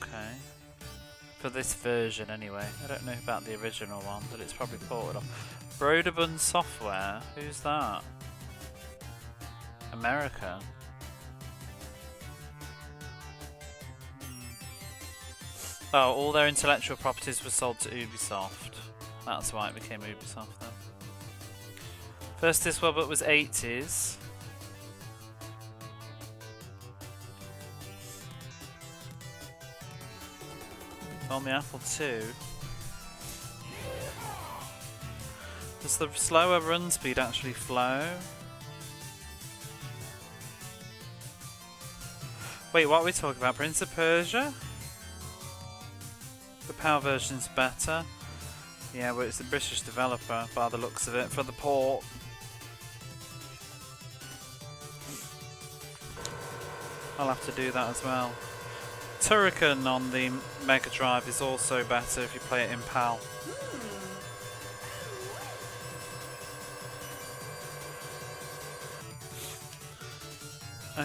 A: Okay. For this version anyway. I don't know about the original one, but it's probably ported off. Broderbund Software? Who's that? American? Oh, all their intellectual properties were sold to Ubisoft. That's why it became Ubisoft then. First this web was 80s. On the Apple II. Does the slower run speed actually flow? Wait, what are we talking about? Prince of Persia? The PAL version's better. Yeah, but it's a British developer by the looks of it for the port. I'll have to do that as well. Turrican on the Mega Drive is also better if you play it in PAL.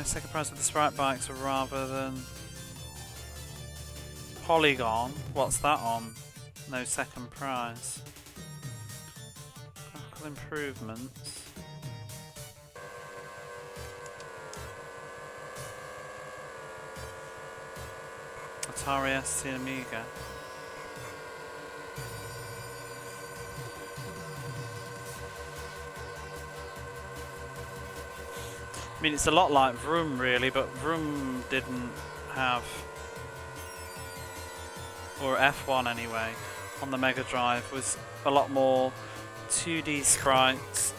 A: Second prize with the Sprite bikes rather than Polygon. What's that on? No second prize. Graphical improvements. Atari ST and Amiga. I mean, it's a lot like Vroom really, but Vroom didn't have, or F1 anyway, on the Mega Drive was a lot more 2D sprites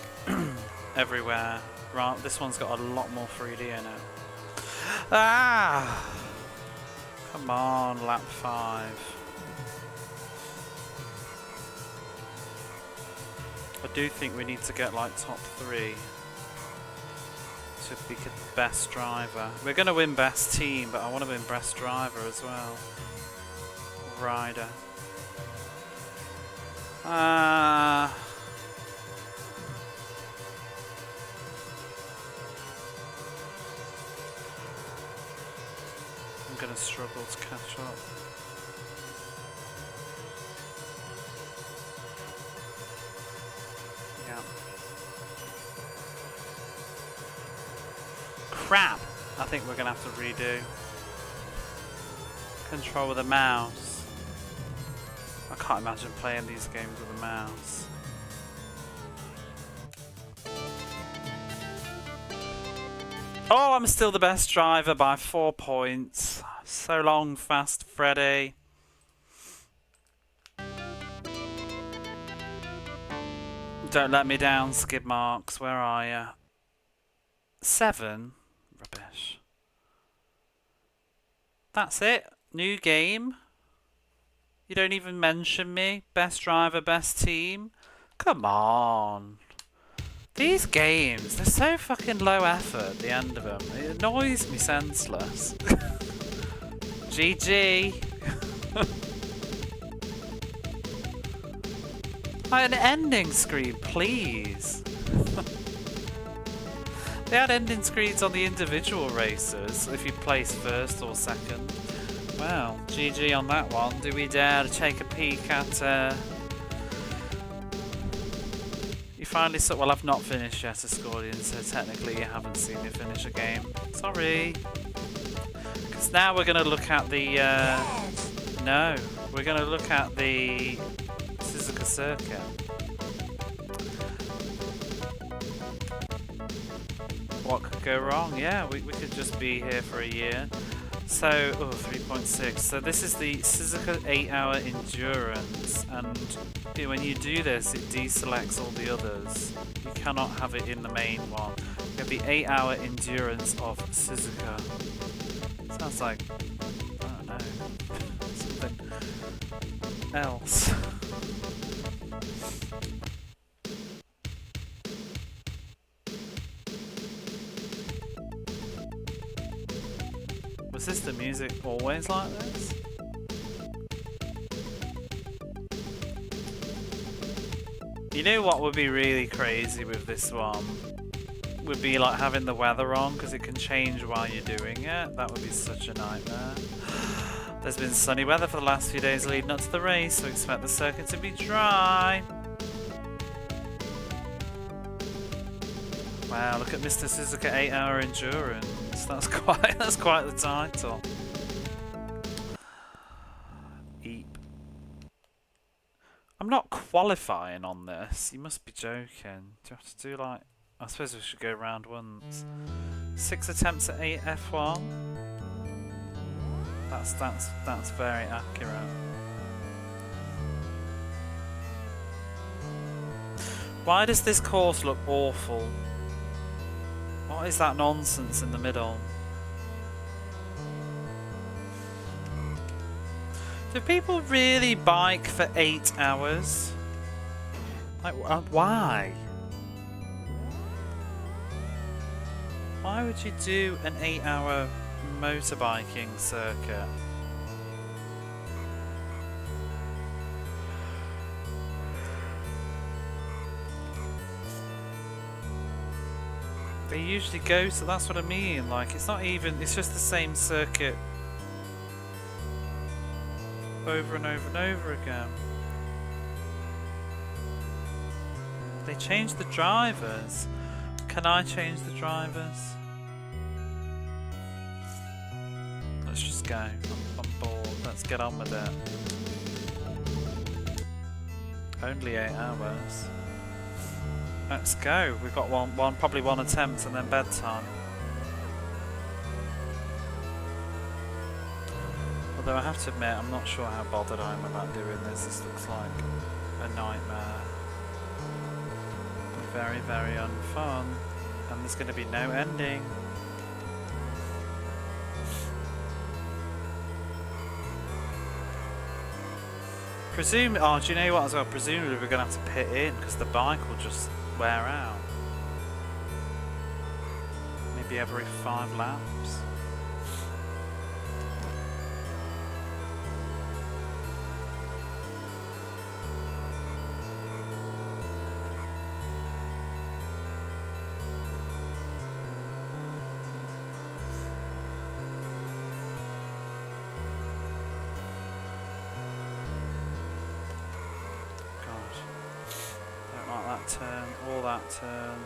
A: everywhere. Right, this one's got a lot more 3D in it. Ah! Come on, lap 5. I do think we need to get like top 3 to be the best driver. We're going to win best team, but I want to win best driver as well. Rider. I'm going to struggle to catch up. Yeah. Crap! I think we're going to have to redo. Control with a mouse. I can't imagine playing these games with a mouse. Oh, I'm still the best driver by 4 points. So long, Fast Freddy. Don't let me down, skid marks. Where are you? 7? Rubbish. That's it? New game? You don't even mention me? Best driver, best team? Come on. These games, they're so fucking low effort at the end of them. It annoys me senseless. GG. Like an ending screen, please. They had ending screens on the individual races if you place first or second. Well, GG on that one. Do we dare to take a peek at... You finally saw... Well, I've not finished yet, Ascordian, so technically you haven't seen me finish a game. Sorry. Because now we're going to look at the... No. We're going to look at the Suzuka Circuit. What could go wrong? Yeah, we could just be here for a year. So, 3.6. So this is the Suzuka 8-hour endurance, and when you do this, it deselects all the others. You cannot have it in the main one. You have the 8-hour endurance of Suzuka. Sounds like, I don't know, something else. Was this the music always like this? You know what would be really crazy with this one? would be like having the weather on because it can change while you're doing it. That would be such a nightmare. There's been sunny weather for the last few days leading up to the race, so expect the circuit to be dry. Wow, look at Mr. Suzuka 8-hour endurance. That's quite the title. Eep. I'm not qualifying on this. You must be joking. Do you have to do like... I suppose we should go round once. 6 attempts at 8 F1. That's very accurate. Why does this course look awful? What is that nonsense in the middle? Do people really bike for 8 hours? Like, why? Why would you do an 8-hour motorbiking circuit? They usually go, so that's what I mean. Like, it's not even, it's just the same circuit over and over and over again. They changed the drivers. Can I change the drivers? Let's just go. I'm bored. Let's get on with it. Only 8 hours. Let's go. We've got probably one attempt and then bedtime. Although I have to admit, I'm not sure how bothered I am about doing this. This looks like a nightmare. Very, very unfun. And there's going to be no ending. Oh, do you know what as well? Presumably we're going to have to pit in because the bike will just wear out. Maybe every 5 laps. Turn, all that turn.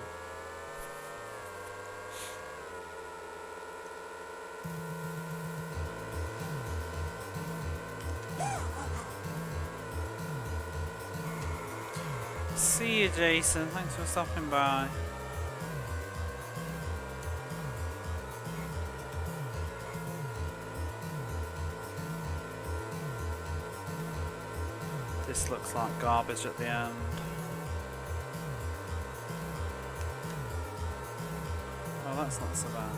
A: See you, Jason. Thanks for stopping by. This looks like garbage at the end. Oh, that's not so bad.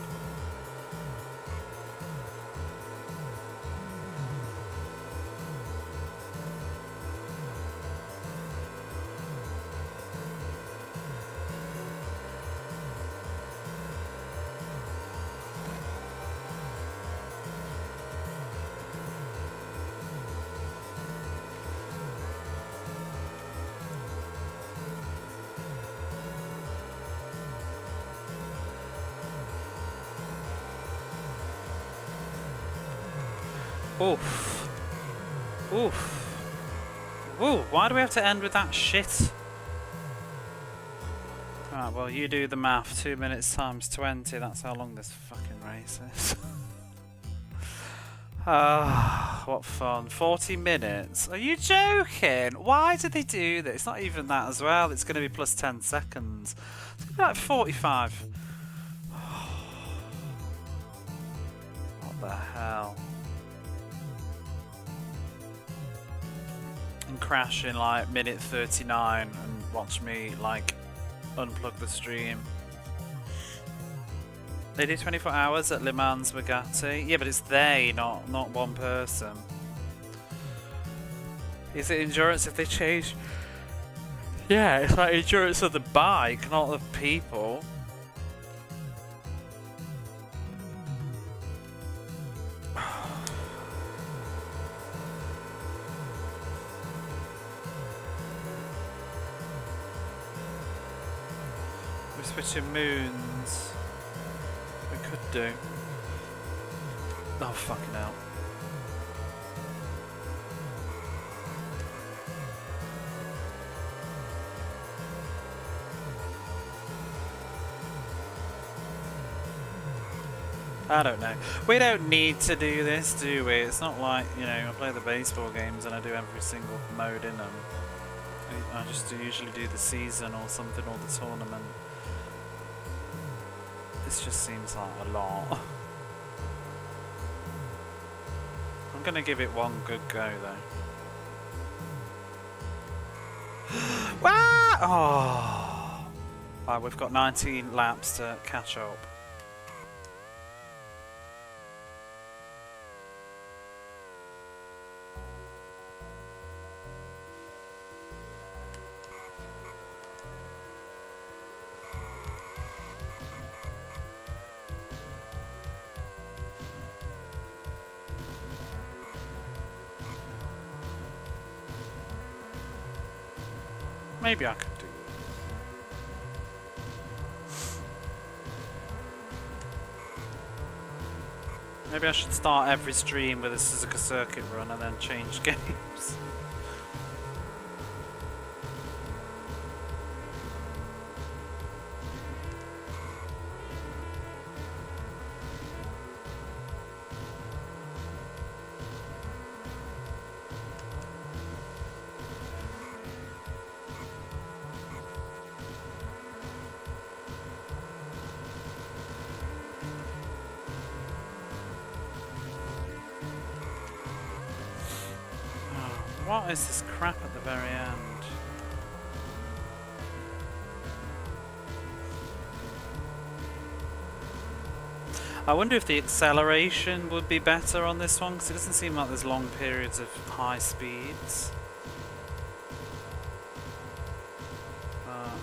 A: Oof. Oof. Ooh, why do we have to end with that shit? Alright, well, you do the math. 2 minutes times 20. That's how long this fucking race is. Ah, what fun. 40 minutes. Are you joking? Why did they do this? It's not even that as well. It's going to be plus 10 seconds. It's going to be like 45. What the hell? And crash in like minute 39 and watch me like unplug the stream. They do 24 hours at Le Mans Bugatti. Yeah, but it's they, not one person. Is it endurance if they change? Yeah, it's like endurance of the bike, not the people. We're switching moons. We could do. Oh, fucking hell. I don't know. We don't need to do this, do we? It's not like, you know, I play the baseball games and I do every single mode in them. I just usually do the season or something, or the tournament. This just seems like a lot. I'm gonna give it one good go though. Wow! Oh! Right, we've got 19 laps to catch up. Maybe I could do it. Maybe I should start every stream with a Suzuka Circuit run and then change games. What is this crap at the very end? I wonder if the acceleration would be better on this one, because it doesn't seem like there's long periods of high speeds. I don't know.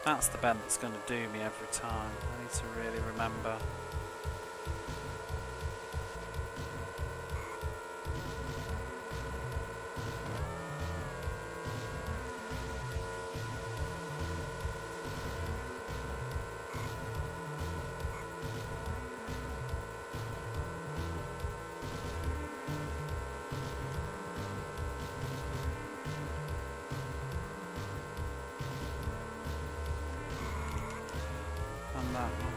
A: That's the bend that's going to do me every time. I need to really remember. That one.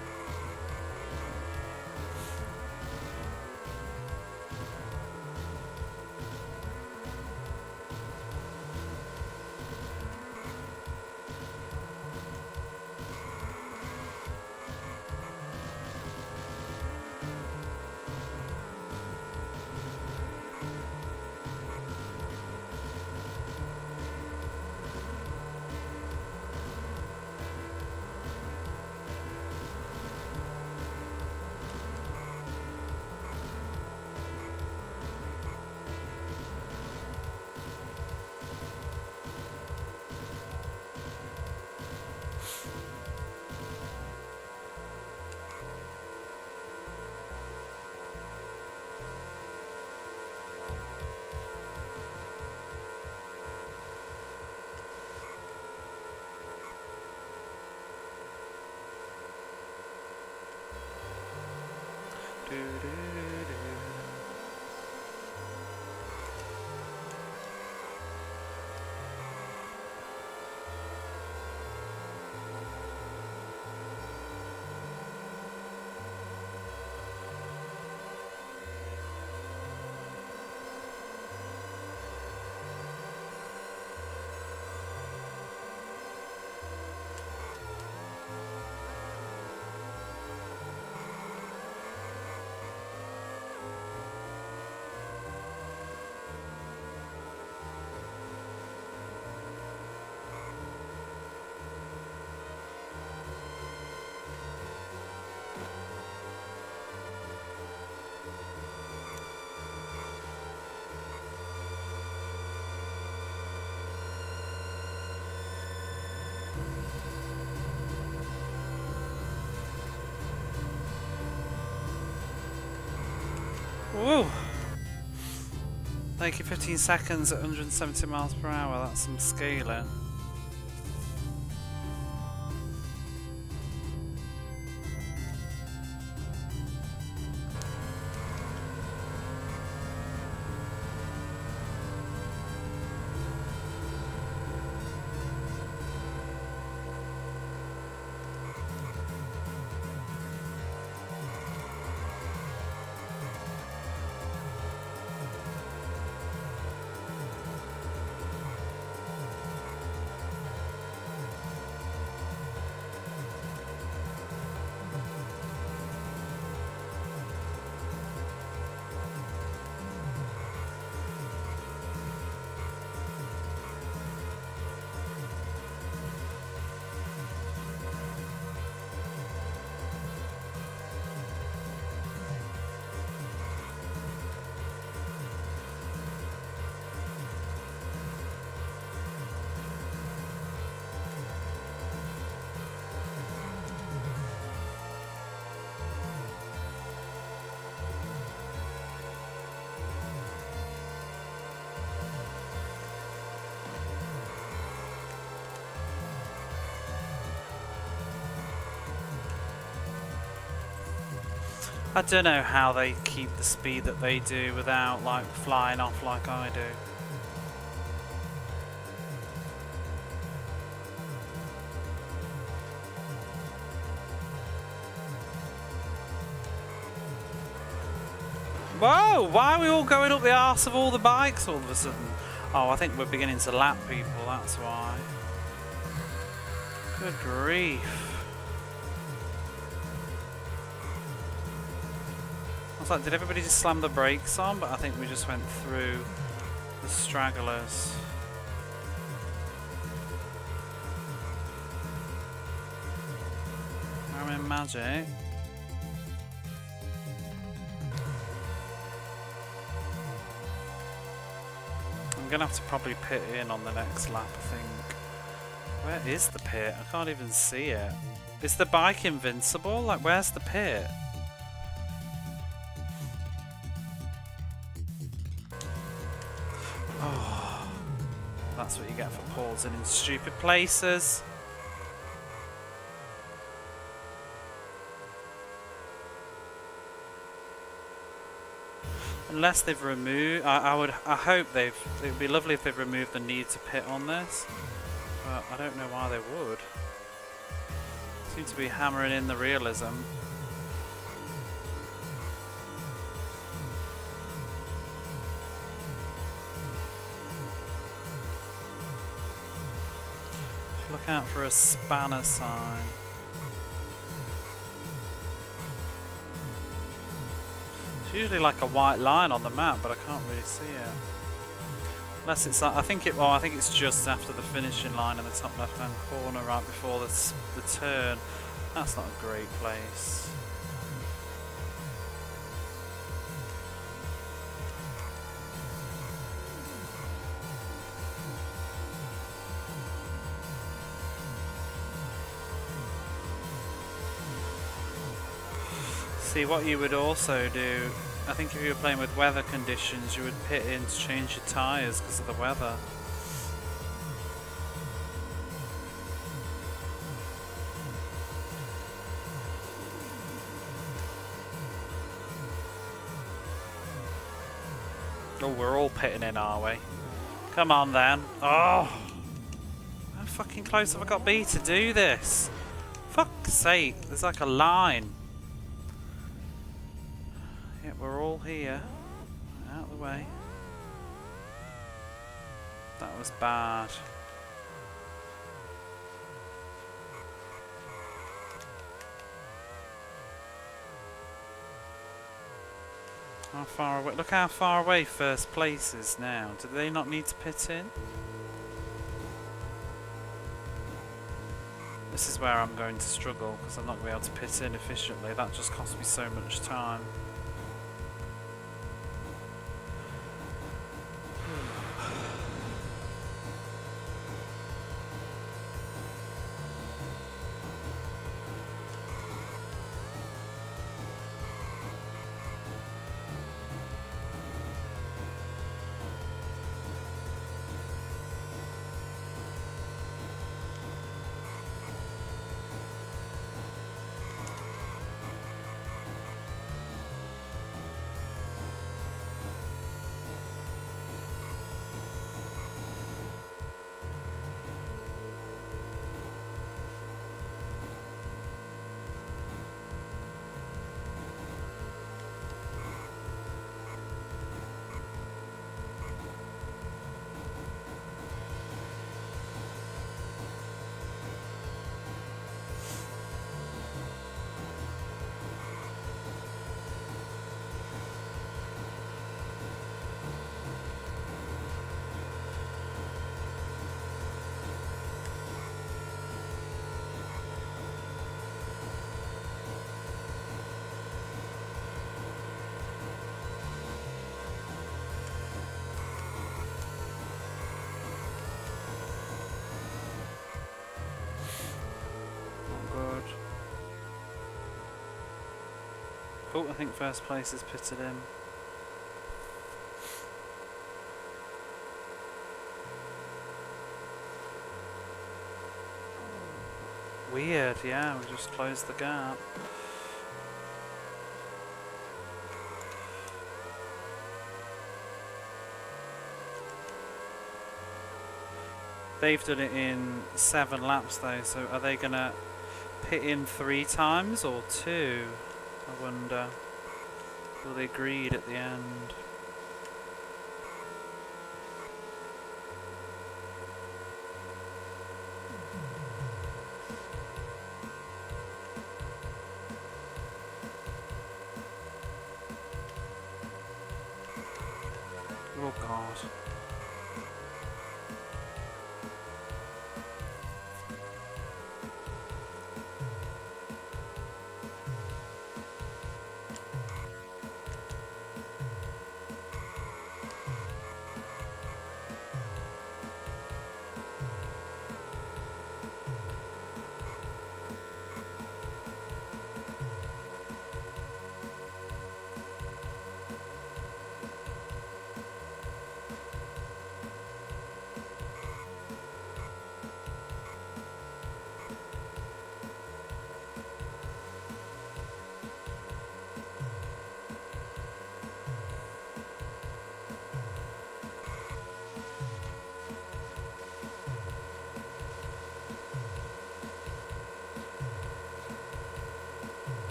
A: Woo! Thank you, 15 seconds at 170 miles per hour. That's some scaling. I don't know how they keep the speed that they do without like flying off like I do. Whoa! Why are we all going up the arse of all the bikes all of a sudden? Oh, I think we're beginning to lap people, that's why. Good grief. I was like, did everybody just slam the brakes on? But I think we just went through the stragglers. I'm in magic. I'm gonna have to probably pit in on the next lap, I think. Where is the pit? I can't even see it. Is the bike invincible? Like, where's the pit? Oh, that's what you get for pausing in stupid places. Unless they've removed, I hope it would be lovely if they've removed the need to pit on this, but I don't know why they would. Seem to be hammering in the realism. Look out for a spanner sign. It's usually like a white line on the map, but I can't really see it. Unless it's, I think it's just after the finishing line in the top left-hand corner, right before the turn. That's not a great place. See, what you would also do, I think if you were playing with weather conditions, you would pit in to change your tyres because of the weather. Oh, we're all pitting in, are we? Come on then. Oh! How fucking close have I got to be to do this? Fuck's sake, there's like a line. Yeah, we're all here. Out of the way. That was bad. How far away? Look how far away first place is now. Do they not need to pit in? This is where I'm going to struggle because I'm not going to be able to pit in efficiently. That just costs me so much time. Oh, I think first place is pitted in. Weird, yeah, we just closed the gap. They've done it in 7 laps though, so are they gonna pit in 3 times or 2? I wonder. Will they greed at the end? Oh god.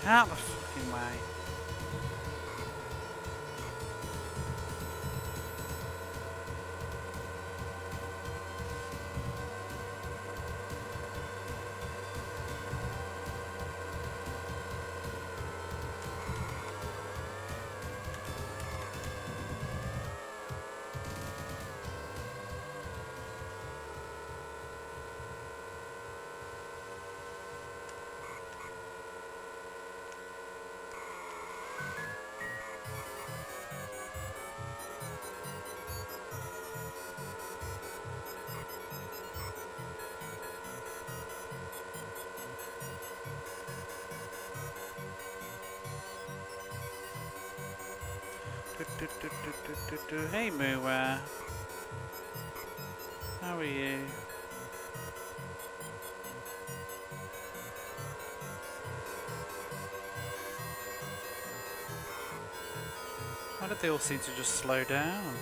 A: Out the fucking way. Hey Moowa. How are you? Why did they all seem to just slow down?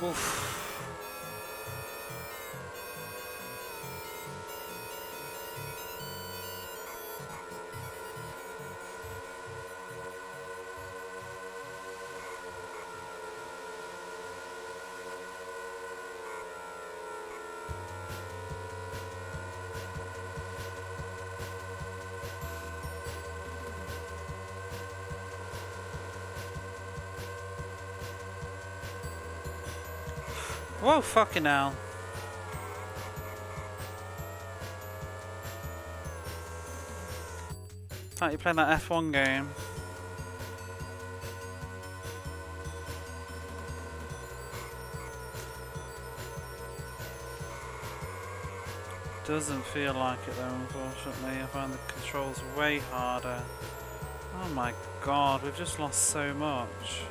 A: Oof. Whoa, fucking hell. Like you playing that F1 game. Doesn't feel like it though, unfortunately. I find the controls way harder. Oh my god, we've just lost so much.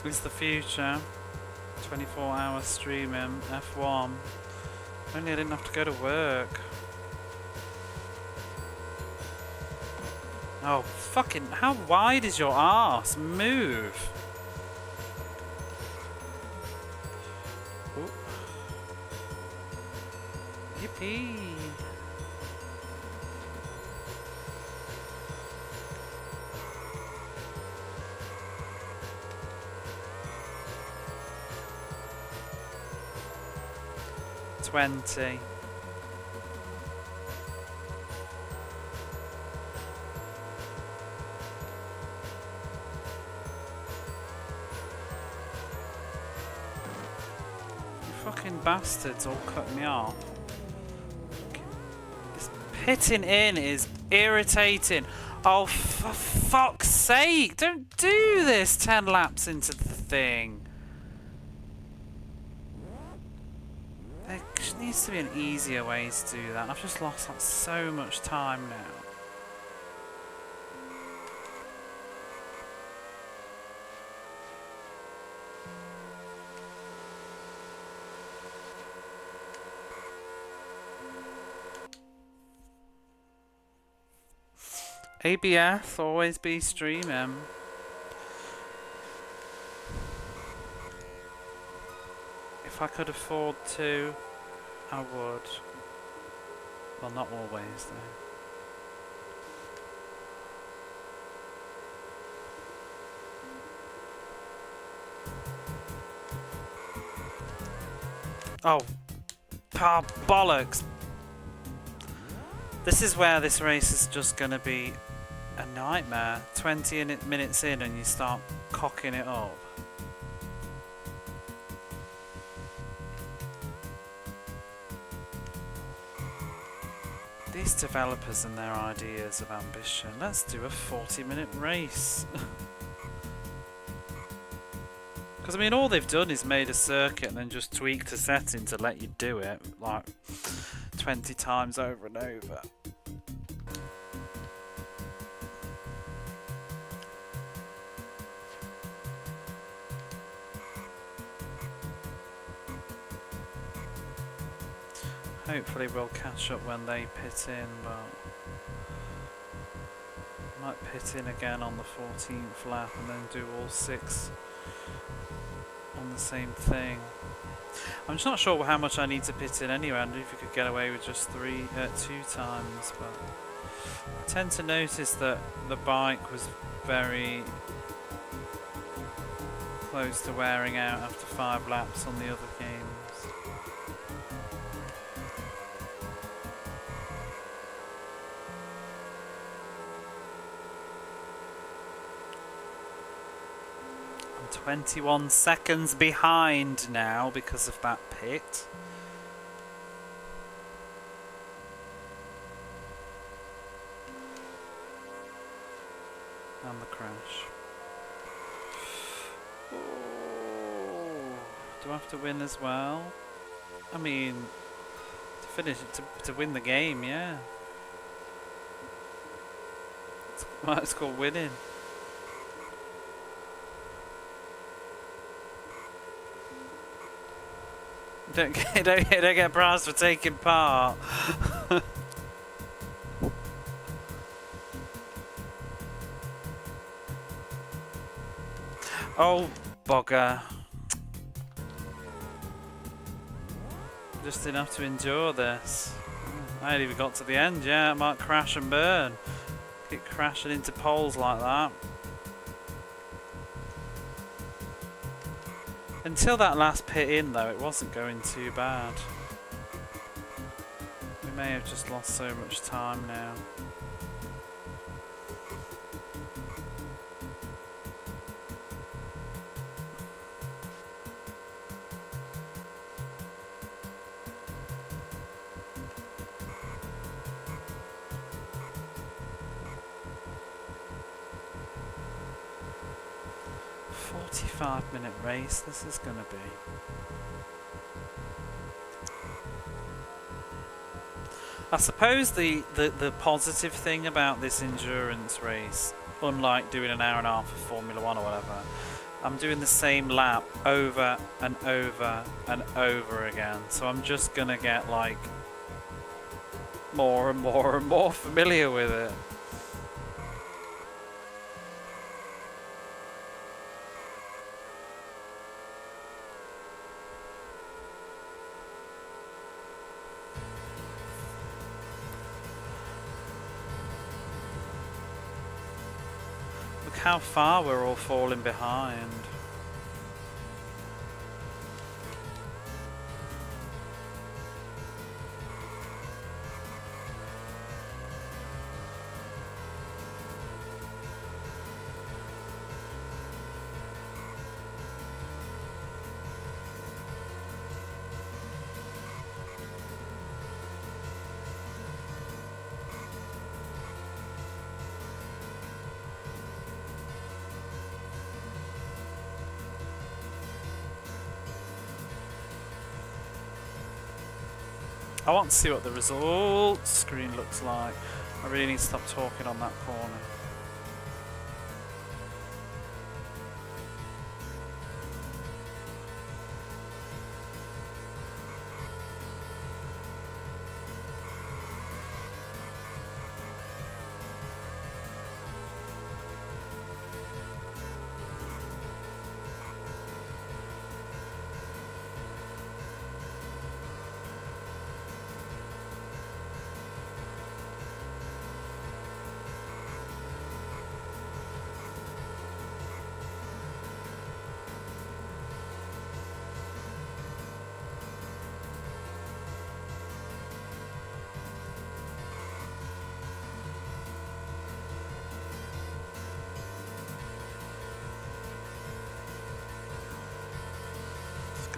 A: It's the future. 24-hour streaming, F1. If only I didn't have to go to work. Oh, fucking, how wide is your arse? Move! Ooh. Yippee! $20. Fucking bastards all cut me off. This pitting in is irritating. Oh, for fuck's sake! Don't do this 10 laps into the thing. There needs to be an easier way to do that. I've just lost like, so much time now. ABS, always be streaming. If I could afford to, I would. Well, not always though. Oh, bollocks! This is where this race is just going to be a nightmare. 20 minutes in and you start cocking it up. These developers and their ideas of ambition. Let's do a 40-minute race. Because I mean, all they've done is made a circuit and then just tweaked a setting to let you do it like 20 times over and over. Hopefully we'll catch up when they pit in, but I might pit in again on the 14th lap and then do all 6 on the same thing. I'm just not sure how much I need to pit in anyway. I don't know if you could get away with just 2 times, but I tend to notice that the bike was very close to wearing out after 5 laps on the other games. I'm 21 seconds behind now because of that pit. And the crash. Oh, do I have to win as well? I mean, to finish it, to win the game, yeah. It's called winning. Don't get prized for taking part. Oh, bugger. Just didn't have to endure this. I ain't even got to the end yet. I might crash and burn. Get crashing into poles like that. Until that last pit in though, it wasn't going too bad. may have just lost so much time now. "45-minute race, this is gonna be." I suppose the positive thing about this endurance race, unlike doing an hour and a half of Formula 1 or whatever, I'm doing the same lap over and over and over again. So I'm just gonna get like more and more and more familiar with it. Look how far we're all falling behind. I want to see what the results screen looks like. I really need to stop talking on that corner.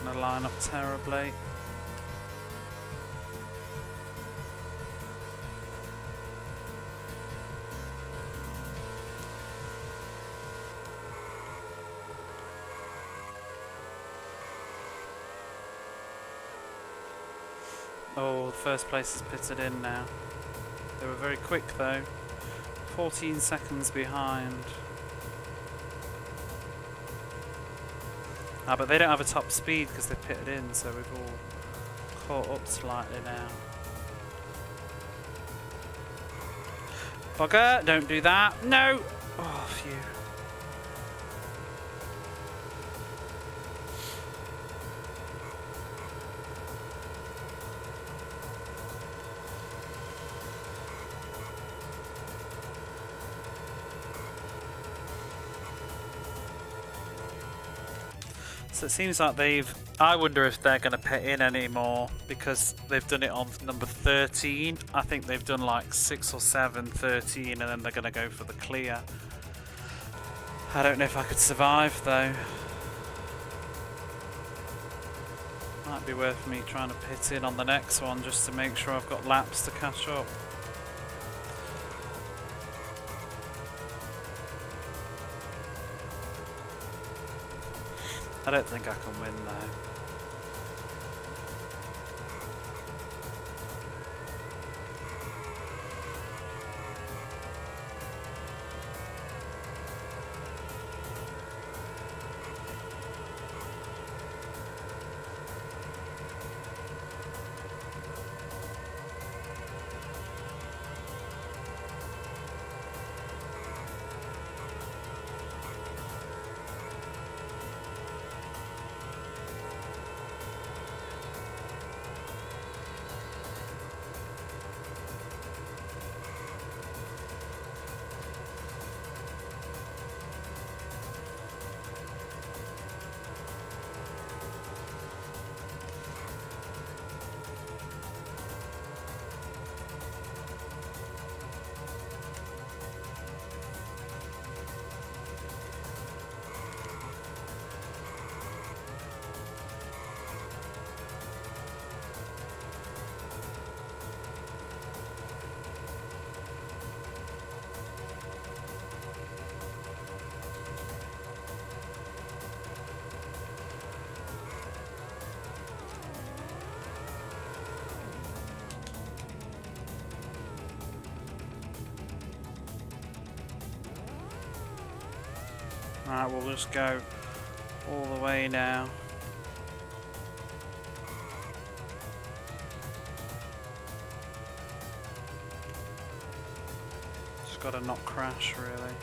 A: Gonna line up terribly. Oh, the first place is pitted in now. They were very quick though. 14 seconds behind. Ah, but they don't have a top speed because they pitted in, so we've all caught up slightly now. Bugger, don't do that. No! Oh, phew. So it seems like I wonder if they're going to pit in anymore because they've done it on number 13. I think they've done like 6 or 7, 13, and then they're going to go for the clear. I don't know if I could survive though. Might be worth me trying to pit in on the next one just to make sure I've got laps to catch up. I don't think I can win though. Alright, we'll just go all the way now. Just gotta not crash, really.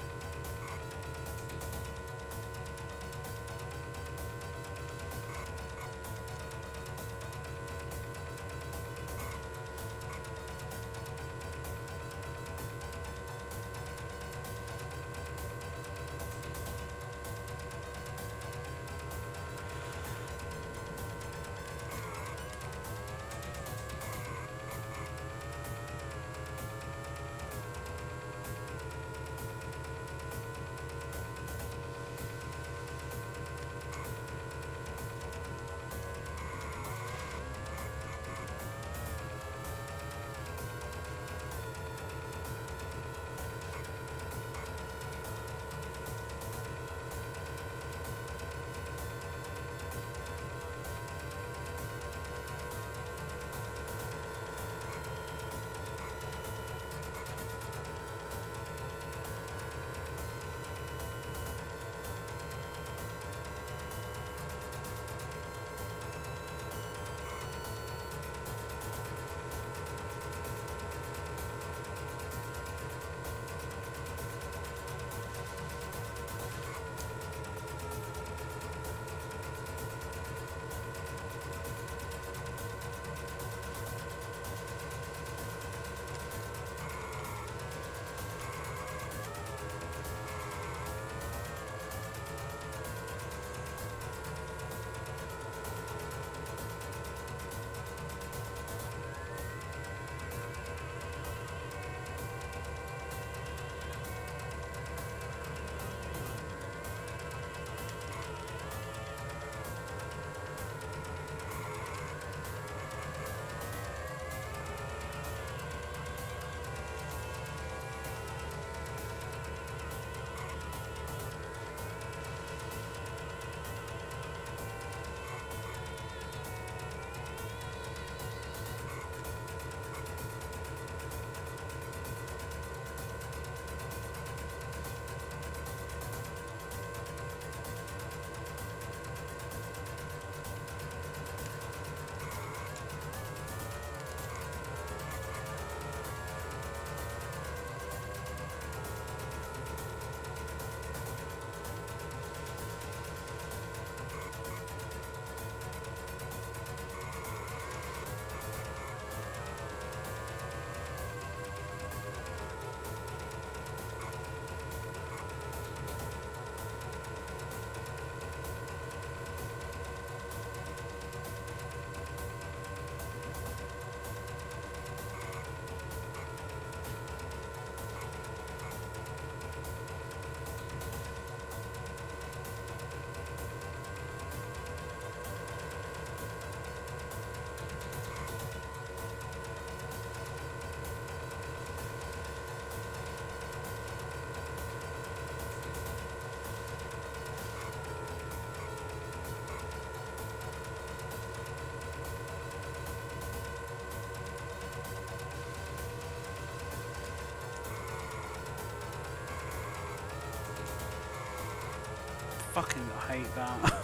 A: Fucking hate that.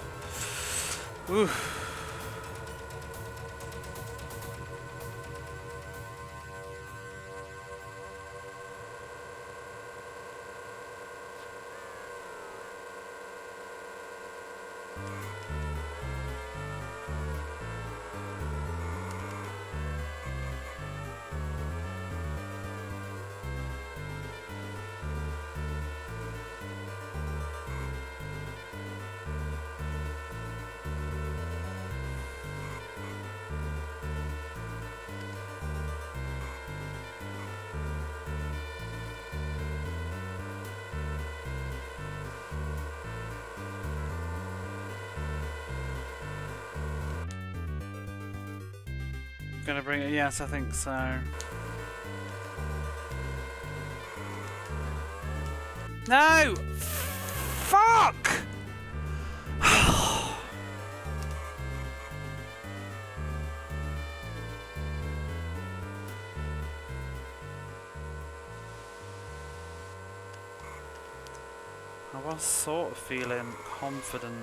A: Oof. Gonna bring it? Yes, I think so. No! Fuck! I was sort of feeling confident.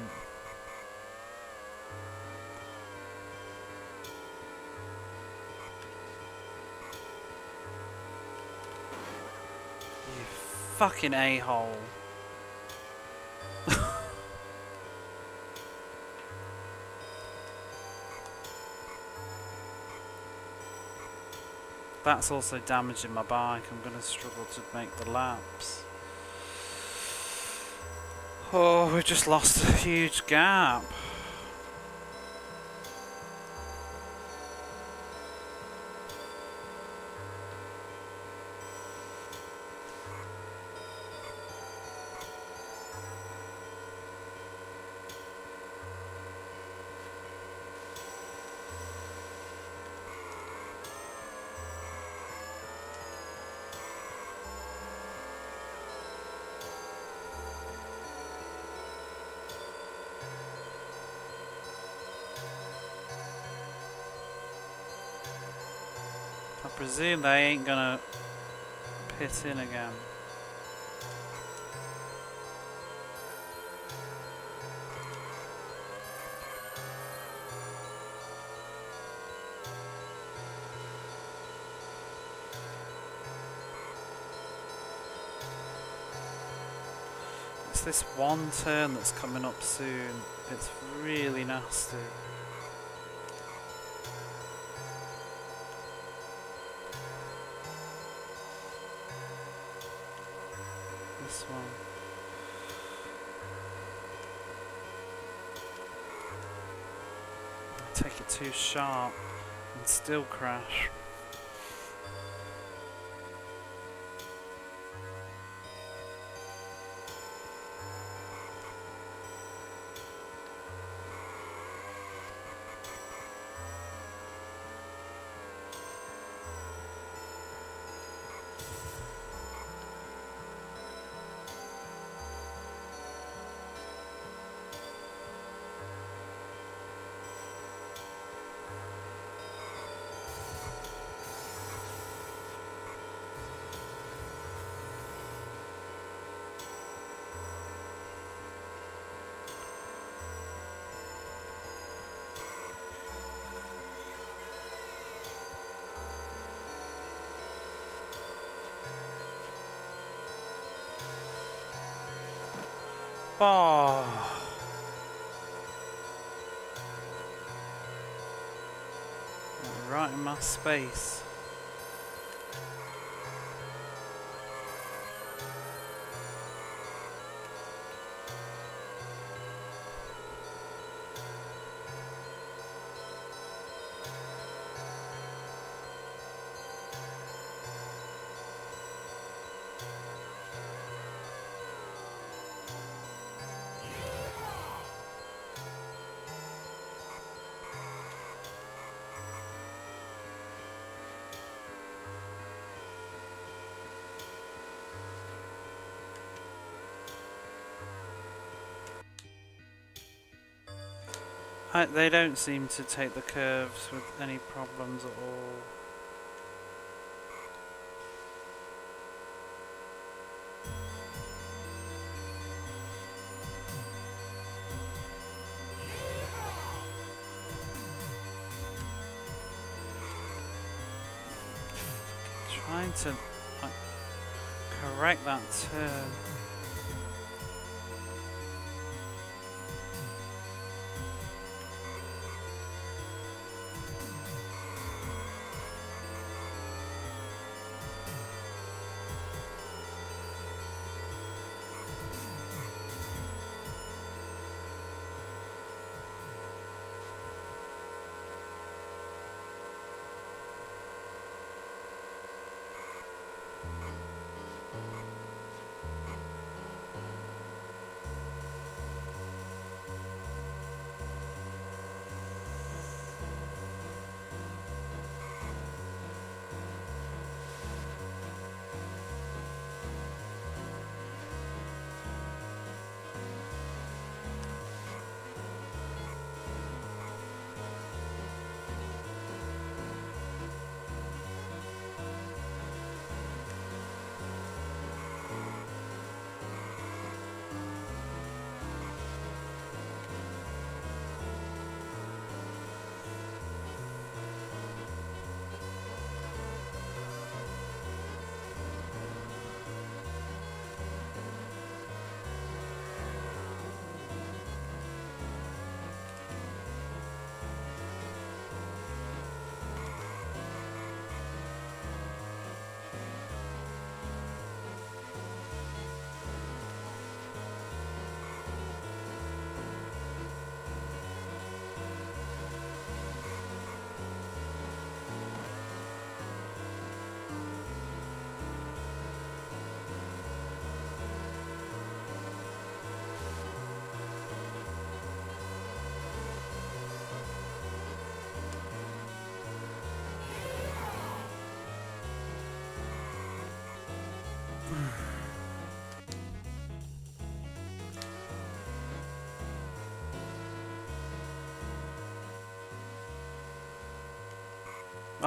A: You fucking a-hole. That's also damaging my bike. I'm going to struggle to make the laps. Oh, we've just lost a huge gap. I presume they ain't gonna pit in again. It's this one turn that's coming up soon. It's really nasty. This one. I take it too sharp and still crash. Oh. Right in my space. They don't seem to take the curves with any problems at all. Trying to correct that turn.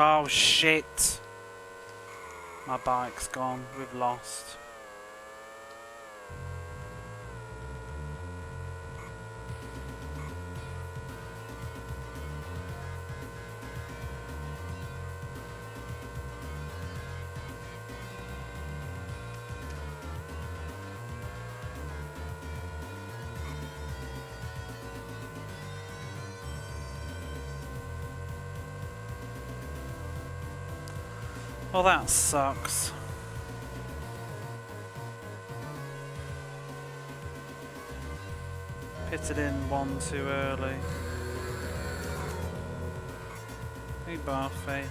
A: Oh shit! My bike's gone. We've lost. Well, that sucks. Pitted in one too early. Hey, bar face.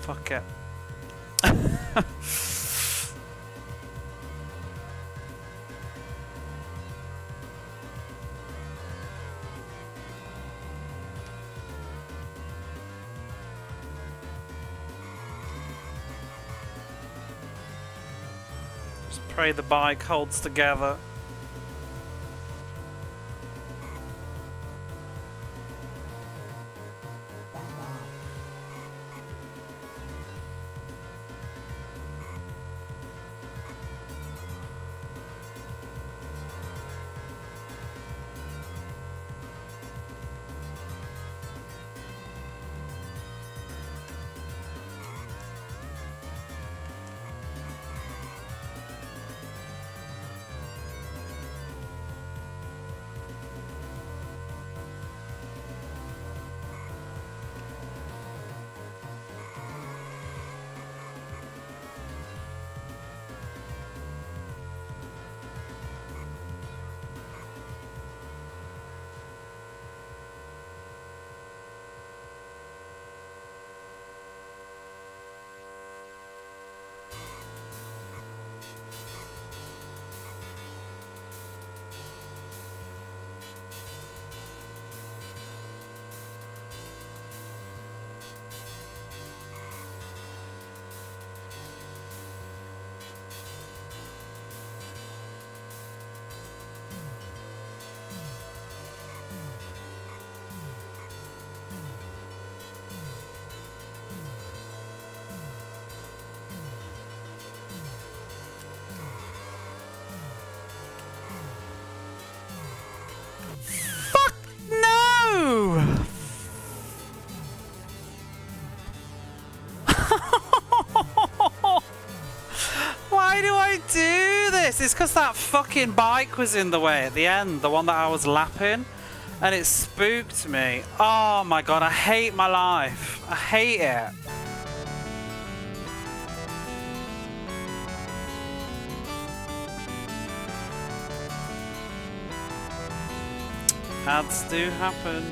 A: Fuck it. Just pray the bike holds together. Why do I do this? It's because that fucking bike was in the way at the end, the one that I was lapping, and it spooked me. Oh my god, I hate my life. I hate it. Ads do happen.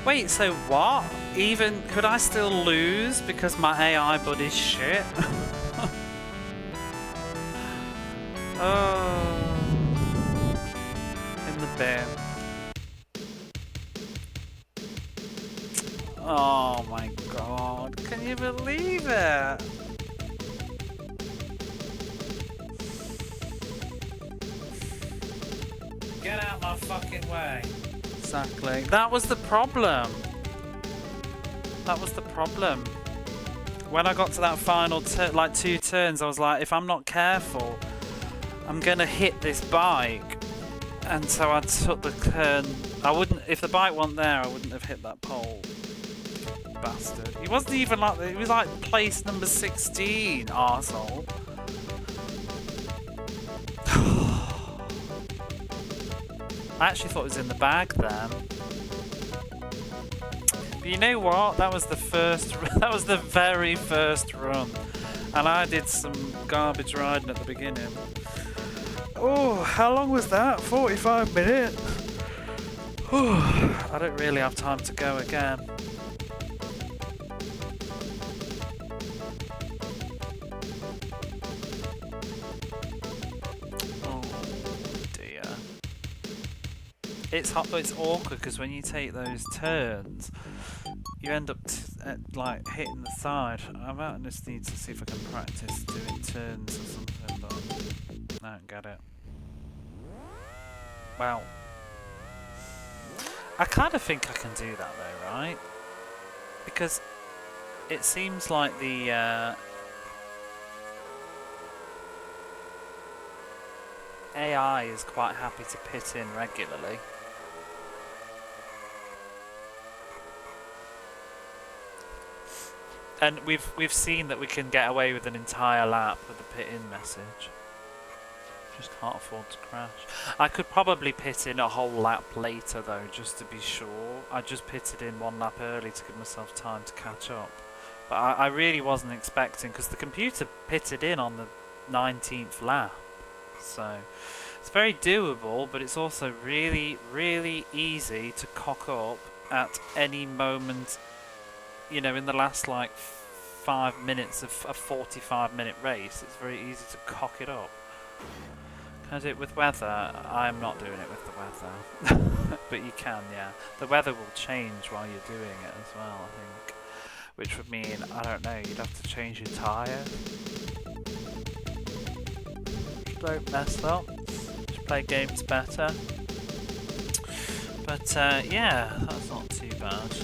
A: Wait, so what? Even could I still lose because my AI buddy's shit? Oh, in the bin. Oh my god, can you believe it? Get out my fucking way. Exactly. That was the problem. That was the problem. When I got to that final like 2 turns, I was like, if I'm not careful, I'm gonna hit this bike. And so I took the turn. I wouldn't, if the bike wasn't there, I wouldn't have hit that pole. Bastard. He wasn't even like, he was like place number 16, arsehole. I actually thought it was in the bag then. But you know what? That was the first. That was the very first run, and I did some garbage riding at the beginning. Oh, how long was that? 45 minutes. I don't really have time to go again. Oh dear. It's awkward because when you take those turns, you end up like hitting the side. I might just need to see if I can practice doing turns or something, but I don't get it. Well, I kind of think I can do that though, right? Because it seems like the AI is quite happy to pit in regularly. And we've seen that we can get away with an entire lap with the pit in message. Just can't afford to crash. I could probably pit in a whole lap later though, just to be sure. I just pitted in one lap early to give myself time to catch up. But I really wasn't expecting, because the computer pitted in on the 19th lap. So it's very doable, but it's also really, really easy to cock up at any moment, you know, in the last like 5 minutes of a 45-minute race. It's very easy to cock it up. Can I do it with weather? I'm not doing it with the weather. But you can, yeah. The weather will change while you're doing it as well, I think. Which would mean, I don't know, you'd have to change your tyre. Don't mess up. Just play games better. But yeah, that's not too bad.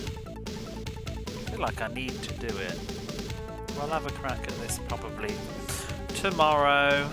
A: I feel like I need to do it. We'll have a crack at this probably tomorrow.